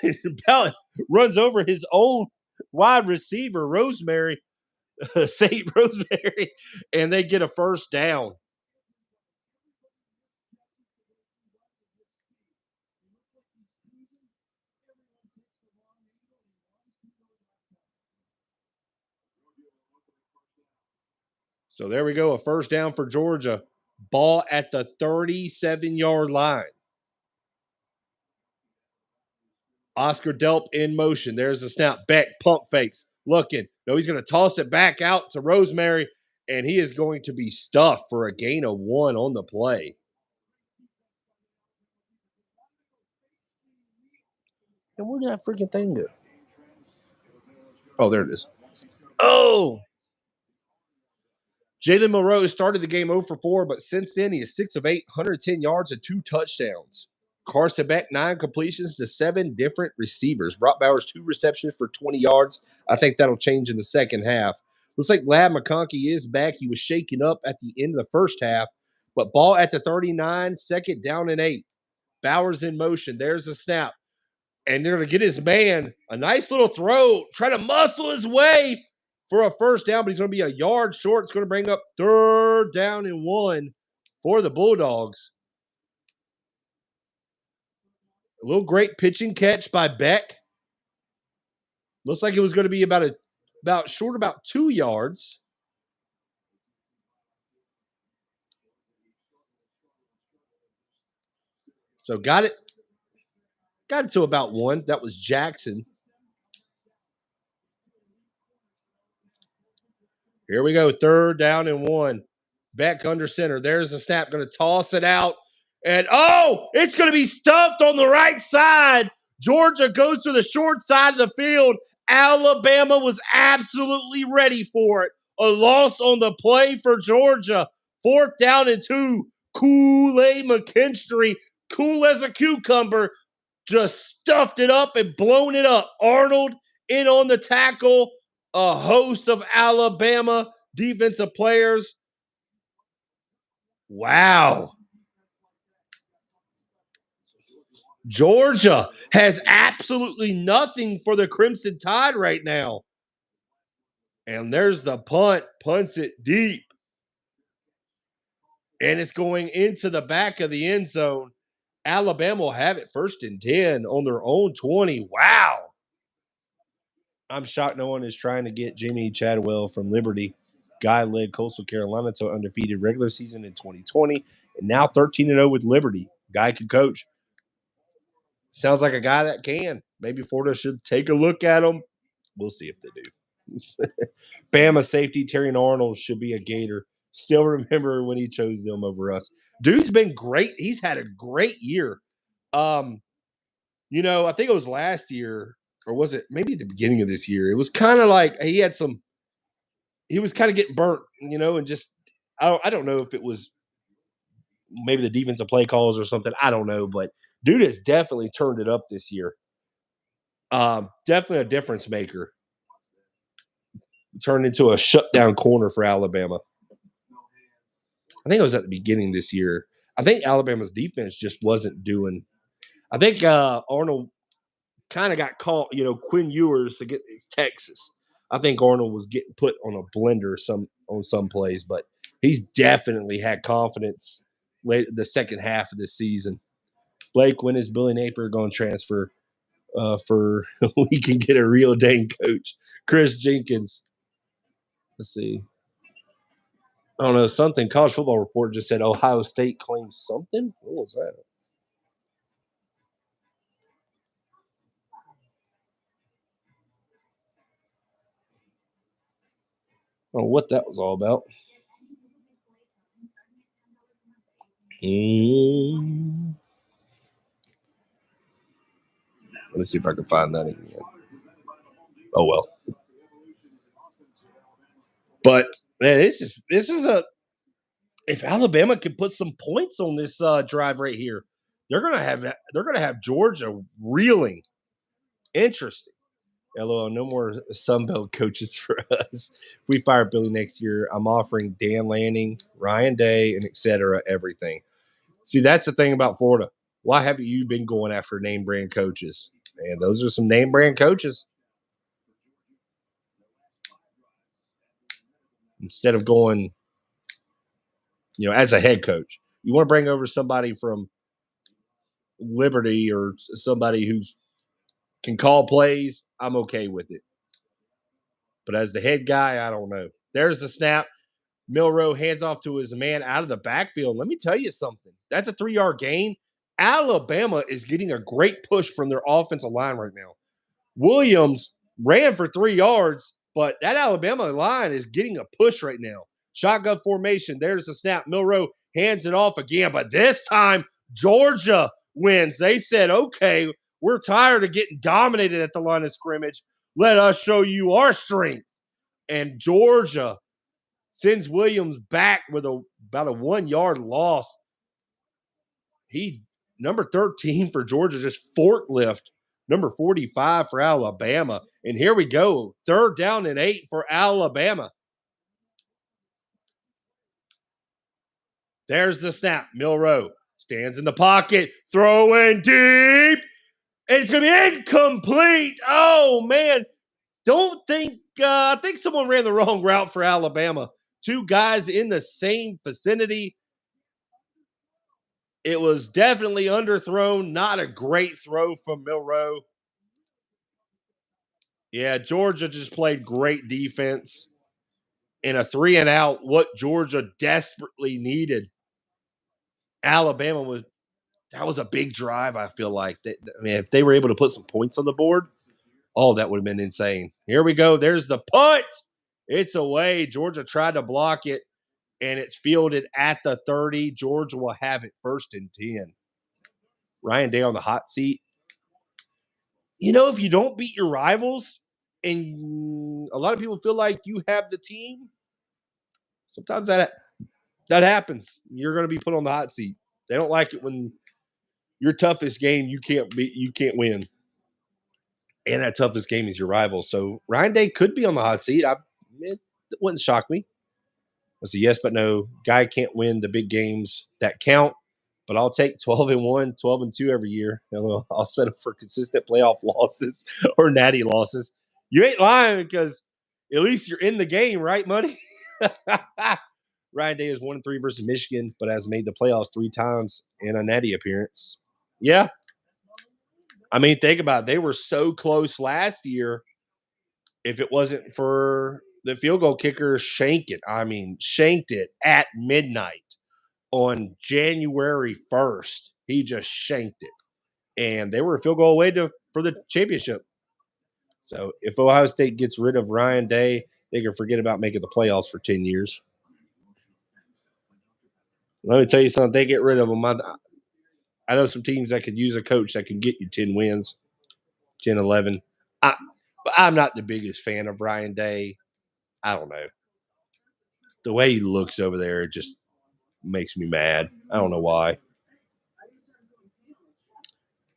Bell runs over his own wide receiver, Rosemary, St. Rosemary, and they get a first down. So there we go, a first down for Georgia. Ball at the 37-yard line. Oscar Delp in motion. There's the snap. Beck pump fakes. Looking. No, he's going to toss it back out to Rosemary, and he is going to be stuffed for a gain of 1 on the play. And where did that freaking thing go? Oh, there it is. Oh! Jalen Monroe started the game 0 for 4, but since then he is 6 of 8, 110 yards and 2 touchdowns. Carson Beck, 9 completions to 7 different receivers. Brock Bowers, 2 receptions for 20 yards. I think that'll change in the second half. Looks like Lab McConkey is back. He was shaken up at the end of the first half, but ball at the 39, 2nd down and 8. Bowers in motion. There's the snap. And they're going to get his man a nice little throw, try to muscle his way for a first down, but he's going to be a yard short. It's going to bring up 3rd down and 1 for the Bulldogs. A little great pitching catch by Beck. Looks like it was going to be about 2 yards. So got it to about 1. That was Jackson. Here we go, 3rd down and 1. Beck under center. There's the snap. Going to toss it out. And, it's going to be stuffed on the right side. Georgia goes to the short side of the field. Alabama was absolutely ready for it. A loss on the play for Georgia. 4th down and 2. Kool-Aid McKinstry, cool as a cucumber, just stuffed it up and blown it up. Arnold in on the tackle. A host of Alabama defensive players. Wow. Georgia has absolutely nothing for the Crimson Tide right now. And there's the punt. Punts it deep. And it's going into the back of the end zone. Alabama will have it 1st and 10 on their own 20. Wow. I'm shocked no one is trying to get Jimmy Chadwell from Liberty. Guy led Coastal Carolina to an undefeated regular season in 2020 and now 13-0 with Liberty. Guy can coach. Sounds like a guy that can. Maybe Florida should take a look at him. We'll see if they do. Bama safety Terry Arnold should be a Gator. Still remember when he chose them over us. Dude's been great. He's had a great year. I think it was last year, or was it maybe at the beginning of this year? It was kind of like he was kind of getting burnt, and just I don't know if it was maybe the defensive play calls or something. I don't know, but dude has definitely turned it up this year. Definitely a difference maker. Turned into a shutdown corner for Alabama. I think it was at the beginning this year. I think Alabama's defense just wasn't doing. I think Arnold kind of got caught, Quinn Ewers against Texas. I think Arnold was getting put on a blender on some plays, but he's definitely had confidence late the second half of the season. Blake, when is Billy Napier going to transfer for we can get a real dang coach? Chris Jenkins. Let's see. I don't know, something. College Football Report just said Ohio State claims something. What was that? I don't know what that was all about. Let me see if I can find that again. Oh well. But man, this is if Alabama can put some points on this drive right here, they're gonna have Georgia reeling. Interesting. LOL, no more Sunbelt coaches for us. If we fire Billy next year, I'm offering Dan Lanning, Ryan Day, and etc. everything. See, that's the thing about Florida. Why haven't you been going after name brand coaches? And those are some name brand coaches. Instead of going, as a head coach, you want to bring over somebody from Liberty or somebody who can call plays. I'm okay with it. But as the head guy, I don't know. There's the snap. Milroe hands off to his man out of the backfield. Let me tell you something. That's a 3-yard gain. Alabama is getting a great push from their offensive line right now. Williams ran for 3 yards, but that Alabama line is getting a push right now. Shotgun formation. There's the snap. Milroe hands it off again, but this time Georgia wins. They said, okay, we're tired of getting dominated at the line of scrimmage. Let us show you our strength. And Georgia sends Williams back with about a 1-yard loss. Number 13 for Georgia, just forklift. Number 45 for Alabama. And here we go. 3rd down and 8 for Alabama. There's the snap. Milroe stands in the pocket, throwing deep. And it's going to be incomplete. Oh, man. I think someone ran the wrong route for Alabama. 2 guys in the same vicinity. It was definitely underthrown. Not a great throw from Milroe. Yeah, Georgia just played great defense in a 3-and-out, what Georgia desperately needed. Alabama that was a big drive, I feel like. If they were able to put some points on the board, that would have been insane. Here we go. There's the punt. It's away. Georgia tried to block it, and it's fielded at the 30. Georgia will have it 1st and 10. Ryan Day on the hot seat. If you don't beat your rivals, and a lot of people feel like you have the team, sometimes that happens. You're going to be put on the hot seat. They don't like it when your toughest game you can't win, and that toughest game is your rival. So Ryan Day could be on the hot seat. It wouldn't shock me. That's a yes but no. Guy can't win the big games that count, but I'll take 12-1, 12-2 every year. I'll settle for consistent playoff losses or natty losses. You ain't lying, because at least you're in the game, right, Money? Ryan Day is 1-3 versus Michigan, but has made the playoffs 3 times in a natty appearance. Yeah. Think about it. They were so close last year. If it wasn't for the field goal kicker shanked it at midnight on January 1st. He just shanked it. And they were a field goal away for the championship. So if Ohio State gets rid of Ryan Day, they can forget about making the playoffs for 10 years. Let me tell you something. They get rid of them. I know some teams that could use a coach that can get you 10 wins, 10, 11. But I'm not the biggest fan of Ryan Day. I don't know. The way he looks over there just makes me mad. I don't know why.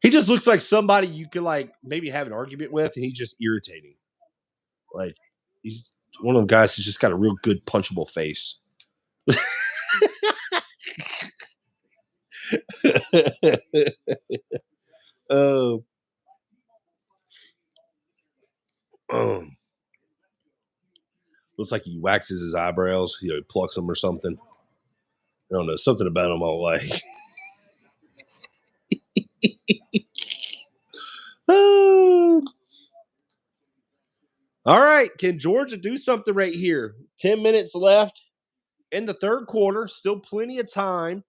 He just looks like somebody you could maybe have an argument with, and he's just irritating. He's one of those guys who's just got a real good punchable face. Oh. Looks like he waxes his eyebrows. He plucks them or something. I don't know. Something about him I like. All right. Can Georgia do something right here? 10 minutes left in the 3rd quarter. Still plenty of time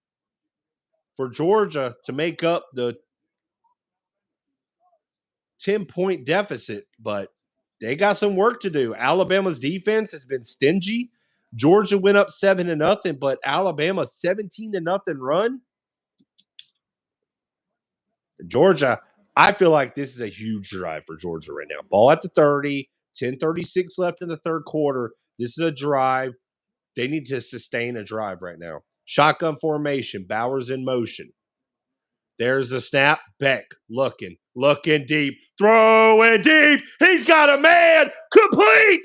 for Georgia to make up the 10-point deficit, but they got some work to do. Alabama's defense has been stingy. Georgia went up 7-0, but Alabama 17-0 run. Georgia, I feel like this is a huge drive for Georgia right now. Ball at the 30, 10:36 left in the 3rd quarter. This is a drive. They need to sustain a drive right now. Shotgun formation, Bowers in motion. There's the snap. Beck looking deep, throwing deep. He's got a man complete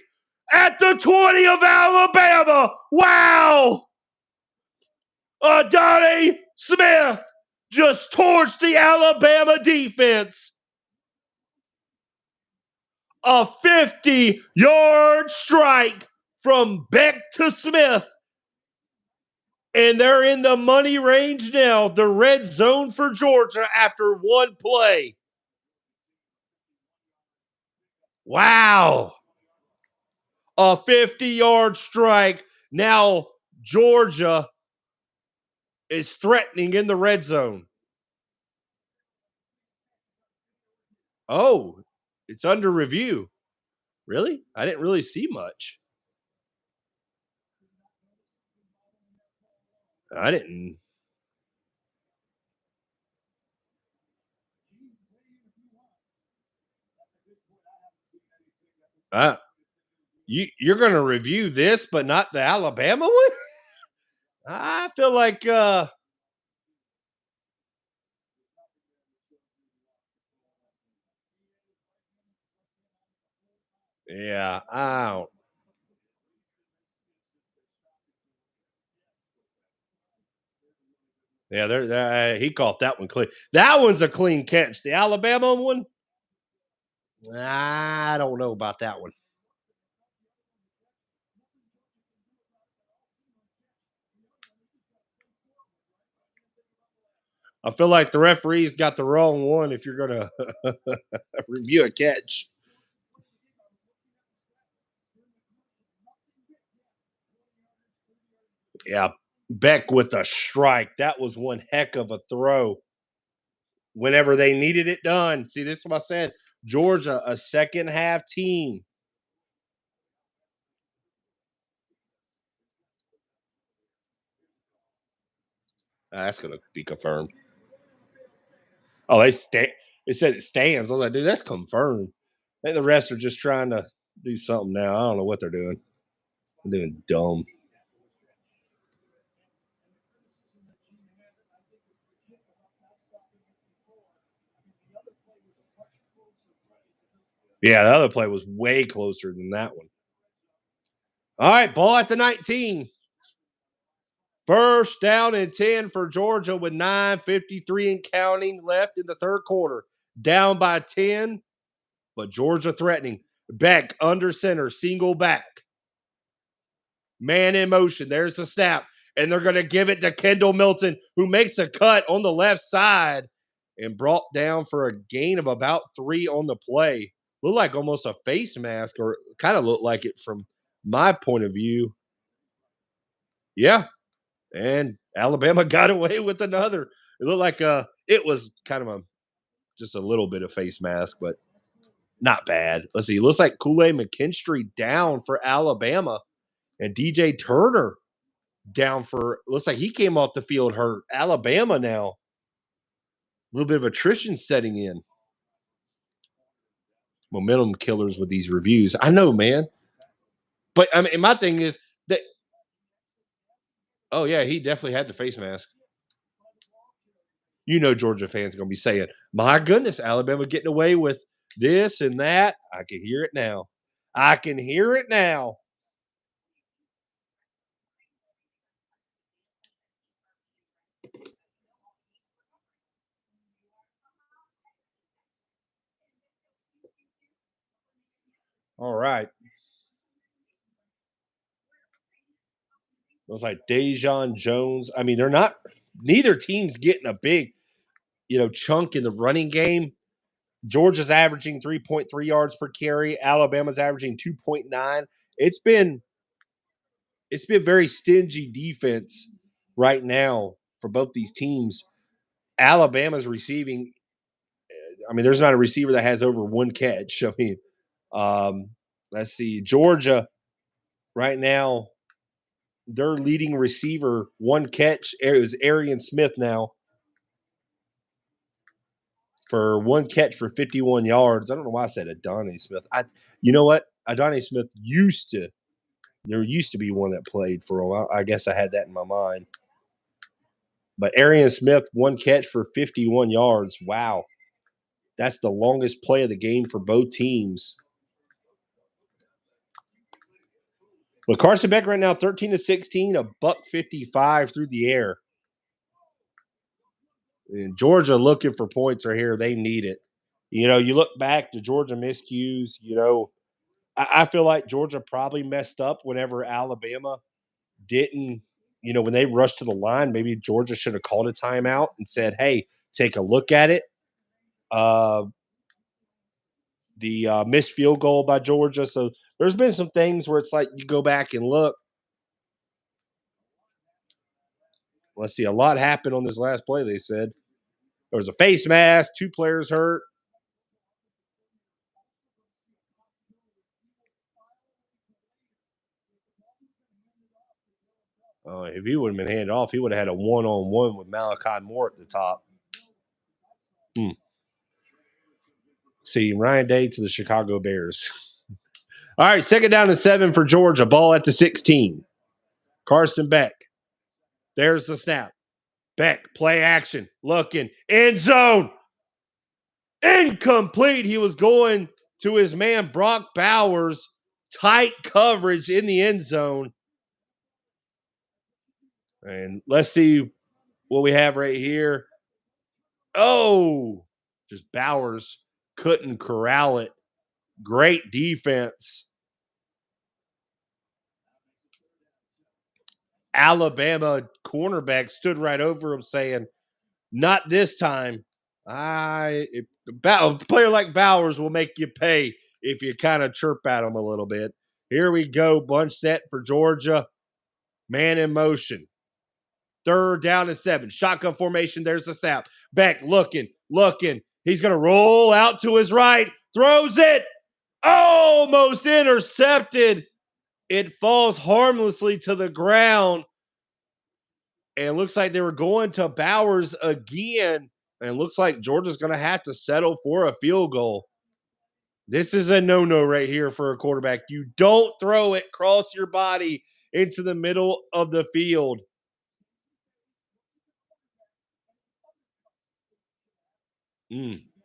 at the 20 of Alabama. Wow. Donnie Smith just torched the Alabama defense. A 50-yard strike from Beck to Smith. And they're in the money range now, the red zone for Georgia after one play. Wow. A 50-yard strike. Now Georgia is threatening in the red zone. Oh, it's under review. Really? I didn't really see much. I didn't. You're going to review this, but not the Alabama one? I feel like yeah, I don't. Yeah, he caught that one clean. That one's a clean catch. The Alabama one, I don't know about that one. I feel like the referee's got the wrong one if you're going to review a catch. Yeah, Beck with a strike. That was one heck of a throw. Whenever they needed it done. See, this is what I said. Georgia, a second half team. That's going to be confirmed. Oh, it said it stands. I was like, dude, that's confirmed. I think the rest are just trying to do something now. I don't know what they're doing. They're doing dumb. Yeah, the other play was way closer than that one. All right, ball at the 19. First down and 10 for Georgia with 9:53 and counting left in the third quarter. Down by 10, but Georgia threatening. Beck under center, single back. Man in motion. There's the snap. And they're going to give it to Kendall Milton, who makes a cut on the left side and brought down for a gain of about 3 on the play. Looked like almost a face mask, or kind of looked like it from my point of view. Yeah. And Alabama got away with another. It looked like it was kind of just a little bit of face mask, but not bad. Let's see. It looks like Kool-Aid McKinstry down for Alabama, and DJ Turner down for, looks like he came off the field hurt. Alabama now. A little bit of attrition setting in. Momentum killers with these reviews. I know, man. But I mean, my thing is that, oh yeah, he definitely had the face mask. You know, Georgia fans are going to be saying, my goodness, Alabama getting away with this and that. I can hear it now. I can hear it now. All right. It was like Dejon Jones. I mean, they're not, neither team's getting a big, chunk in the running game. Georgia's averaging 3.3 yards per carry. Alabama's averaging 2.9. It's been very stingy defense right now for both these teams. Alabama's receiving, I mean, there's not a receiver that has over one catch. I mean, let's see. Georgia right now, their leading receiver, one catch, is Arian Smith now for one catch for 51 yards. I don't know why I said Adonai Smith. You know what? Adonai Smith there used to be one that played for a while. I guess I had that in my mind. But Arian Smith, 1 catch for 51 yards. Wow. That's the longest play of the game for both teams. But Carson Beck right now, 13-16, $155 through the air. And Georgia looking for points right here. They need it. You know, you look back to Georgia miscues, I feel like Georgia probably messed up whenever Alabama didn't, when they rushed to the line, maybe Georgia should have called a timeout and said, hey, take a look at it. The missed field goal by Georgia. So there's been some things where it's like you go back and look. Let's see, a lot happened on this last play, they said. There was a face mask, 2 players hurt. If he would have been handed off, he would have had a one-on-one with Malachi Moore at the top. See, Ryan Day to the Chicago Bears. All right, 2nd down and 7 for Georgia. Ball at the 16. Carson Beck. There's the snap. Beck, play action. Looking. End zone. Incomplete. He was going to his man, Brock Bowers. Tight coverage in the end zone. And let's see what we have right here. Oh, just Bowers couldn't corral it. Great defense. Alabama cornerback stood right over him saying, not this time. A player like Bowers will make you pay if you kind of chirp at him a little bit. Here we go. Bunch set for Georgia. Man in motion. 3rd down and 7. Shotgun formation. There's the snap. Beck looking. He's going to roll out to his right. Throws it. Almost intercepted. It falls harmlessly to the ground. And it looks like they were going to Bowers again. And it looks like Georgia's going to have to settle for a field goal. This is a no-no right here for a quarterback. You don't throw it cross your body into the middle of the field.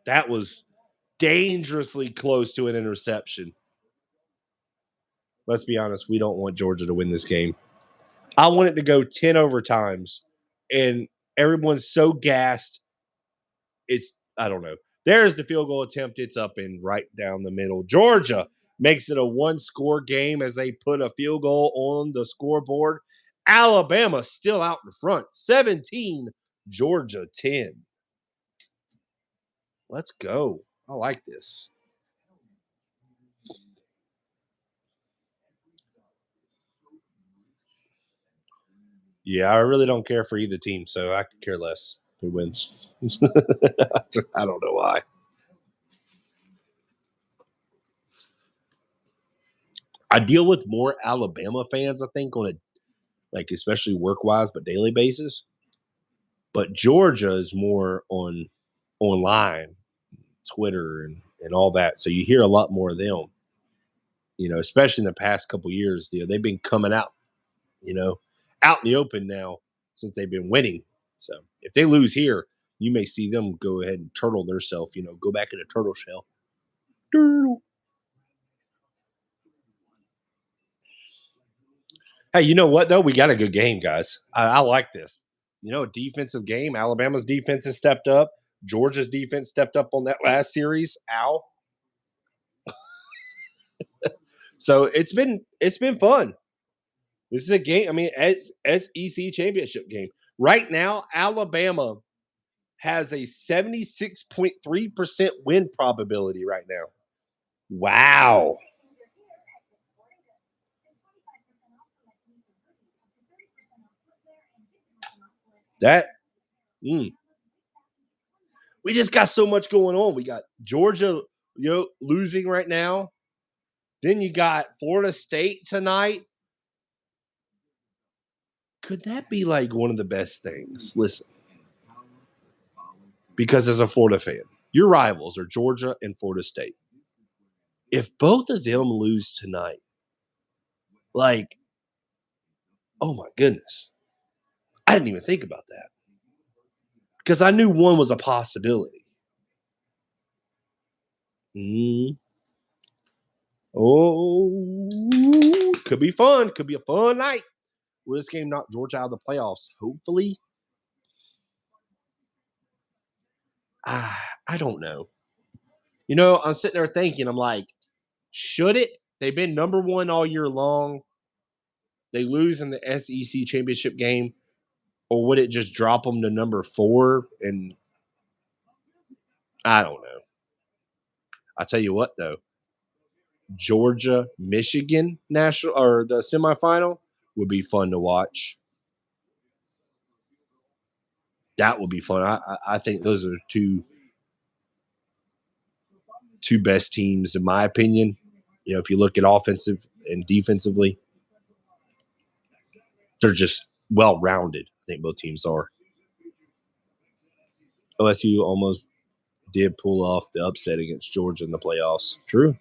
That was dangerously close to an interception. Let's be honest, we don't want Georgia to win this game. I want it to go 10 overtimes, and everyone's so gassed. I don't know. There's the field goal attempt. It's up and right down the middle. Georgia makes it a 1-score game as they put a field goal on the scoreboard. Alabama still out in front. 17, Georgia 10. Let's go. I like this. Yeah, I really don't care for either team, so I could care less who wins. I don't know why. I deal with more Alabama fans, I think, on a especially work-wise, but daily basis. But Georgia is more online, Twitter and all that. So you hear a lot more of them. Especially in the past couple of years, they've been coming out, out in the open now since they've been winning. So if they lose here, you may see them go ahead and turtle themselves, go back in a turtle shell. Turtle. Hey, you know what, though? We got a good game, guys. I like this. Defensive game. Alabama's defense has stepped up. Georgia's defense stepped up on that last series. Ow. So it's been fun. This is a game. I mean, SEC championship game. Right now, Alabama has a 76.3% win probability right now. Wow. We just got so much going on. We got Georgia, losing right now. Then you got Florida State tonight. Could that be like one of the best things? Listen, because as a Florida fan, your rivals are Georgia and Florida State. If both of them lose tonight, oh my goodness, I didn't even think about that. because I knew one was a possibility. Oh, could be fun. Could be a fun night. Will this game knock Georgia out of the playoffs? Hopefully. I don't know. I'm sitting there thinking, I'm like, should it? They've been number one all year long. They lose in the SEC championship game, or would it just drop them to number 4? And I don't know. I'll tell you what, though. Georgia, Michigan national or the semifinal would be fun to watch. That would be fun. I think those are two best teams in my opinion. If you look at offensive and defensively, they're just well rounded. I think both teams are. LSU almost did pull off the upset against Georgia in the playoffs. True.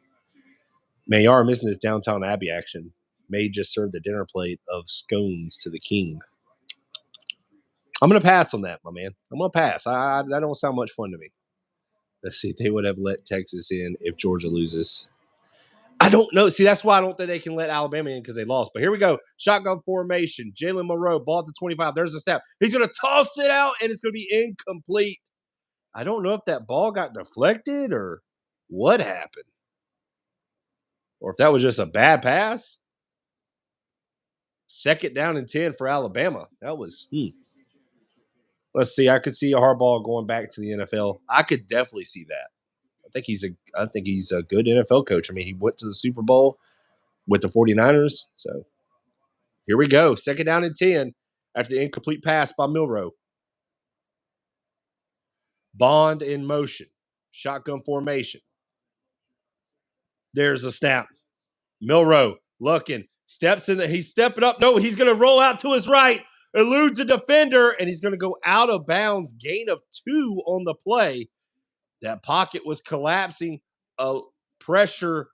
Man, you are missing this Downtown Abbey action. May just served a dinner plate of scones to the king. I'm going to pass on that, my man. I'm going to pass. That don't sound much fun to me. Let's see. They would have let Texas in if Georgia loses. I don't know. See, that's why I don't think they can let Alabama in because they lost. But here we go. Shotgun formation. Jalen Monroe, ball at the 25. There's a snap. He's going to toss it out, and it's going to be incomplete. I don't know if that ball got deflected or what happened. Or if that was just a bad pass. 2nd down and 10 for Alabama. That was, Let's see. I could see a Harbaugh going back to the NFL. I could definitely see that. I think he's a good NFL coach. I mean, he went to the Super Bowl with the 49ers. So here we go. 2nd down and 10 after the incomplete pass by Milroe. Bond in motion. Shotgun formation. There's a snap. Milroe looking. Steps in. He's stepping up. No, he's going to roll out to his right. Eludes a defender, and he's going to go out of bounds. Gain of 2 on the play. That pocket was collapsing. Pressure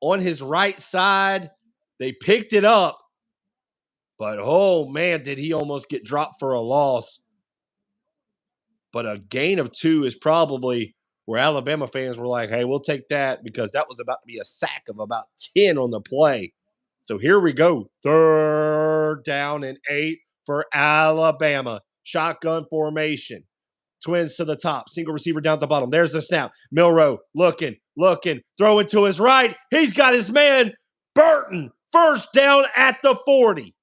on his right side. They picked it up. But, oh, man, did he almost get dropped for a loss. But a gain of 2 is probably where Alabama fans were like, hey, we'll take that because that was about to be a sack of about 10 on the play. So here we go. 3rd down and 8 for Alabama. Shotgun formation. Twins to the top. Single receiver down at the bottom. There's the snap. Milroe looking. Throw it to his right. He's got his man, Burton. 1st down at the 40.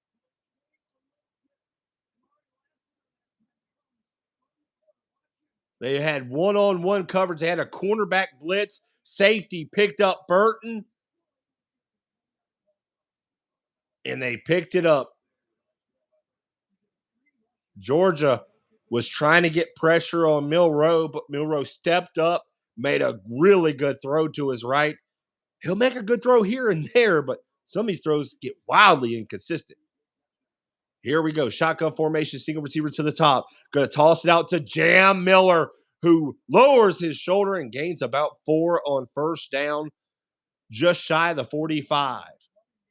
They had one-on-one coverage. They had a cornerback blitz. Safety picked up Burton. And they picked it up. Georgia was trying to get pressure on Milroe, but Milroe stepped up, made a really good throw to his right. He'll make a good throw here and there, but some of these throws get wildly inconsistent. Here we go. Shotgun formation, single receiver to the top. Going to toss it out to Jam Miller, who lowers his shoulder and gains about 4 on 1st down, just shy of the 45.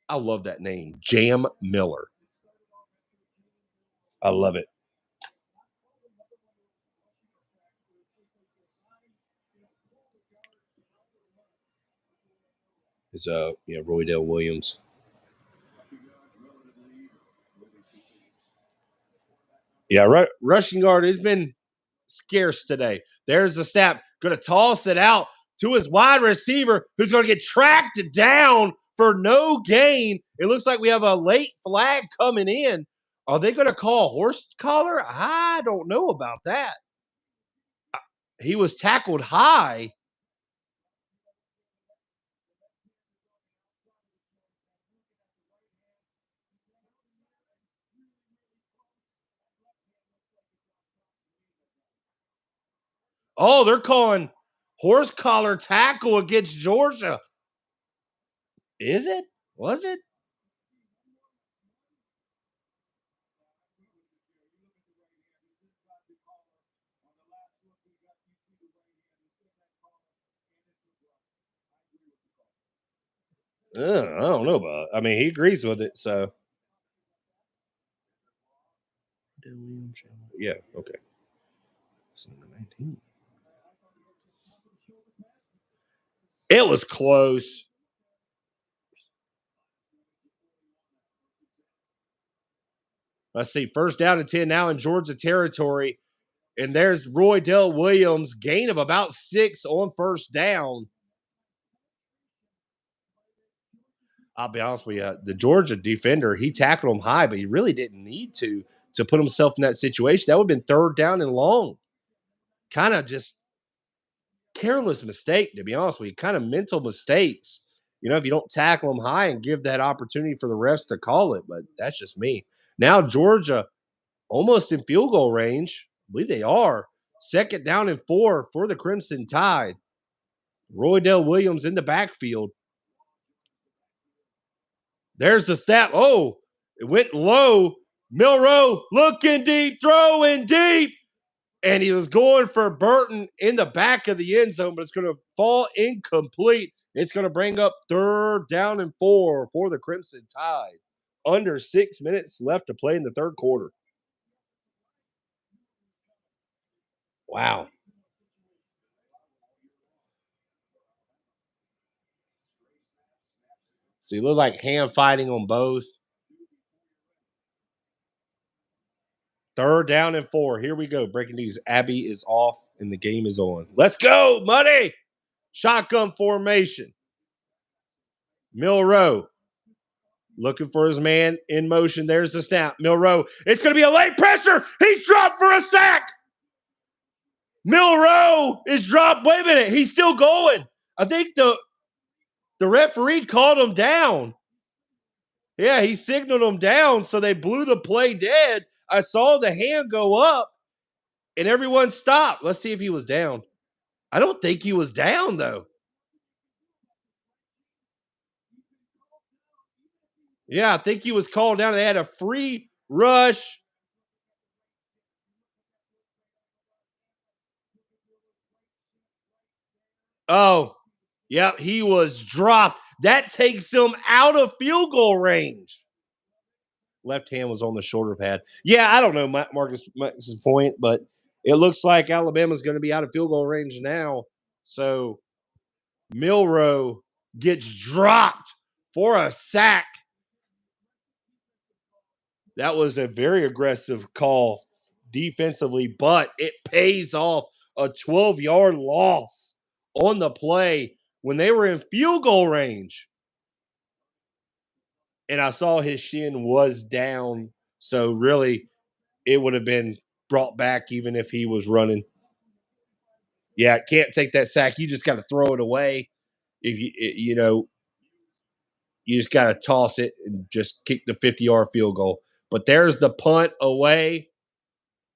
I love that name, Jam Miller. I love it. Is Roydell Williams. Yeah, rushing guard has been scarce today. There's the snap. Going to toss it out to his wide receiver, who's going to get tracked down for no gain. It looks like we have a late flag coming in. Are they going to call horse collar? I don't know about that. He was tackled high. Oh, they're calling horse collar tackle against Georgia. Is it? Was it? I don't know about it. I mean, he agrees with it, so. Yeah, okay. It was close. Let's see. First down and 10 now in Georgia territory. And there's Roydell Williams, gain of about 6 on first down. I'll be honest with you. The Georgia defender, he tackled him high, but he really didn't need to put himself in that situation. That would have been third down and long. Kind of just careless mistake, to be honest with you. Kind of mental mistakes. If you don't tackle them high and give that opportunity for the refs to call it, but that's just me. Now Georgia almost in field goal range. I believe they are. Second down and 4 for the Crimson Tide. Roydell Williams in the backfield. There's the snap. Oh, it went low. Milroe looking deep, throwing deep. And he was going for Burton in the back of the end zone, but it's going to fall incomplete. It's going to bring up third down and 4 for the Crimson Tide. Under 6 minutes left to play in the third quarter. Wow. See, it looked like hand fighting on both. Third down and 4. Here we go. Breaking news. Abby is off and the game is on. Let's go, Money. Shotgun formation. Milroe looking for his man in motion. There's the snap. Milroe. It's going to be a late pressure. He's dropped for a sack. Milroe is dropped. Wait a minute. He's still going. I think the referee called him down. Yeah, he signaled him down, so they blew the play dead. I saw the hand go up, and everyone stopped. Let's see if he was down. I don't think he was down, though. Yeah, I think he was called down. They had a free rush. Oh, yeah, he was dropped. That takes him out of field goal range. Left hand was on the shoulder pad. Yeah, I don't know Marcus's point, but it looks like Alabama's going to be out of field goal range now. So Milroe gets dropped for a sack. That was a very aggressive call defensively, but it pays off. A 12-yard loss on the play when they were in field goal range. And I saw his shin was down. So really, it would have been brought back even if he was running. Yeah, can't take that sack. You just got to throw it away. If you just got to toss it and just kick the 50-yard field goal. But there's the punt away.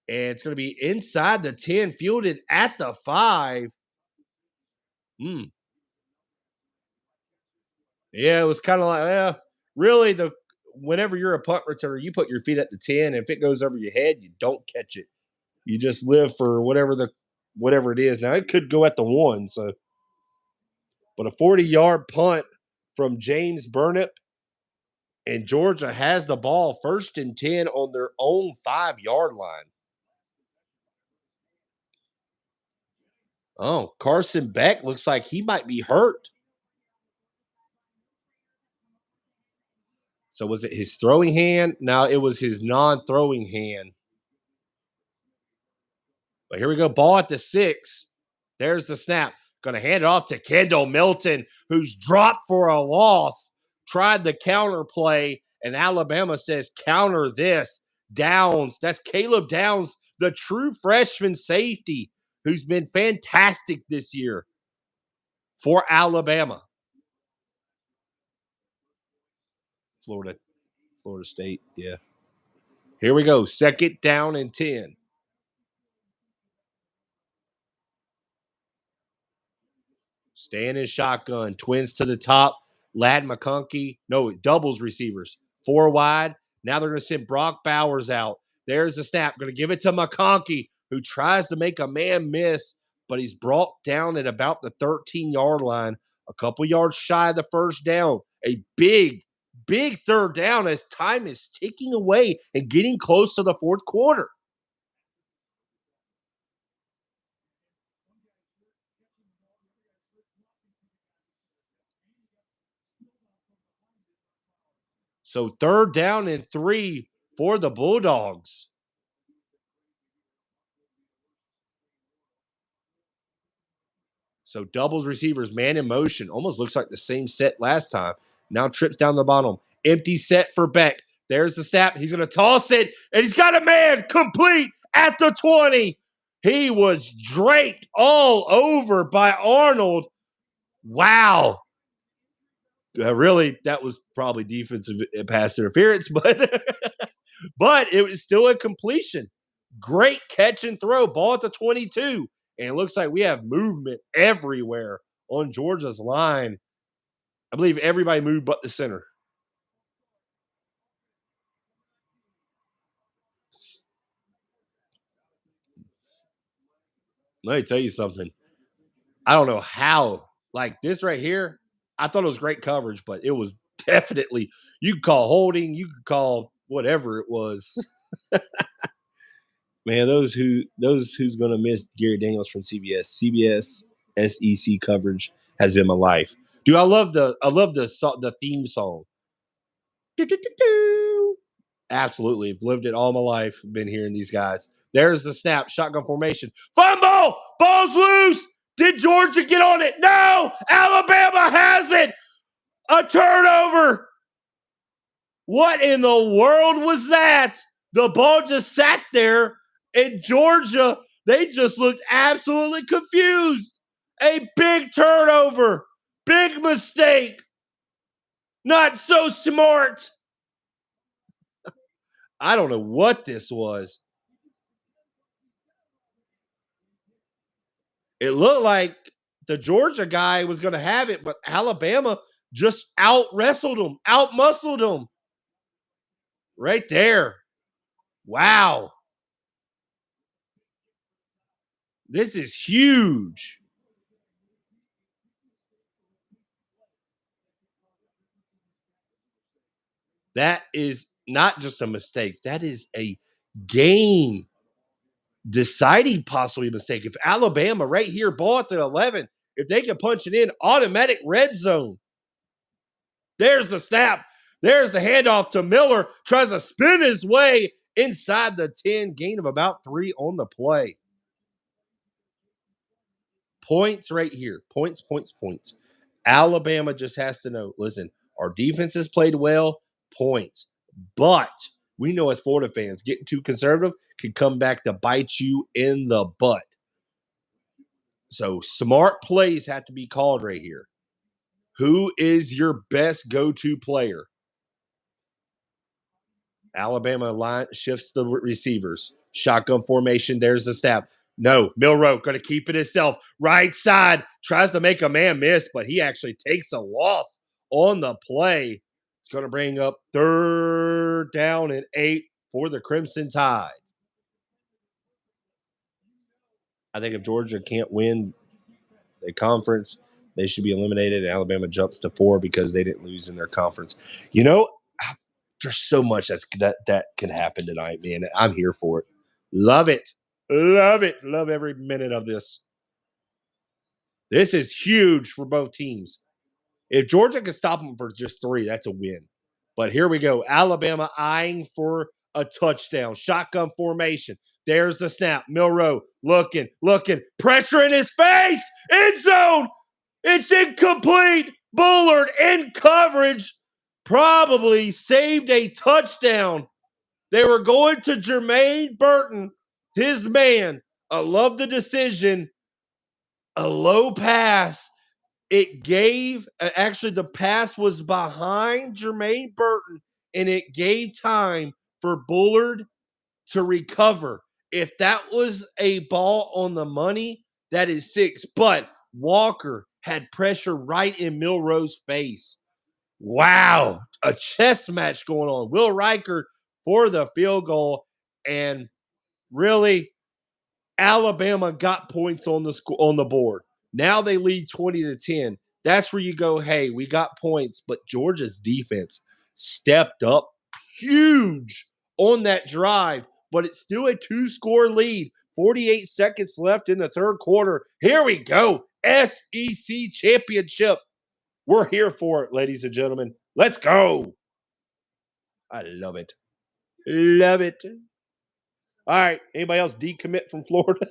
And it's going to be inside the 10, fielded at the 5. Yeah, it was kind of like, really, whenever you're a punt returner, you put your feet at the 10. If it goes over your head, you don't catch it. You just live for whatever it is. Now, it could go at the 1. So, but a 40-yard punt from James Burnip. And Georgia has the ball first and 10 on their own 5-yard line. Oh, Carson Beck looks like he might be hurt. So was it his throwing hand? No, it was his non-throwing hand. But here we go. Ball at the 6. There's the snap. Going to hand it off to Kendall Milton, who's dropped for a loss. Tried the counter play, and Alabama says, counter this. Downs. That's Caleb Downs, the true freshman safety, who's been fantastic this year for Alabama. Florida State, yeah. Here we go. Second down and 10. Staying in shotgun. Twins to the top. Lad McConkey. No, doubles receivers. 4 wide. Now they're going to send Brock Bowers out. There's the snap. Going to give it to McConkey, who tries to make a man miss, but he's brought down at about the 13-yard line. A couple yards shy of the first down. A big third down as time is ticking away and getting close to the fourth quarter. So 3rd down and 3 for the Bulldogs. So doubles receivers, man in motion. Almost looks like the same set last time. Now trips down the bottom. Empty set for Beck. There's the snap. He's going to toss it, and he's got a man complete at the 20. He was draped all over by Arnold. Wow. Really, that was probably defensive pass interference, but it was still a completion. Great catch and throw. Ball at the 22. And it looks like we have movement everywhere on Georgia's line. I believe everybody moved but the center. Let me tell you something. I don't know how. Like this right here, I thought it was great coverage, but it was definitely, you could call holding, you could call whatever it was. Man, those who's gonna miss Gary Daniels from CBS SEC coverage has been my life. Dude, I love the theme song. Absolutely, I've lived it all my life. Been hearing these guys. There's the snap, shotgun formation, fumble, ball's loose. Did Georgia get on it? No, Alabama has it. A turnover. What in the world was that? The ball just sat there, and Georgia, they just looked absolutely confused. A big turnover. Big mistake. Not so smart. I don't know what this was. It looked like the Georgia guy was going to have it, but Alabama just out-wrestled him, out-muscled him. Right there. Wow. This is huge. That is not just a mistake. That is a game deciding possibly mistake. If Alabama right here, ball at the 11, if they can punch it in, automatic red zone. There's the snap. There's the handoff to Miller. Tries to spin his way inside the 10. Gain of about 3 on the play. Points right here. Points. Alabama just has to know, listen, our defense has played well. Points. But we know as Florida fans, getting too conservative can come back to bite you in the butt. So smart plays have to be called right here. Who is your best go-to player? Alabama line shifts the receivers. Shotgun formation. There's the snap. No, Milroe going to keep it himself. Right side. Tries to make a man miss, but he actually takes a loss on the play. It's going to bring up 3rd down and 8 for the Crimson Tide. I think if Georgia can't win the conference, they should be eliminated. Alabama jumps to 4 because they didn't lose in their conference. You know, there's so much that can happen tonight, man. I'm here for it. Love it. Love it. Love every minute of this. This is huge for both teams. If Georgia can stop them for just 3, that's a win. But here we go. Alabama eyeing for a touchdown. Shotgun formation. There's the snap. Milroe looking. Pressure in his face. End zone. It's incomplete. Bullard in coverage. Probably saved a touchdown. They were going to Jermaine Burton, his man. I love the decision. A low pass. It gave, actually, the pass was behind Jermaine Burton, and it gave time for Bullard to recover. If that was a ball on the money, that is 6. But Walker had pressure right in Milroe's face. Wow. A chess match going on. Will Riker for the field goal. And really, Alabama got points on the board. Now they lead 20-10. That's where you go, hey, we got points, but Georgia's defense stepped up huge on that drive, but it's still a 2-score lead. 48 seconds left in the 3rd quarter. Here we go. SEC championship. We're here for it, ladies and gentlemen. Let's go. I love it. Love it. All right. Anybody else decommit from Florida?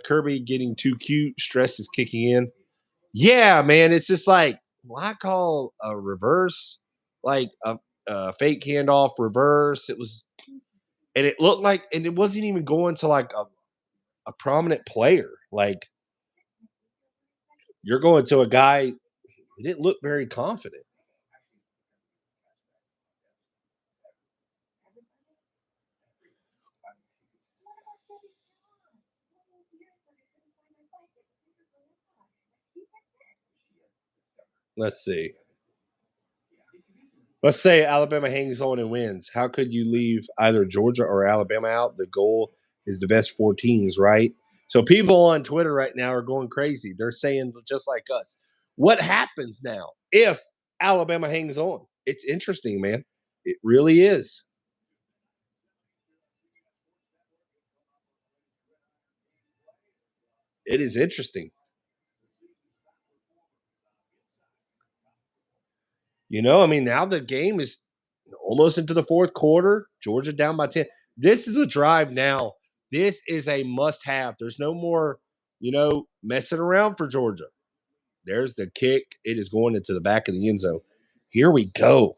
Kirby getting too cute. Stress is kicking in. Yeah, man. It's just like, I call a reverse, like a fake handoff reverse. It was, and it looked like, and it wasn't even going to like a prominent player. Like, you're going to a guy, he didn't look very confident. Let's see. Let's say Alabama hangs on and wins. How could you leave either Georgia or Alabama out? The goal is the best 4 teams, right? So people on Twitter right now are going crazy. They're saying just like us. What happens now if Alabama hangs on? It's interesting, man. It really is. It is interesting. I mean, now the game is almost into the fourth quarter. Georgia down by 10. This is a drive now. This is a must have. There's no more, messing around for Georgia. There's the kick. It is going into the back of the end zone. Here we go.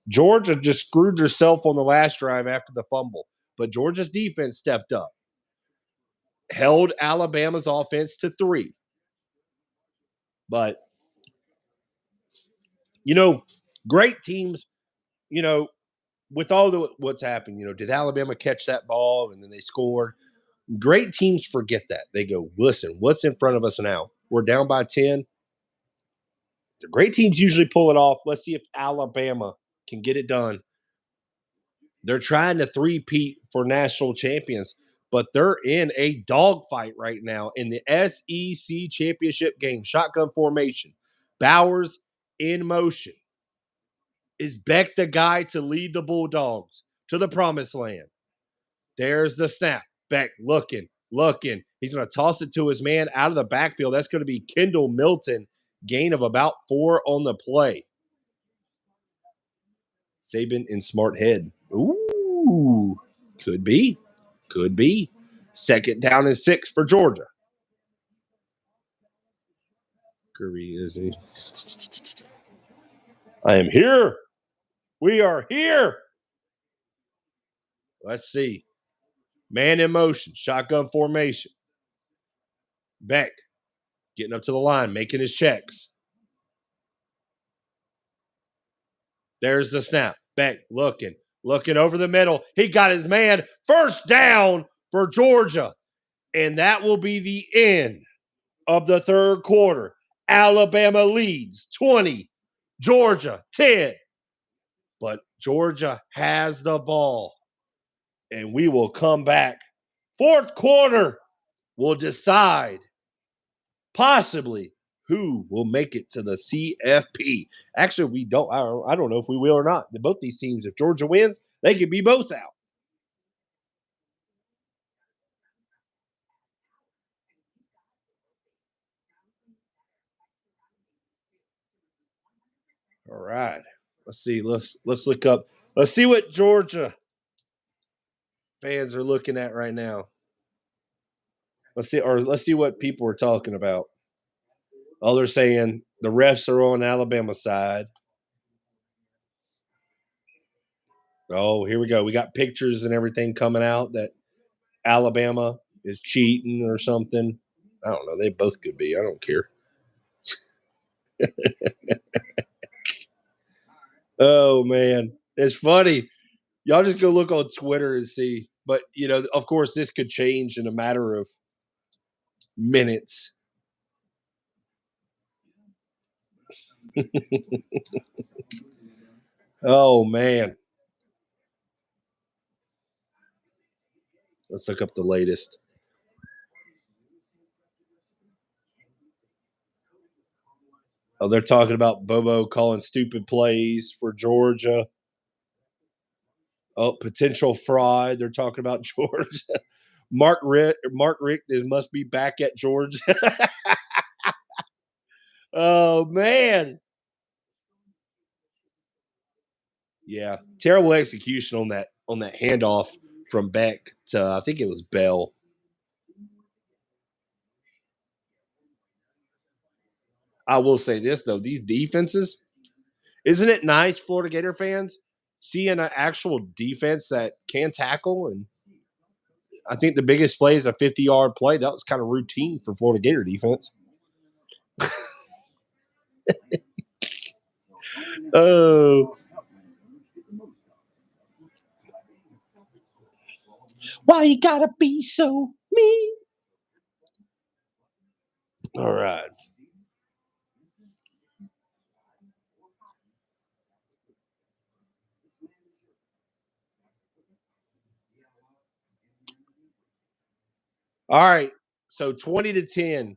Georgia just screwed herself on the last drive after the fumble, but Georgia's defense stepped up, held Alabama's offense to 3. But, great teams, with all what's happened, did Alabama catch that ball and then they scored? Great teams forget that. They go, listen, what's in front of us now? We're down by 10. The great teams usually pull it off. Let's see if Alabama can get it done. They're trying to three-peat for national champions, but they're in a dogfight right now in the SEC championship game. Shotgun formation. Bowers in motion. Is Beck the guy to lead the Bulldogs to the promised land? There's the snap. Beck looking. He's going to toss it to his man out of the backfield. That's going to be Kendall Milton. Gain of about 4 on the play. Saban in smart head. Ooh, could be. Second down and 6 for Georgia. Kirby is he? I am here. We are here. Let's see. Man in motion. Shotgun formation. Beck getting up to the line, making his checks. There's the snap. Beck looking over the middle. He got his man. First down for Georgia. And that will be the end of the third quarter. Alabama leads 20, Georgia 10. But Georgia has the ball. And we will come back. Fourth quarter will decide possibly who will make it to the CFP. Actually, we don't. I don't know if we will or not. Both these teams, if Georgia wins, they could be both out. All right. Let's see. Let's look up. Let's see what Georgia fans are looking at right now. Let's see what people are talking about. Oh, they're saying the refs are on Alabama's side. Oh, here we go. We got pictures and everything coming out that Alabama is cheating or something. I don't know. They both could be. I don't care. Oh, man. It's funny. Y'all just go look on Twitter and see. But, of course, this could change in a matter of minutes. Oh, man. Let's look up the latest. Oh, they're talking about Bobo calling stupid plays for Georgia. Oh, potential fraud. They're talking about Georgia. Mark Richt must be back at Georgia. Oh, man. Yeah, terrible execution on that handoff from Beck to I think it was Bell. I will say this though, these defenses, isn't it nice, Florida Gator fans, seeing an actual defense that can tackle? And I think the biggest play is a 50-yard play. That was kind of routine for Florida Gator defense. Oh. Why you gotta be so mean? All right. All right. So 20-10,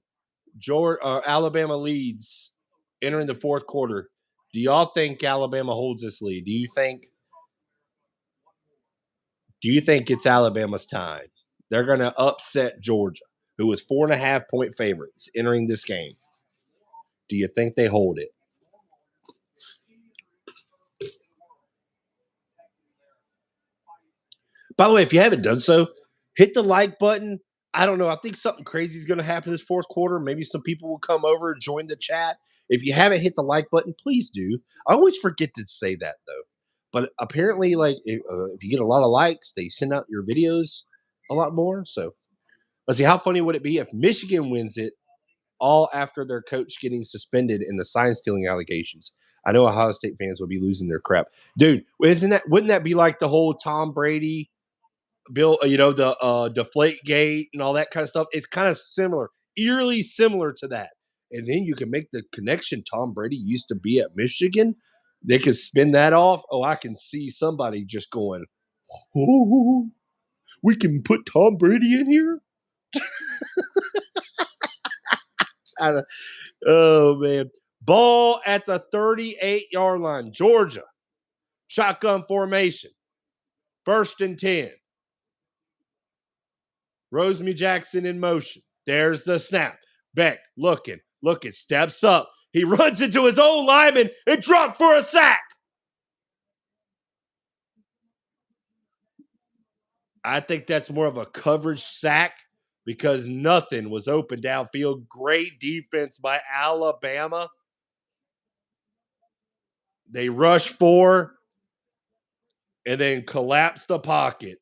Alabama leads entering the fourth quarter. Do y'all think Alabama holds this lead? Do you think it's Alabama's time? They're going to upset Georgia, who was 4.5-point favorites entering this game. Do you think they hold it? By the way, if you haven't done so, hit the like button. I don't know. I think something crazy is going to happen this fourth quarter. Maybe some people will come over and join the chat. If you haven't hit the like button, please do. I always forget to say that, though. But apparently, like if you get a lot of likes, they send out your videos a lot more. So let's see. How funny would it be if Michigan wins it all after their coach getting suspended in the sign stealing allegations? I know Ohio State fans would be losing their crap, dude. Wouldn't that be like the whole Tom Brady, Bill, the deflate gate and all that kind of stuff? It's kind of similar, eerily similar to that. And then you can make the connection. Tom Brady used to be at Michigan. They could spin that off. Oh, I can see somebody just going, oh, we can put Tom Brady in here. Oh, man. Ball at the 38-yard line. Georgia. Shotgun formation. 1st and 10. Rosemy Jackson in motion. There's the snap. Beck looking, steps up. He runs into his own lineman and dropped for a sack. I think that's more of a coverage sack because nothing was open downfield. Great defense by Alabama. They rush 4 and then collapse the pocket.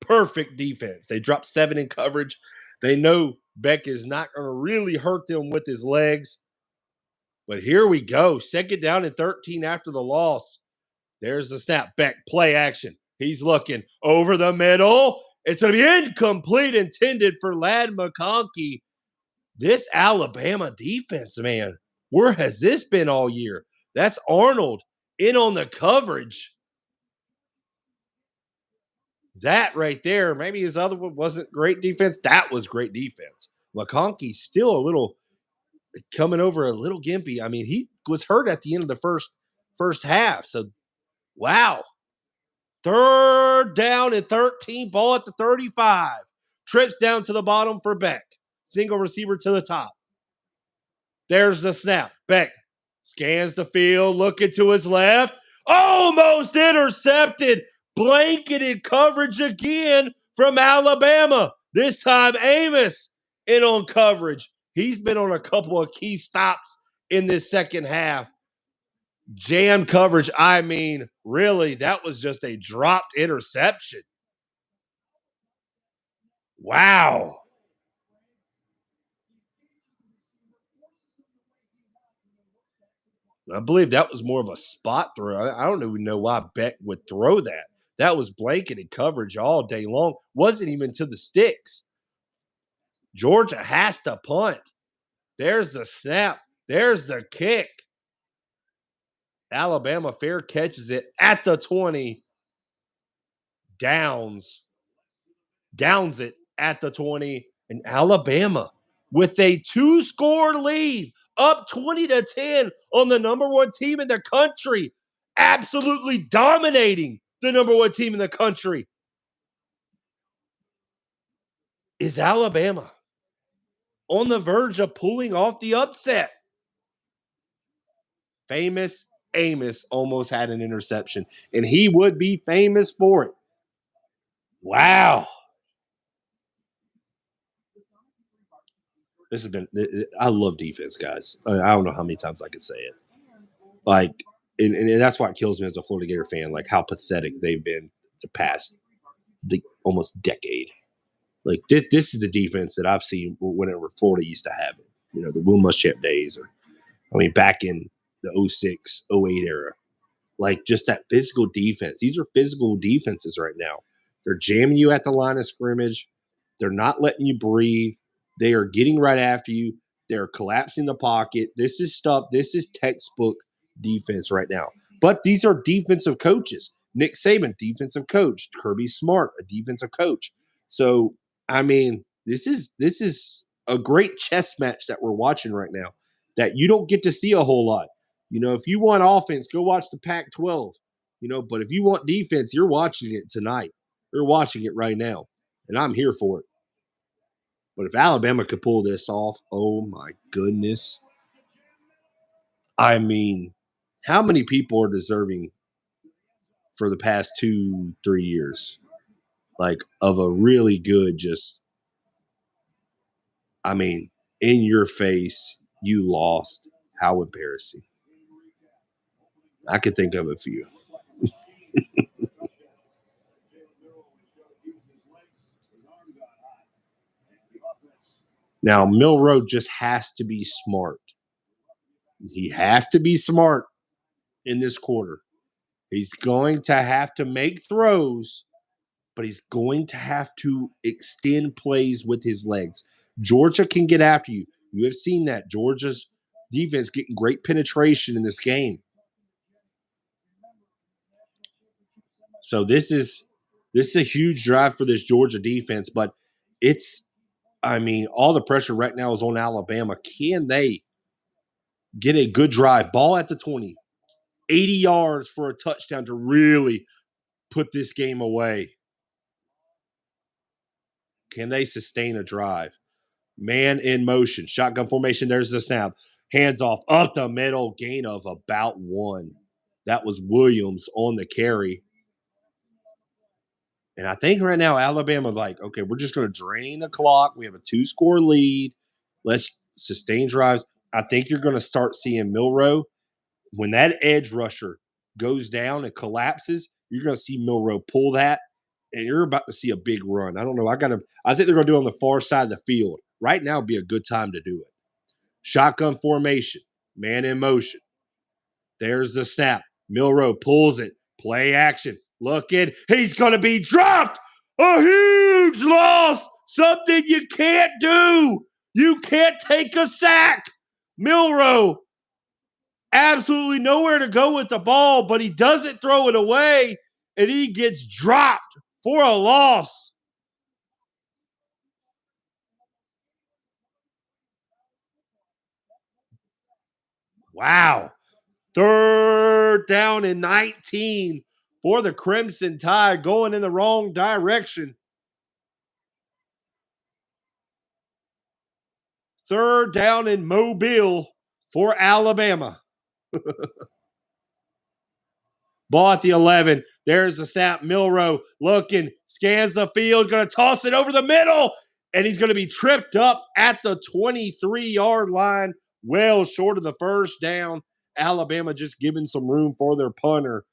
Perfect defense. They drop 7 in coverage. They know Beck is not going to really hurt them with his legs. But here we go. 2nd down and 13 after the loss. There's the snap. Beck, play action. He's looking over the middle. It's going to be incomplete, intended for Ladd McConkey. This Alabama defense, man, where has this been all year? That's Arnold in on the coverage. That right there, maybe his other one wasn't great defense. That was great defense. McConkey's still a little coming over a little gimpy. I mean, he was hurt at the end of the first half. So, wow. 3rd down and 13, ball at the 35. Trips down to the bottom for Beck. Single receiver to the top. There's the snap. Beck scans the field, looking to his left. Almost intercepted. Blanketed coverage again from Alabama. This time Amos in on coverage. He's been on a couple of key stops in this second half. Jam coverage. I mean, really, that was just a dropped interception. Wow. I believe that was more of a spot throw. I don't even know why Beck would throw that. That was blanketed coverage all day long. Wasn't even to the sticks. Georgia has to punt. There's the snap. There's the kick. Alabama fair catches it at the 20. Downs it at the 20. And Alabama with a 2-score lead, up 20-10 on the number 1 team in the country, absolutely dominating the number 1 team in the country. Is Alabama on the verge of pulling off the upset? Famous Amos almost had an interception, and he would be famous for it. Wow. This has been – I love defense, guys. I don't know how many times I can say it. Like, and that's why it kills me as a Florida Gator fan, like how pathetic they've been the past almost decade. Like, this is the defense that I've seen whenever Florida used to have it. You know, the Will Muschamp days, or I mean, back in the 06, 08 era. Like, just that physical defense. These are physical defenses right now. They're jamming you at the line of scrimmage. They're not letting you breathe. They are getting right after you. They're collapsing the pocket. This is textbook defense right now. But these are defensive coaches. Nick Saban, defensive coach. Kirby Smart, a defensive coach. So, I mean, this is a great chess match that we're watching right now that you don't get to see a whole lot. You know, if you want offense, go watch the Pac-12. You know, but if you want defense, you're watching it tonight. You're watching it right now, and I'm here for it. But if Alabama could pull this off, oh my goodness. I mean, how many people are deserving for the past 2-3 years, like, of a really good, just, I mean, in your face, you lost. How embarrassing. I could think of a few. Now, Milroe just has to be smart. He has to be smart in this quarter. He's going to have to make throws, but he's going to have to extend plays with his legs. Georgia can get after you. You have seen that. Georgia's defense getting great penetration in this game. So this is a huge drive for this Georgia defense, but all the pressure right now is on Alabama. Can they get a good drive? Ball at the 20, 80 yards for a touchdown to really put this game away. Can they sustain a drive? Man in motion, shotgun formation. There's the snap. Hands off up the middle, gain of about 1. That was Williams on the carry. And I think right now Alabama, like, okay, we're just going to drain the clock. We have a 2-score lead. Let's sustain drives. I think you're going to start seeing Milroe. When that edge rusher goes down and collapses, you're going to see Milroe pull that, and you're about to see a big run. I don't know. I think they're going to do it on the far side of the field. Right now would be a good time to do it. Shotgun formation, man in motion. There's the snap. Milroe pulls it. Play action. Looking. He's going to be dropped. A huge loss. Something you can't do. You can't take a sack. Milroe, absolutely nowhere to go with the ball, but he doesn't throw it away, and he gets dropped for a loss. Wow. 3rd down and 19 for the Crimson Tide, going in the wrong direction. 3rd down in Mobile for Alabama. Ball at the 11. There's the snap. Milroe looking, scans the field, going to toss it over the middle, and he's going to be tripped up at the 23-yard line, well short of the 1st down. Alabama just giving some room for their punter.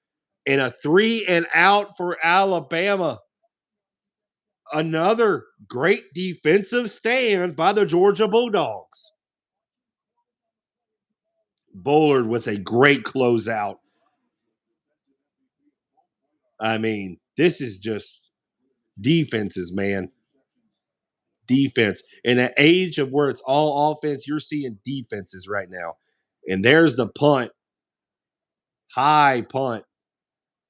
And a 3-and-out for Alabama. Another great defensive stand by the Georgia Bulldogs. Bullard with a great closeout. I mean, this is just defenses, man. Defense. In an age of where it's all offense, you're seeing defenses right now. And there's the punt. High punt.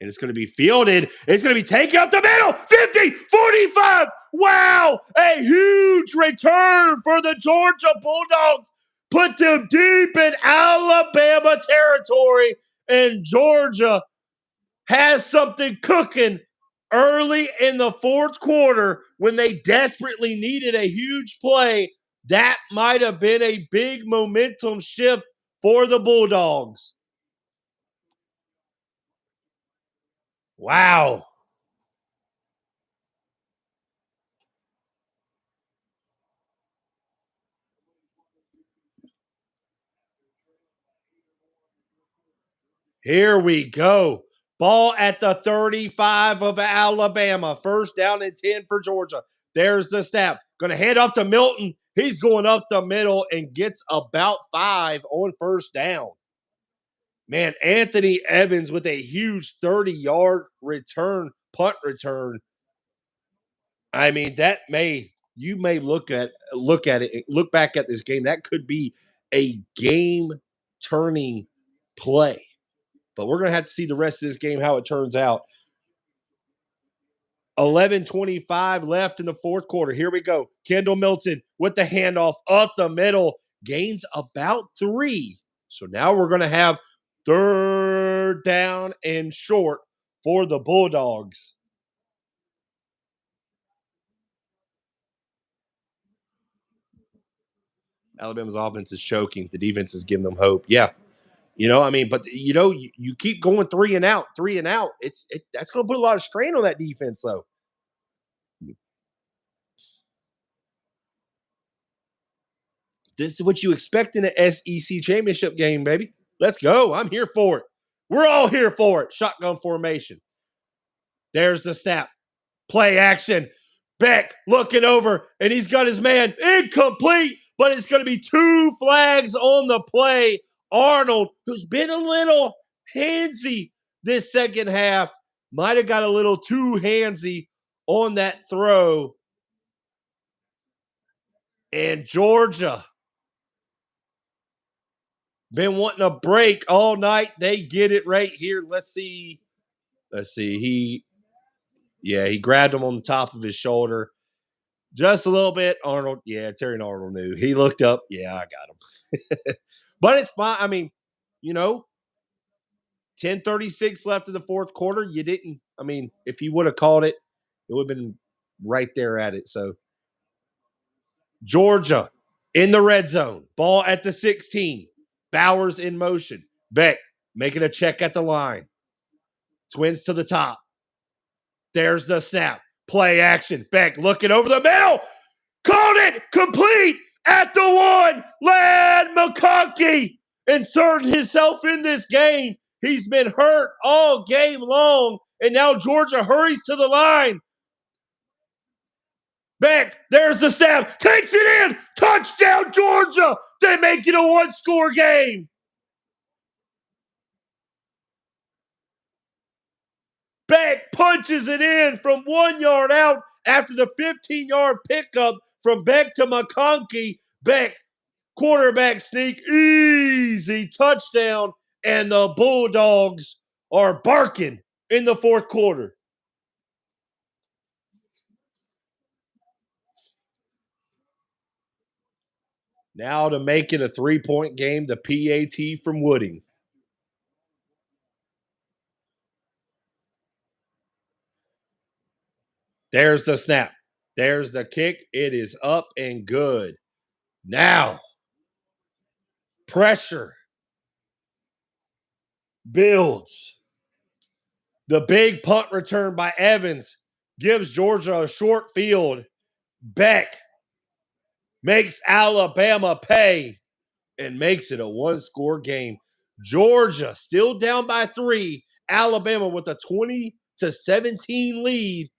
And it's going to be fielded. It's going to be taken up the middle. 50, 45. Wow. A huge return for the Georgia Bulldogs. Put them deep in Alabama territory. And Georgia has something cooking early in the 4th quarter when they desperately needed a huge play. That might have been a big momentum shift for the Bulldogs. Wow. Here we go. Ball at the 35 of Alabama. First down and 10 for Georgia. There's the snap. Going to hand off to Milton. He's going up the middle and gets about 5 on first down. Man, Anthony Evans with a huge 30-yard return, punt return. I mean, you may look at it, look back at this game. That could be a game-turning play. But we're going to have to see the rest of this game, how it turns out. 11:25 left in the fourth quarter. Here we go. Kendall Milton with the handoff up the middle. Gains about 3. So now we're going to have third down and short for the Bulldogs. Alabama's offense is choking. The defense is giving them hope. Yeah. But you keep going 3 and out. That's going to put a lot of strain on that defense, though. This is what you expect in an SEC championship game, baby. Let's go. I'm here for it. We're all here for it. Shotgun formation. There's the snap. Play action. Beck looking over, and he's got his man incomplete, but it's going to be 2 flags on the play. Arnold, who's been a little handsy this second half, might have got a little too handsy on that throw. And Georgia, been wanting a break all night. They get it right here. Let's see. He grabbed him on the top of his shoulder. Just a little bit. Arnold, Terry Arnold knew. He looked up. Yeah, I got him. But it's fine. I mean, 10:36 left in the fourth quarter. If he would have called it, it would have been right there at it. So Georgia in the red zone. Ball at the 16. Bowers in motion. Beck making a check at the line. Twins to the top. There's the snap. Play action. Beck looking over the middle. Called it complete at the 1. Ladd McConkey inserting himself in this game. He's been hurt all game long, and now Georgia hurries to the line. Beck, there's the snap. Takes it in. Touchdown, Georgia. They make it a 1-score game. Beck punches it in from 1 yard out after the 15-yard pickup from Beck to McConkey. Beck, quarterback sneak, easy touchdown, and the Bulldogs are barking in the fourth quarter. Now to make it a 3-point game, the PAT from Wooding. There's the snap. There's the kick. It is up and good. Now, pressure builds. The big punt return by Evans gives Georgia a short field. Beck makes Alabama pay and makes it a 1-score game. Georgia still down by 3. Alabama with a 20-17 lead.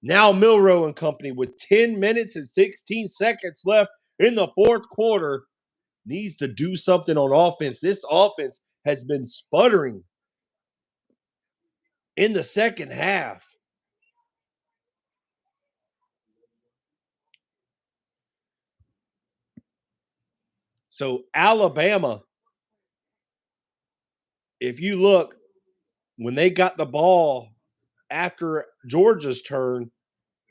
Now Milroe and company with 10 minutes and 16 seconds left in the fourth quarter needs to do something on offense. This offense has been sputtering in the second half. So Alabama, if you look, when they got the ball after Georgia's turn,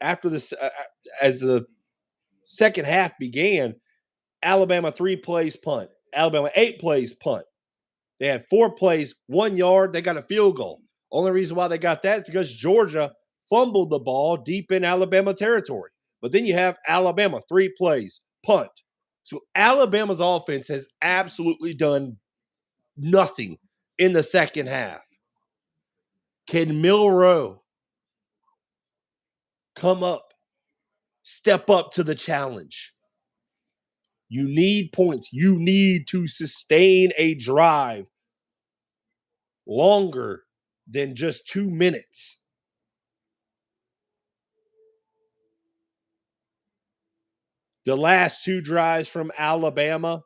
after this, as the second half began, Alabama 3 plays punt. Alabama 8 plays punt. They had 4 plays, 1 yard. They got a field goal. Only reason why they got that is because Georgia fumbled the ball deep in Alabama territory. But then you have Alabama 3 plays, punt. So Alabama's offense has absolutely done nothing in the second half. Can Milroe come up, step up to the challenge? You need points. You need to sustain a drive longer than just 2 minutes. The last 2 drives from Alabama,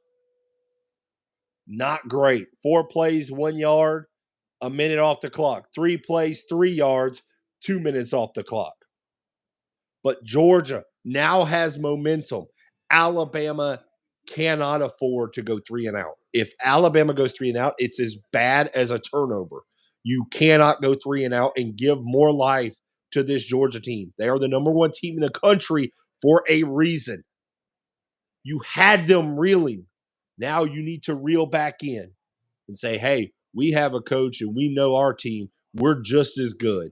not great. 4 plays, 1 yard, a minute off the clock. 3 plays, 3 yards, 2 minutes off the clock. But Georgia now has momentum. Alabama cannot afford to go 3 and out. If Alabama goes 3 and out, it's as bad as a turnover. You cannot go 3 and out and give more life to this Georgia team. They are the number 1 team in the country for a reason. You had them reeling. Now you need to reel back in and say, hey, we have a coach and we know our team. We're just as good.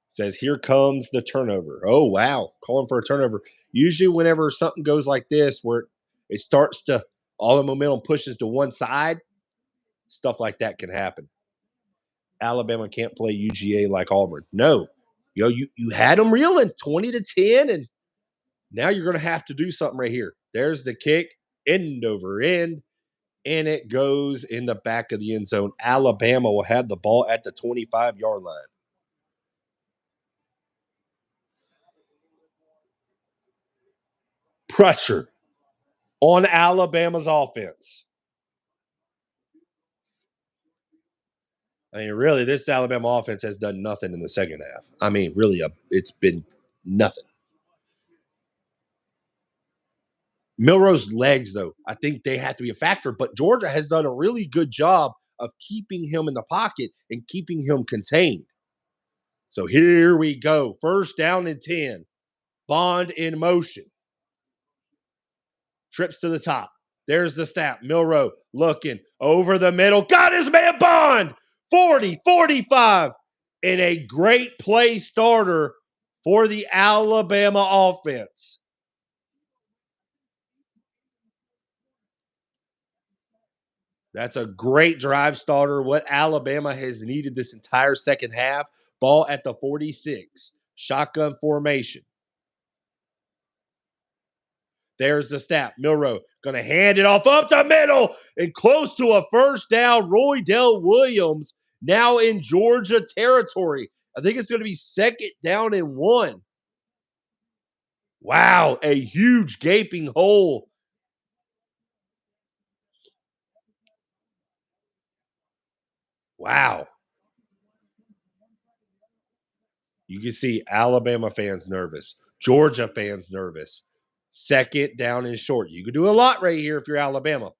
Says, here comes the turnover. Oh, wow. Calling for a turnover. Usually whenever something goes like this, where it starts to, all the momentum pushes to one side, stuff like that can happen. Alabama can't play UGA like Auburn. No. You had them reeling 20-10, and now you're going to have to do something right here. There's the kick, end over end, and it goes in the back of the end zone. Alabama will have the ball at the 25-yard line. Pressure on Alabama's offense. I mean, really, this Alabama offense has done nothing in the second half. I mean, really, it's been nothing. Milroe's legs, though, I think they have to be a factor, but Georgia has done a really good job of keeping him in the pocket and keeping him contained. So here we go. 1st down and 10. Bond in motion. Trips to the top. There's the snap. Milroe looking over the middle. Got his man Bond. 40, 45. And a great play starter for the Alabama offense. That's a great drive starter. What Alabama has needed this entire second half. Ball at the 46. Shotgun formation. There's the snap. Milroe going to hand it off up the middle and close to a 1st down. Roydell Williams now in Georgia territory. I think it's going to be 2nd down and 1. Wow, a huge gaping hole. Wow. You can see Alabama fans nervous. Georgia fans nervous. 2nd down and short. You can do a lot right here if you're Alabama.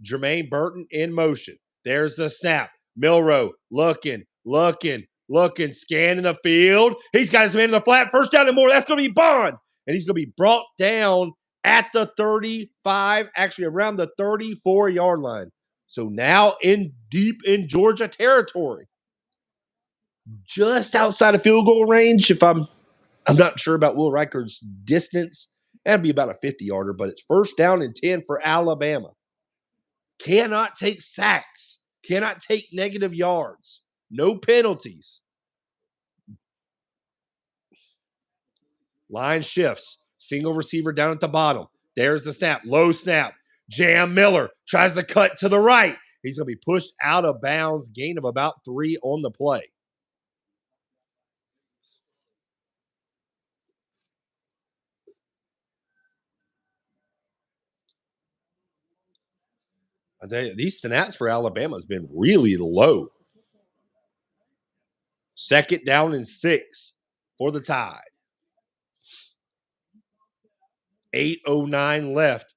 Jermaine Burton in motion. There's the snap. Milroe looking, scanning the field. He's got his man in the flat. 1st down and more. That's going to be Bond. And he's going to be brought down at the 35, actually around the 34-yard line. So now deep in Georgia territory. Just outside of field goal range. If I'm not sure about Will Reichard's distance. That'd be about a 50-yarder, but it's 1st down and 10 for Alabama. Cannot take sacks. Cannot take negative yards. No penalties. Line shifts. Single receiver down at the bottom. There's the snap. Low snap. Jam Miller tries to cut to the right. He's going to be pushed out of bounds. Gain of about 3 on the play. These snaps for Alabama has been really low. 2nd down and 6 for the Tide. 8:09 left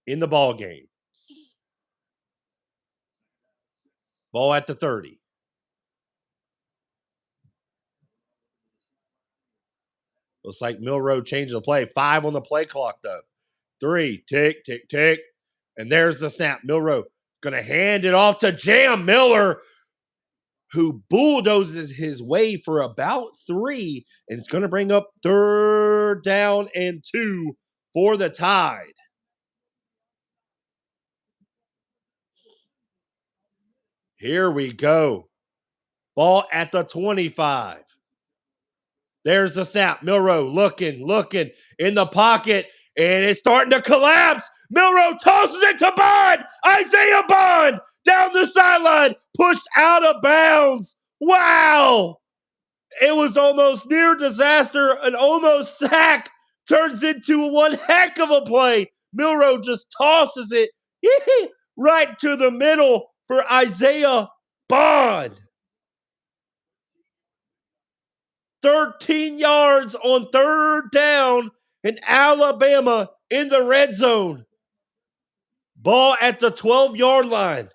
in the ball game. Ball at the 30. Looks like Milroe changed the play. 5 on the play clock, though. 3, tick, tick, tick. And there's the snap. Milroe going to hand it off to Jam Miller, who bulldozes his way for about 3. And it's going to bring up 3rd down and 2 for the Tide. Here we go. Ball at the 25. There's the snap. Milroe looking in the pocket, and it's starting to collapse. Milroe tosses it to Bond. Isaiah Bond down the sideline, pushed out of bounds. Wow. It was almost near disaster. An almost sack turns into one heck of a play. Milroe just tosses it right to the middle for Isaiah Bond. 13 yards on third down, and Alabama in the red zone. Ball at the 12-yard line.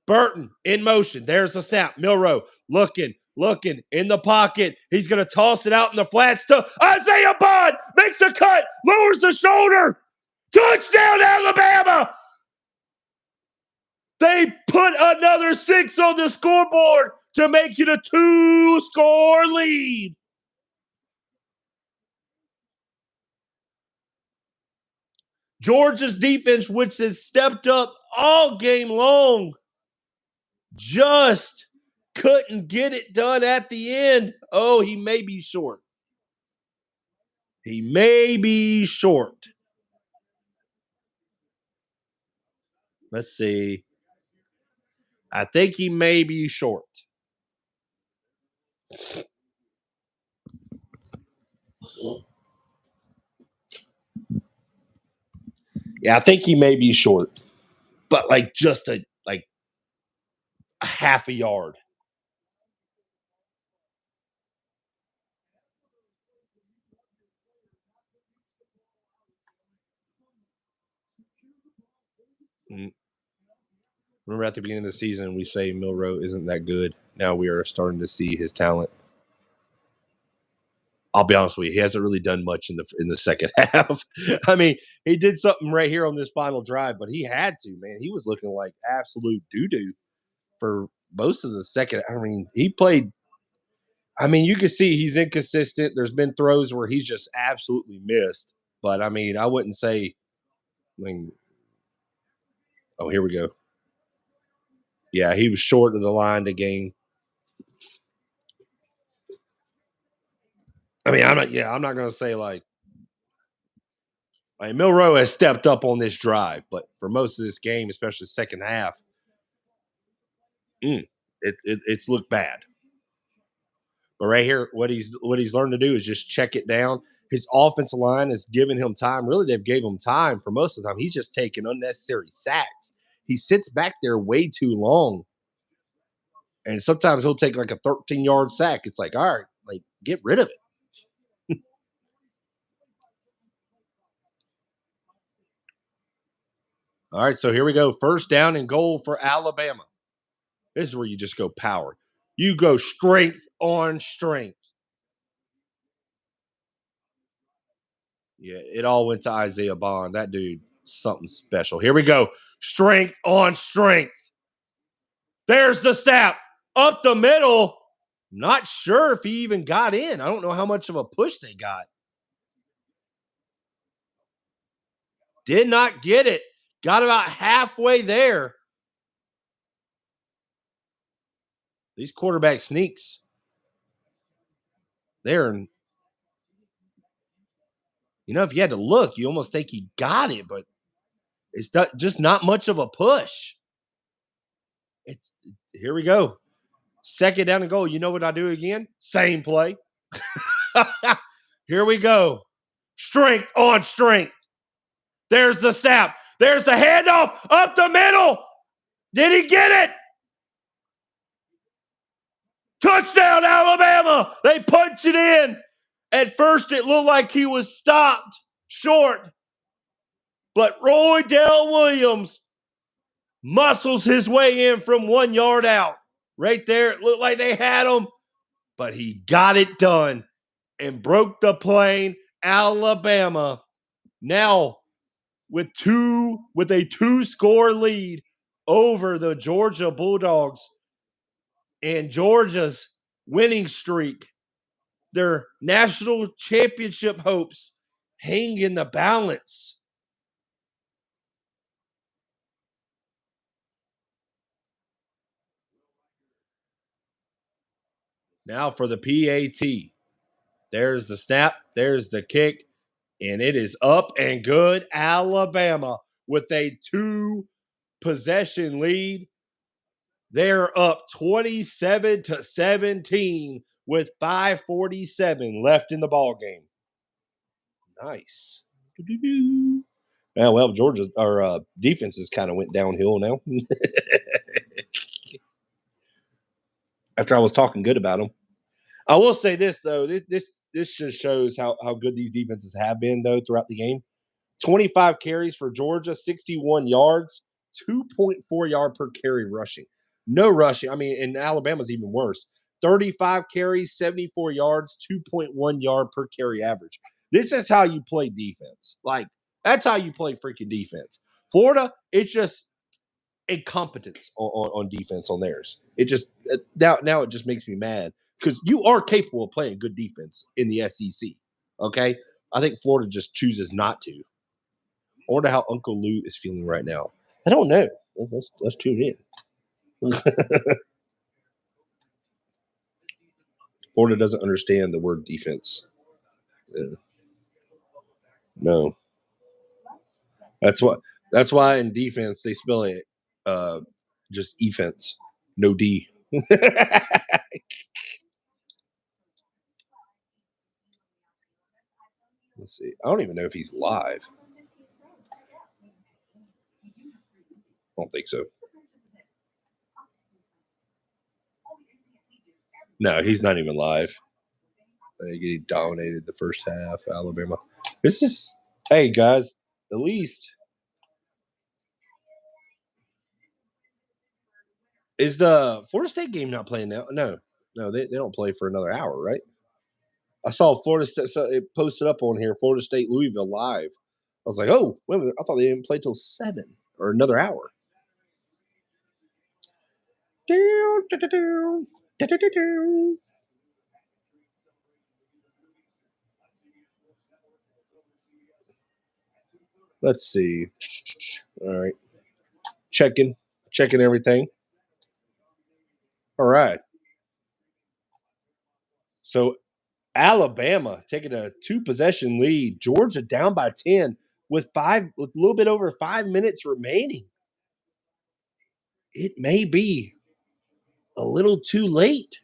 Burton in motion. There's the snap. Milroe looking in the pocket. He's going to toss it out in the flats to Isaiah Bond. Makes a cut, lowers the shoulder. Touchdown, Alabama. They put another 6 on the scoreboard to make it a 2-score lead. Georgia's defense, which has stepped up all game long, just couldn't get it done at the end. Oh, he may be short. He may be short. Let's see. I think he may be short. Yeah, I think he may be short. But like just a half a yard. Remember at the beginning of the season, we say Milroe isn't that good. Now we are starting to see his talent. I'll be honest with you, he hasn't really done much in the second half. I mean, he did something right here on this final drive, but he had to, man. He was looking like absolute doo-doo for most of the second. I mean, he played. I mean, you can see he's inconsistent. There's been throws where he's just absolutely missed. But I mean, I wouldn't say. I mean, oh, here we go. Yeah, he was short of the line to gain. I mean, I'm not going to say like Milroe has stepped up on this drive, but for most of this game, especially the second half, it's looked bad. But right here, what he's learned to do is just check it down. His offensive line is giving him time. Really, they've gave him time for most of the time. He's just taking unnecessary sacks. He sits back there way too long. And sometimes he'll take like a 13-yard sack. It's like, all right, like get rid of it. All right, so here we go. First down and goal for Alabama. This is where you just go power. You go strength on strength. Yeah, it all went to Isaiah Bond. That dude, something special. Here we go. Strength on strength. There's the snap. Up the middle. Not sure if he even got in. I don't know how much of a push they got. Did not get it. Got about halfway there. These quarterback sneaks. They're, if you had to look, you almost think he got it, but it's just not much of a push. Here we go. Second down and goal. You know what I do again? Same play. Here we go. Strength on strength. There's the snap. There's the handoff up the middle. Did he get it? Touchdown, Alabama. They punch it in. At first, it looked like he was stopped short. But Roy Dale Williams muscles his way in from 1 yard out. Right there, it looked like they had him, but he got it done and broke the plane. Alabama now with a 2-score lead over the Georgia Bulldogs, and Georgia's winning streak, their national championship hopes hang in the balance. Now for the PAT. There's the snap. There's the kick. And it is up and good. Alabama with a 2-possession lead. They're up 27-17 with 5:47 left in the ball game. Nice. Yeah, well, Georgia's our defenses kind of went downhill now. After I was talking good about them. I will say this though, this just shows how good these defenses have been though throughout the game. 25 carries for Georgia, 61 yards, 2.4 yard per carry rushing. No rushing. I mean, and Alabama's even worse. 35 carries, 74 yards, 2.1 yard per carry average. This is how you play defense. Like, that's how you play freaking defense. Florida, it's just incompetence on defense on theirs. It just now it just makes me mad because you are capable of playing good defense in the SEC. Okay, I think Florida just chooses not to. I wonder how Uncle Lou is feeling right now. I don't know. Let's tune in. Florida doesn't understand the word defense. No, that's why in defense they spell it just defense, no D. Let's see. I don't even know if he's live. I don't think so. No, he's not even live. He dominated the first half, Alabama. This is, hey, guys, at least. Is the Florida State game not playing now? No, they don't play for another hour, right? I saw Florida State, so it posted up on here, Florida State, Louisville live. I was like, oh, wait a minute. I thought they didn't play till 7 or another hour. Let's see. All right. Checking everything. All right. So Alabama taking a 2-possession lead. Georgia down by 10 with a little bit over 5 minutes remaining. It may be a little too late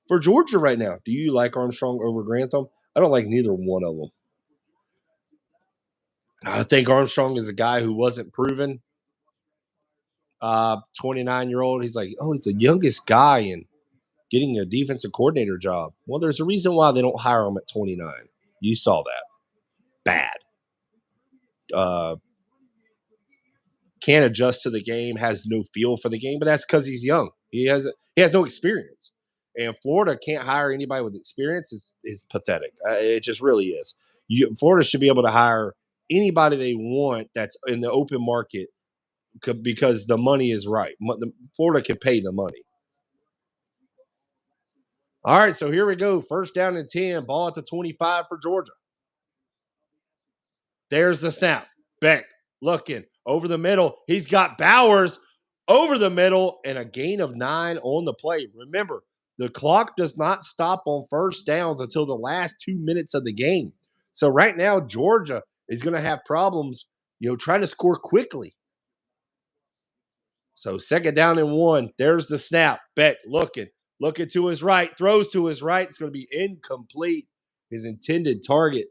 for Georgia right now. Do you like Armstrong over Grantham? I don't like neither one of them. I think Armstrong is a guy who wasn't proven. 29-year-old. He's like, oh, he's the youngest guy in getting a defensive coordinator job. Well, there's a reason why they don't hire him at 29. You saw that. Bad. Can't adjust to the game, has no feel for the game, but that's because he's young. He has no experience. And Florida can't hire anybody with experience is pathetic. It just really is. Florida should be able to hire anybody they want that's in the open market because the money is right. Florida can pay the money. All right, so here we go. First down and 10, ball at the 25 for Georgia. There's the snap. Beck looking over the middle. He's got Bowers over the middle and a gain of 9 on the play. Remember, the clock does not stop on first downs until the last 2 minutes of the game. So right now, Georgia is going to have problems, trying to score quickly. So second down and 1. There's the snap. Beck looking to his right, throws to his right. It's going to be incomplete. His intended target,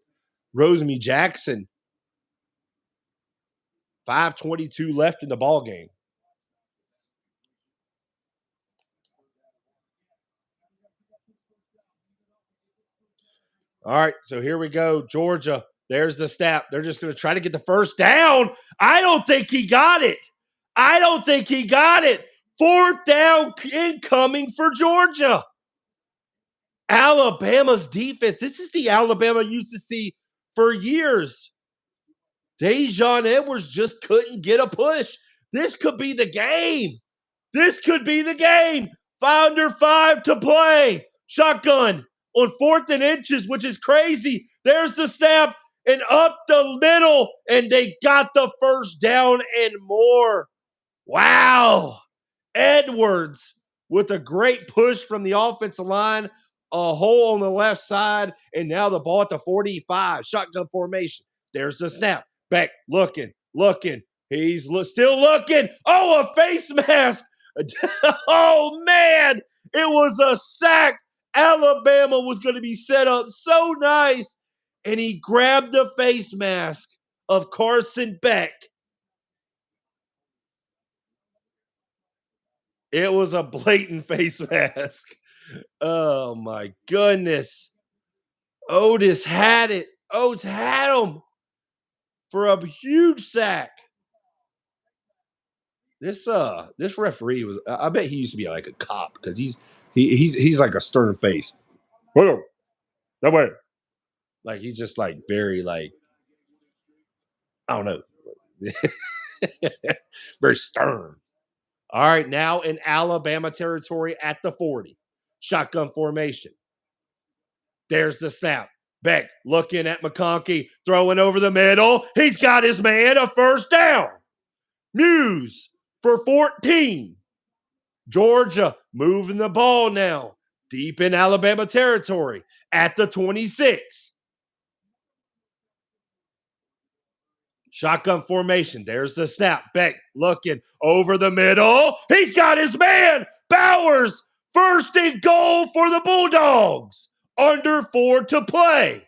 Rosemy Jackson. 5:22 left in the ball game. All right, so here we go. Georgia, there's the snap. They're just going to try to get the first down. I don't think he got it. 4th down incoming for Georgia. Alabama's defense. This is the Alabama I used to see for years. Dejon Edwards just couldn't get a push. This could be the game. 5 under 5 to play. Shotgun on 4th and inches, which is crazy. There's the snap and up the middle, and they got the first down and more. Wow. Edwards with a great push from the offensive line a hole on the left side, and now the ball at the 45, shotgun formation. There's the snap. Beck looking. He's still looking. Oh, a face mask. Oh, man. It was a sack. Alabama was going to be set up so nice, and he grabbed the face mask of Carson Beck. It was a blatant face mask. Oh, my goodness. Otis had it. Otis had him for a huge sack. This referee was, I bet he used to be like a cop because he's like a stern face. Hold on. That way. Like he's just like very like, I don't know. Very stern. All right, now in Alabama territory at the 40. Shotgun formation. There's the snap. Beck looking at McConkey, throwing over the middle. He's got his man, a first down. Muse for 14. Georgia moving the ball now. Deep in Alabama territory at the 26. Shotgun formation. There's the snap. Beck looking over the middle. He's got his man. Bowers. First and goal for the Bulldogs. Under 4 to play.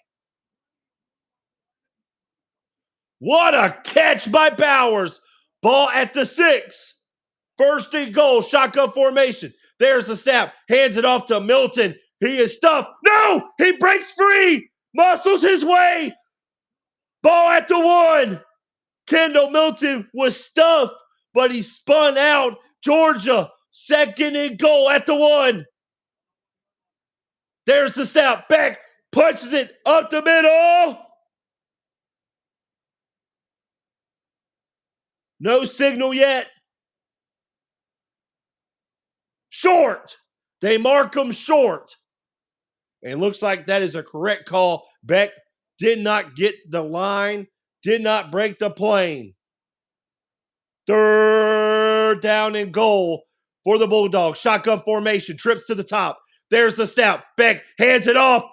What a catch by Bowers. Ball at the 6. First and goal. Shotgun formation. There's the snap. Hands it off to Milton. He is stuffed. No! He breaks free. Muscles his way. Ball at the 1. Kendall Milton was stuffed, but he spun out. Georgia, second and goal at the 1. There's the snap. Beck punches it up the middle. No signal yet. Short. They mark him short. And looks like that is a correct call. Beck did not get the line, did not break the plane. Third down and goal for the Bulldogs. Shotgun formation, trips to the top. There's the snap. Beck hands it off.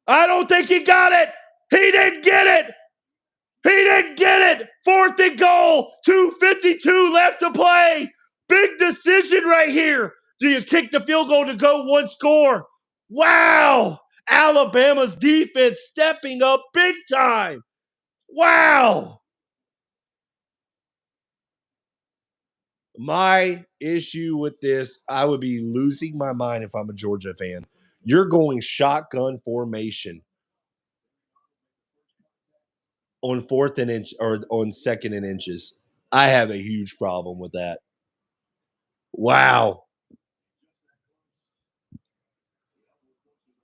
I don't think he got it. He didn't get it. He didn't get it. Fourth and goal. 2:52 left to play. Big decision right here. Do you kick the field goal to go one score? Wow. Alabama's defense stepping up big time. Wow. My issue with this, I would be losing my mind if I'm a Georgia fan. You're going shotgun formation on 4th and inch or on 2nd and inches. I have a huge problem with that. Wow.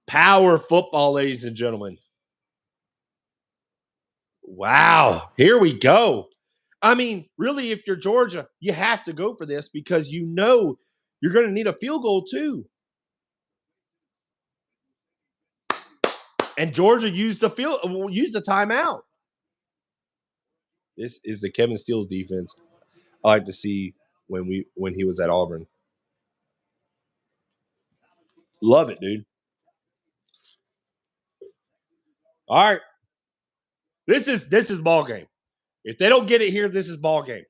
Power football, ladies and gentlemen. Wow. Here we go. I mean, really, if you're Georgia, you have to go for this because you know you're going to need a field goal too. And Georgia used the timeout. This is the Kevin Steele's defense I like to see when he was at Auburn. Love it, dude. All right. This is ball game. If they don't get it here, this is ball game.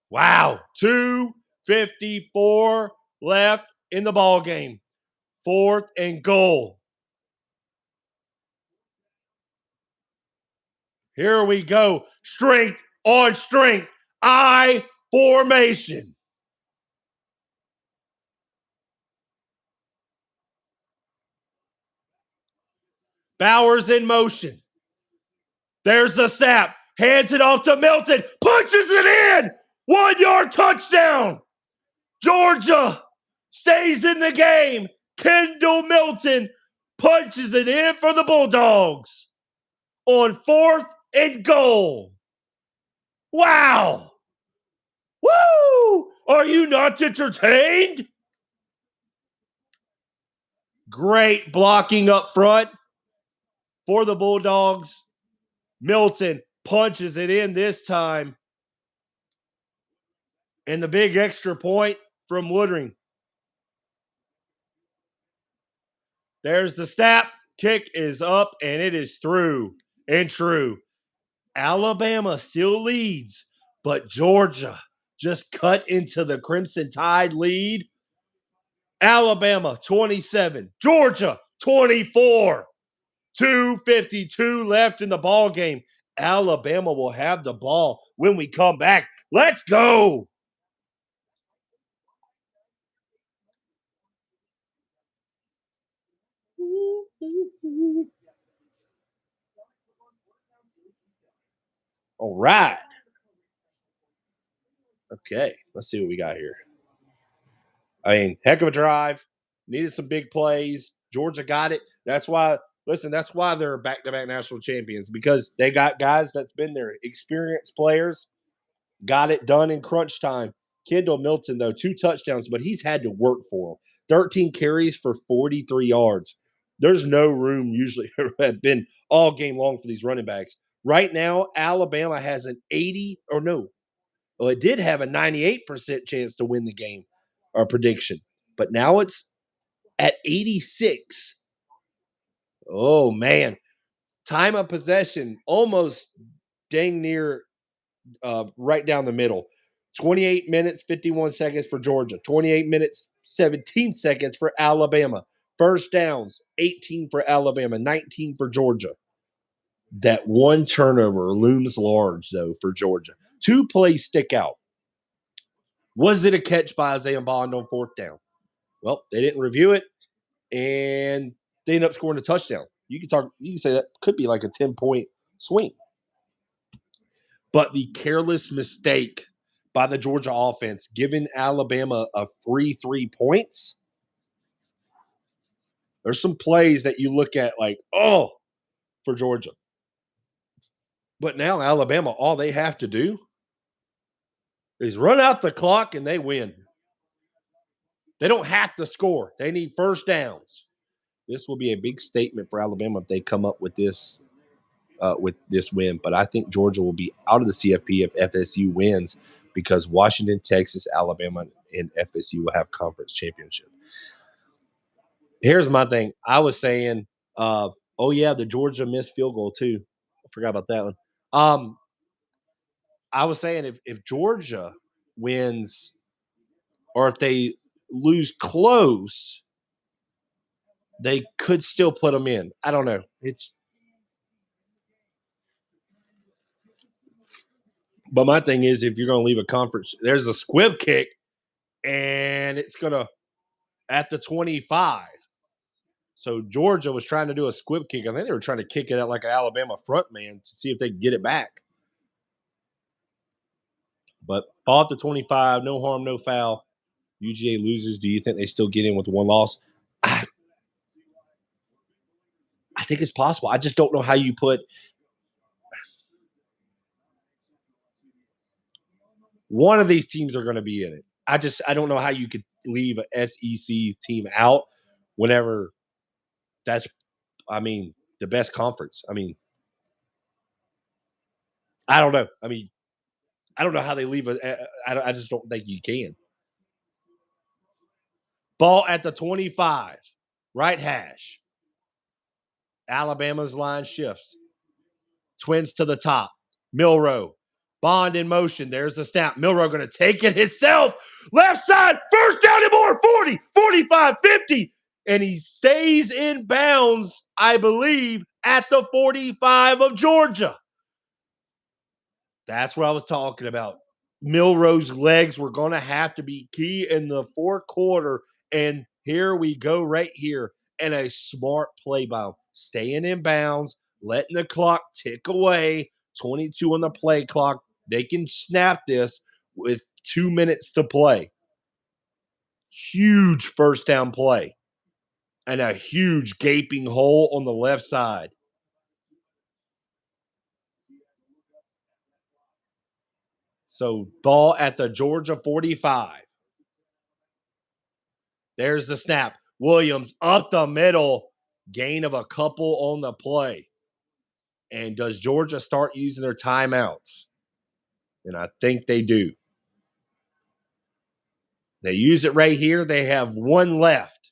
Wow. 2:54 left in the ball game. 4th and goal. Here we go. Strength on strength. I formation. Bowers in motion. There's the snap. Hands it off to Milton. Punches it in. 1-yard touchdown. Georgia stays in the game. Kendall Milton punches it in for the Bulldogs on 4th and goal. Wow. Woo! Are you not entertained? Great blocking up front for the Bulldogs. Milton punches it in this time. And the big extra point from Woodring. There's the snap. Kick is up, and it is through and true. Alabama still leads, but Georgia just cut into the Crimson Tide lead. Alabama 27, Georgia 24. 2:52 left in the ball game. Alabama will have the ball when we come back. Let's go. All right. Okay, let's see what we got here. I mean, heck of a drive. Needed some big plays. Georgia got it. That's why, listen, that's why they're back-to-back national champions, because they got guys that's been there, experienced players, got it done in crunch time. Kendall Milton, though, 2 touchdowns, but he's had to work for them. 13 carries for 43 yards. There's no room usually have been all game long for these running backs. Right now, Alabama has an 80 or no. Well, it did have a 98% chance to win the game or prediction, but now it's at 86. Oh, man. Time of possession almost dang near right down the middle. 28 minutes, 51 seconds for Georgia. 28 minutes, 17 seconds for Alabama. First downs, 18 for Alabama, 19 for Georgia. That one turnover looms large, though, for Georgia. 2 plays stick out. Was it a catch by Isaiah Bond on 4th down? Well, they didn't review it, and they ended up scoring a touchdown. You can say that could be like a 10-point swing. But the careless mistake by the Georgia offense, giving Alabama a free 3 points. There's some plays that you look at like, oh, for Georgia. But now Alabama, all they have to do is run out the clock and they win. They don't have to score. They need first downs. This will be a big statement for Alabama if they come up with this win. But I think Georgia will be out of the CFP if FSU wins, because Washington, Texas, Alabama, and FSU will have conference championship. Here's my thing. I was saying, oh yeah, the Georgia missed field goal too. I forgot about that one. I was saying if Georgia wins or if they lose close, they could still put them in. I don't know. But my thing is, if you're going to leave a conference, there's a squib kick, and it's going to at the 25. So Georgia was trying to do a squib kick. I think they were trying to kick it out like an Alabama front man to see if they could get it back. But ball at the 25, no harm, no foul. UGA loses. Do you think they still get in with one loss? I think it's possible. I just don't know how you put one of these teams are going to be in it. I don't know how you could leave an SEC team out whenever that's, the best conference. I don't know. I don't know how they leave I just don't think you can. Ball at the 25, right hash. Alabama's line shifts. Twins to the top. Milroe. Bond in motion. There's the snap. Milroe going to take it himself. Left side. First down and more. 40, 45, 50. And he stays in bounds, I believe, at the 45 of Georgia. That's what I was talking about. Milroe's legs were going to have to be key in the 4th quarter. And here we go right here. And a smart play by him. Staying in bounds, letting the clock tick away. 22 on the play clock. They can snap this with 2 minutes to play. Huge first down play. And a huge gaping hole on the left side. So ball at the Georgia 45. There's the snap. Williams up the middle. Gain of a couple on the play. And does Georgia start using their timeouts? And I think they do. They use it right here. They have one left.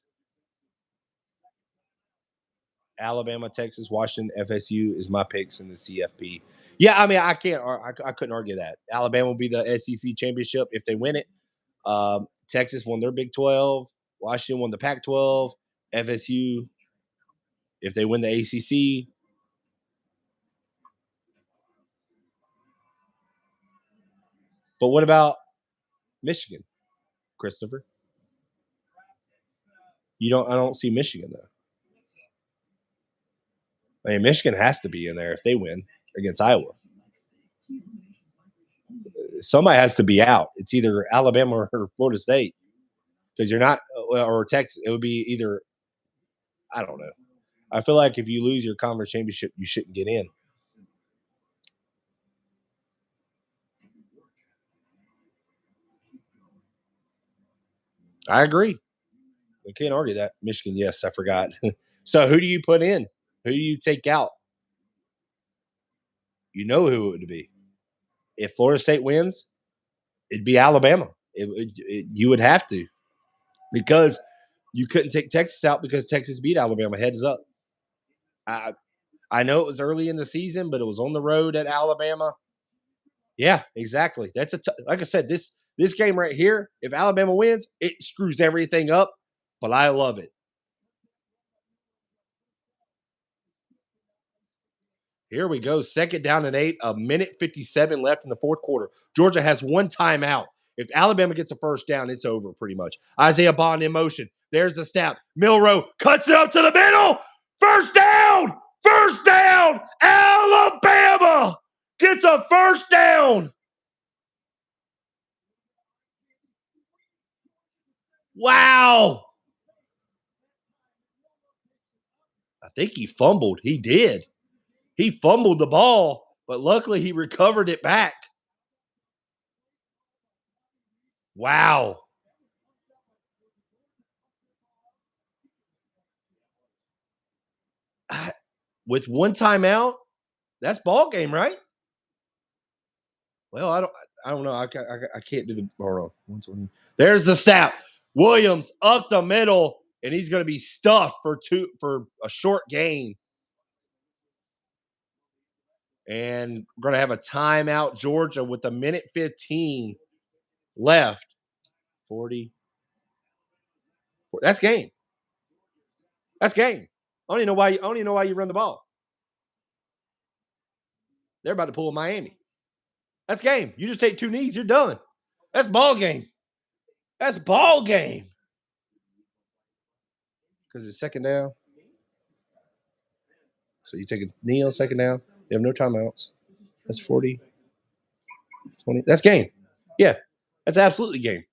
Alabama, Texas, Washington, FSU is my picks in the CFP. Yeah, I mean, I couldn't argue that. Alabama will be the SEC championship if they win it. Texas won their Big 12. Washington won the Pac-12. FSU, if they win the ACC. But what about Michigan, Christopher? I don't see Michigan though. I mean, Michigan has to be in there if they win against Iowa. Somebody has to be out. It's either Alabama or Florida State because you're not, or Texas. It would be either. I don't know. I feel like if you lose your conference championship, you shouldn't get in. I agree. I can't argue that. Michigan, yes, I forgot. So who do you put in? Who do you take out? You know who it would be. If Florida State wins, it'd be Alabama. You would have to, because you couldn't take Texas out because Texas beat Alabama. Heads up. I know it was early in the season, but it was on the road at Alabama. Yeah, exactly. That's like I said, this game right here, if Alabama wins, it screws everything up, but I love it. Here we go. 2nd down and 8, a minute 57 left in the fourth quarter. Georgia has one timeout. If Alabama gets a first down, it's over pretty much. Isaiah Bond in motion. There's the snap. Milroe cuts it up to the middle. First down. First down. Alabama gets a first down. Wow. I think he fumbled. He did. He fumbled the ball, but luckily he recovered it back. Wow. With one timeout, that's ball game, right? Well, I don't know. I can't do the. Hold on. There's the snap. Williams up the middle, and he's going to be stuffed for a short gain. And we're going to have a timeout, Georgia, with a minute 15 left. 40. That's game. That's game. I don't even know why you run the ball. They're about to pull a Miami. That's game. You just take 2 knees, you're done. That's ball game. That's ball game. Because it's 2nd down. So you take a knee on 2nd down. You have no timeouts. That's 40, 20. That's game. Yeah, that's absolutely game.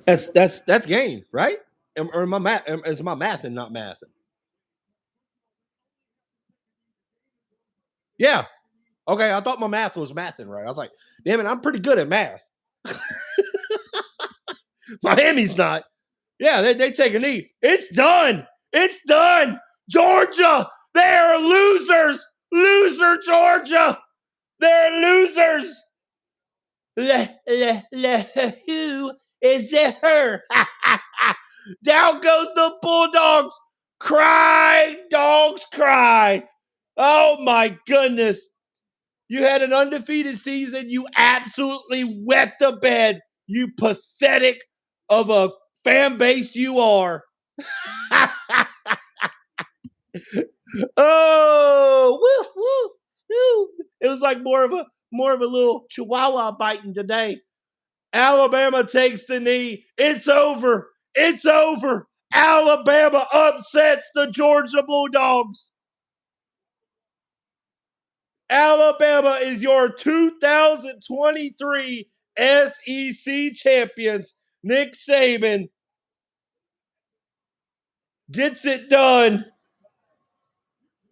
That's game, right? Or my math is my math and not math. Yeah. Okay, I thought my math was mathing right. I was like, damn it, I'm pretty good at math. Miami's not. Yeah, they take a knee. It's done. It's done. Georgia, they are losers. Loser, Georgia. They're losers. Who is it? Her? Down goes the Bulldogs. Cry, dogs, cry. Oh my goodness. You had an undefeated season. You absolutely wet the bed. You pathetic of a fan base you are. Oh, woof, woof, woof. It was like more of a little chihuahua biting today. Alabama takes the knee. It's over. It's over. Alabama upsets the Georgia Bulldogs. Alabama is your 2023 SEC champions. Nick Saban gets it done.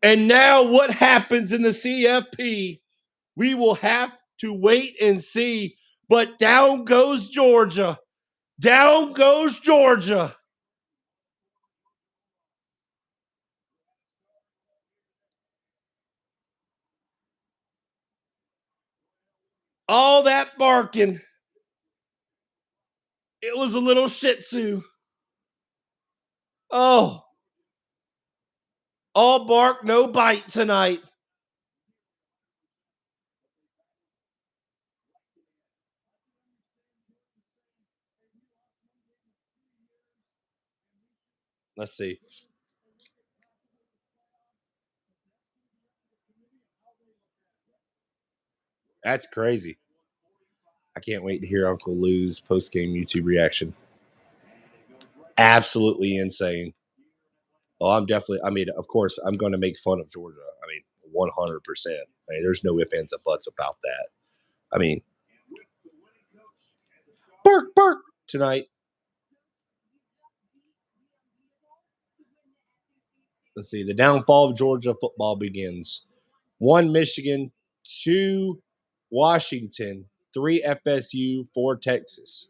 And now what happens in the CFP, we will have to wait and see. But down goes Georgia. Down goes Georgia. All that barking. It was a little Shih Tzu. Oh. All bark, no bite tonight. Let's see. That's crazy. I can't wait to hear Uncle Lou's post-game YouTube reaction. Absolutely insane. Oh, of course, I'm going to make fun of Georgia. 100%. There's no ifs, ands, or buts about that. Bark, bark tonight. Let's see. The downfall of Georgia football begins. 1 Michigan, 2 Washington, 3 FSU, 4 Texas.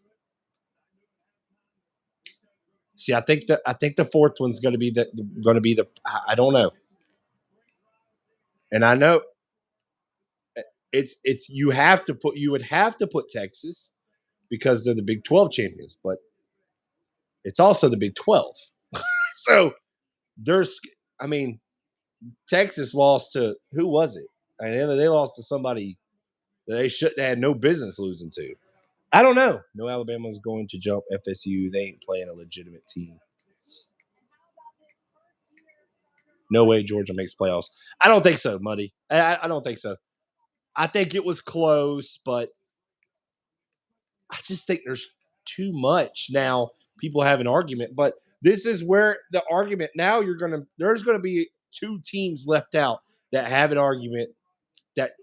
See, I think the fourth one's going to be the I don't know. And I know you would have to put Texas because they're the Big 12 champions, but it's also the Big 12. So Texas lost to, who was it? They lost to somebody that they shouldn't have had no business losing to. I don't know. No, Alabama's going to jump FSU. They ain't playing a legitimate team. No way Georgia makes playoffs. I don't think so, Muddy. I don't think so. I think it was close, but I just think there's too much. Now, people have an argument, but this is where the argument, now there's going to be 2 teams left out that have an argument that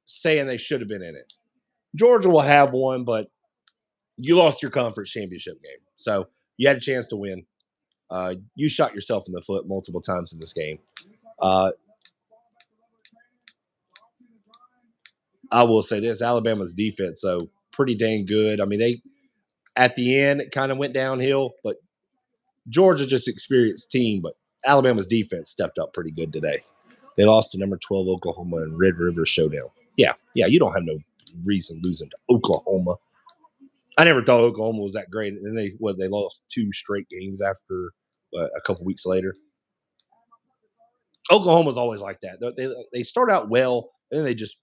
saying they should have been in it. Georgia will have one, but you lost your conference championship game. So you had a chance to win. You shot yourself in the foot multiple times in this game. I will say this, Alabama's defense, so pretty dang good. They at the end, it kind of went downhill, but Georgia just experienced team, but Alabama's defense stepped up pretty good today. They lost to number 12 Oklahoma in Red River Showdown. Yeah, you don't have no reason losing to Oklahoma. I never thought Oklahoma was that great. And then they lost 2 straight games after a couple weeks later. Oklahoma's always like that. They start out well, and then they just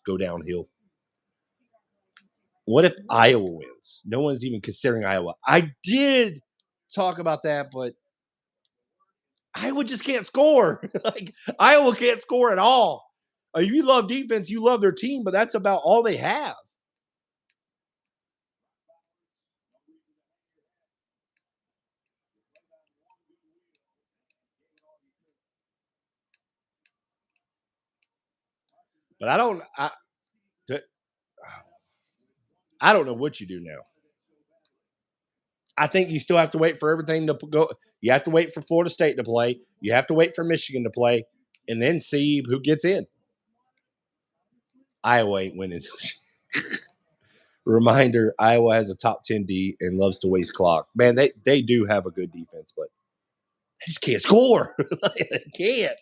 go downhill. What if Iowa wins? No one's even considering Iowa. I did talk about that, but Iowa just can't score. Iowa can't score at all. If you love defense, you love their team, but that's about all they have. But I don't know what you do now. I think you still have to wait for everything to go. You have to wait for Florida State to play. You have to wait for Michigan to play, and then see who gets in. Iowa ain't winning. Reminder, Iowa has a top 10 D and loves to waste clock. Man, they do have a good defense, but they just can't score. They can't.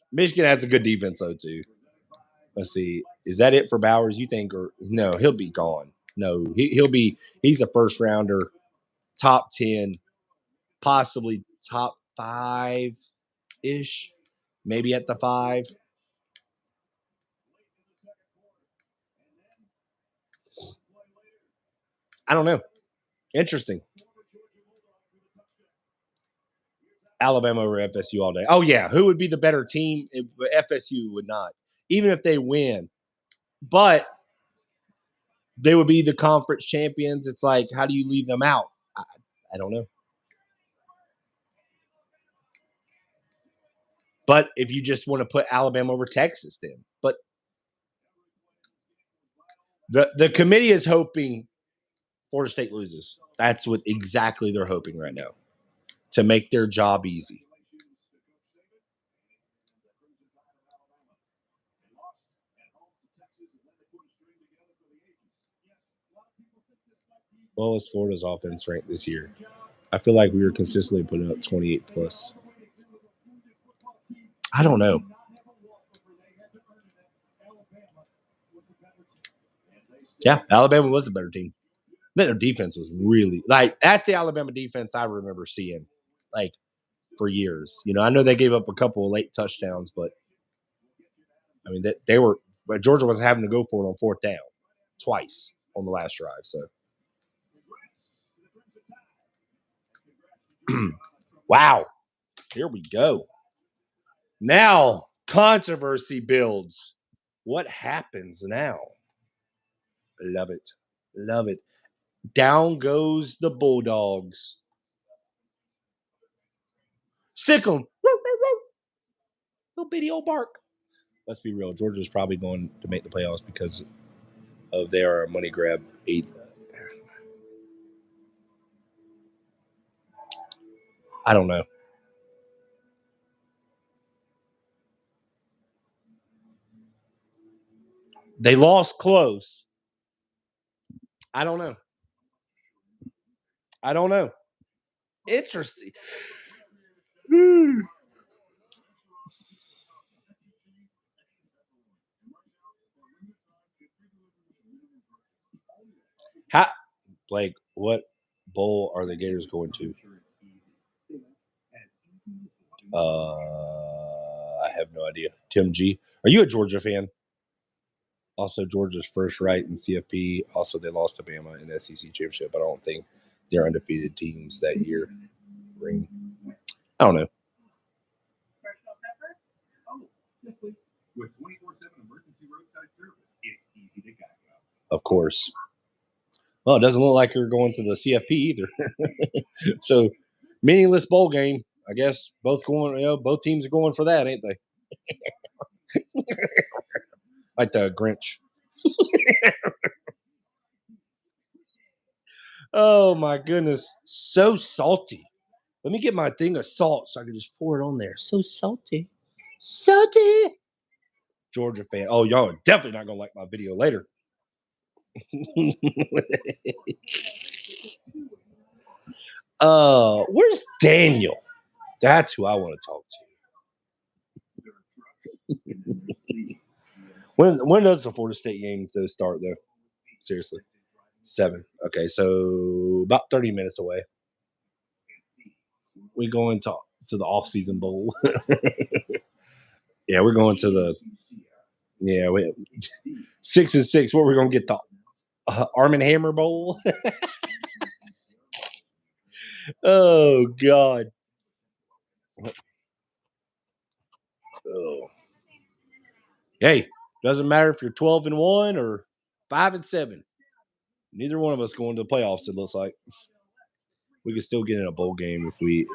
Michigan has a good defense, though, too. Let's see. Is that it for Bowers, you think? Or no, he'll be gone. No, he's a first rounder, top 10, possibly top 5-ish, maybe at the 5. I don't know. Interesting. Alabama over FSU all day. Oh, yeah. Who would be the better team? FSU would not, even if they win. But they would be the conference champions. It's like, how do you leave them out? I don't know. But if you just want to put Alabama over Texas, then. But the committee is hoping Florida State loses. That's what exactly they're hoping right now, to make their job easy. Well, as Florida's offense ranked this year, I feel like we were consistently putting up 28 plus. I don't know. Yeah, Alabama was a better team. Their defense was really that's the Alabama defense I remember seeing for years. I know they gave up a couple of late touchdowns, but I mean they were. But Georgia was having to go for it on fourth down twice on the last drive. So, wow, here we go. Now controversy builds. What happens now? Love it. Love it. Down goes the Bulldogs. Sick 'em. Little bitty old bark. Let's be real. Georgia's probably going to make the playoffs because of their money grab 8th. I don't know. They lost close. I don't know. Interesting. Blake, what bowl are the Gators going to? I have no idea. Tim G. Are you a Georgia fan? Also, Georgia's first right in CFP. Also, they lost to Bama in the SEC championship. I don't think they're undefeated teams that year. I don't know. With 24/7 emergency roadside service, it's easy to guide you. Of course. Well, it doesn't look like you're going to the CFP either. So, meaningless bowl game. I guess both teams are going for that, ain't they? Like the Grinch. Oh my goodness, so salty. Let me get my thing of salt so I can just pour it on there. So salty. Georgia fan. Oh, y'all are definitely not gonna like my video later. Where's Daniel? That's who I want to talk to. When does the Florida State game start though? Seriously. 7. Okay, so about 30 minutes away. We going to the off-season bowl. Yeah, we're going to the 6-6. What we're gonna get, the Arm and Hammer Bowl? Oh God. Oh. Hey, doesn't matter if you're 12-1 or 5-7. Neither one of us going to the playoffs. It looks like we could still get in a bowl game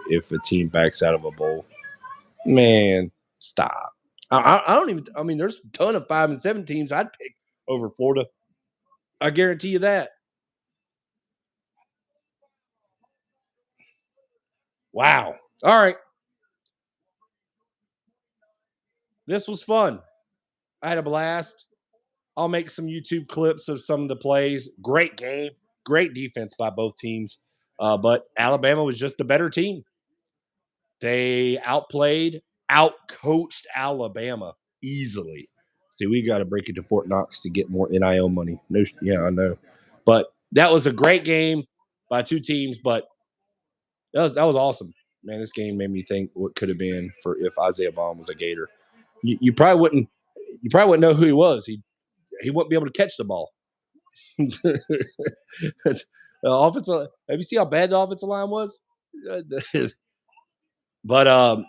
if a team backs out of a bowl. Man, stop. I don't even. I mean, there's a ton of 5-7 teams I'd pick over Florida. I guarantee you that. Wow. All right. This was fun. I had a blast. I'll make some YouTube clips of some of the plays. Great game. Great defense by both teams. But Alabama was just the better team. They outcoached Alabama easily. See, we got to break it to Fort Knox to get more NIL money. No, yeah, I know. But that was a great game by two teams. But that was awesome. Man, this game made me think what could have been for if Isaiah Bond was a Gator. You probably wouldn't know who he was. He wouldn't be able to catch the ball. Offensive. Have you seen how bad the offensive line was? But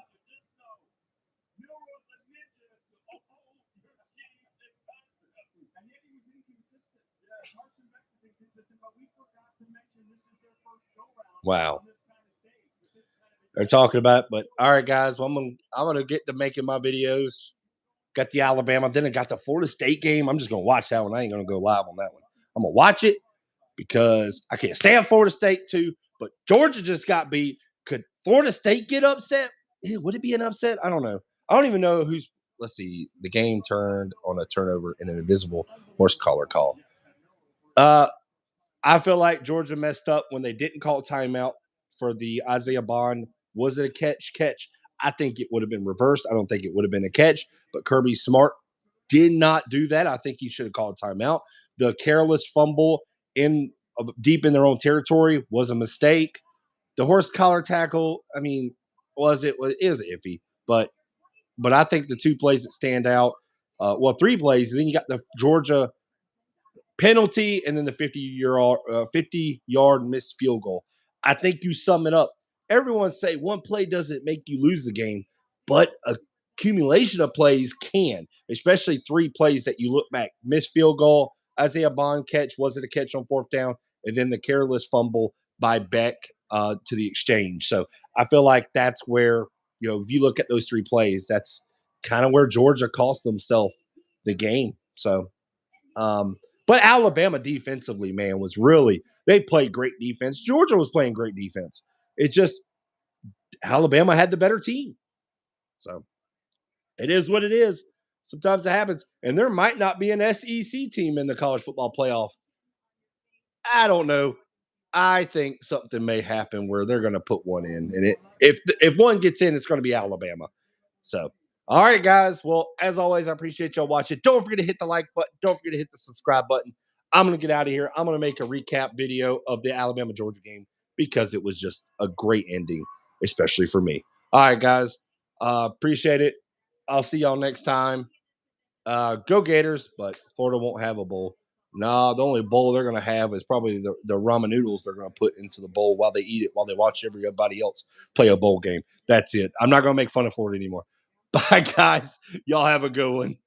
wow. They're talking about it, but all right, guys. Well, I'm gonna get to making my videos. Got the Alabama, then I got the Florida State game. I'm just gonna watch that one. I ain't gonna go live on that one. I'm gonna watch it because I can't stand Florida State too. But Georgia just got beat. Could Florida State get upset? Would it be an upset? I don't know. I don't even know who's. Let's see. The game turned on a turnover and an invisible horse collar call. I feel like Georgia messed up when they didn't call timeout for the Isaiah Bond. Was it a catch? I think it would have been reversed. I don't think it would have been a catch, but Kirby Smart did not do that. I think he should have called timeout The careless fumble deep in their own territory was a mistake. The horse collar tackle, I mean, it is iffy, but I think the 2 plays that stand out, 3 plays, and then you got the Georgia penalty and then the 50-yard missed field goal. I think you sum it up. Everyone say one play doesn't make you lose the game, but accumulation of plays can, especially 3 plays that you look back. Missed field goal, Isaiah Bond catch, was it a catch on 4th down? And then the careless fumble by Beck to the exchange. So I feel like that's where, if you look at those 3 plays, that's kind of where Georgia cost themselves the game. So, but Alabama defensively, man, they played great defense. Georgia was playing great defense. It's just Alabama had the better team. So it is what it is. Sometimes it happens. And there might not be an SEC team in the college football playoff. I don't know. I think something may happen where they're going to put one in. And if one gets in, it's going to be Alabama. So, all right, guys. Well, as always, I appreciate y'all watching. Don't forget to hit the like button. Don't forget to hit the subscribe button. I'm going to get out of here. I'm going to make a recap video of the Alabama-Georgia game because it was just a great ending, especially for me. All right, guys. Appreciate it. I'll see y'all next time. Go Gators, but Florida won't have a bowl. No, the only bowl they're going to have is probably the ramen noodles they're going to put into the bowl while they eat it, while they watch everybody else play a bowl game. That's it. I'm not going to make fun of Florida anymore. Bye, guys. Y'all have a good one.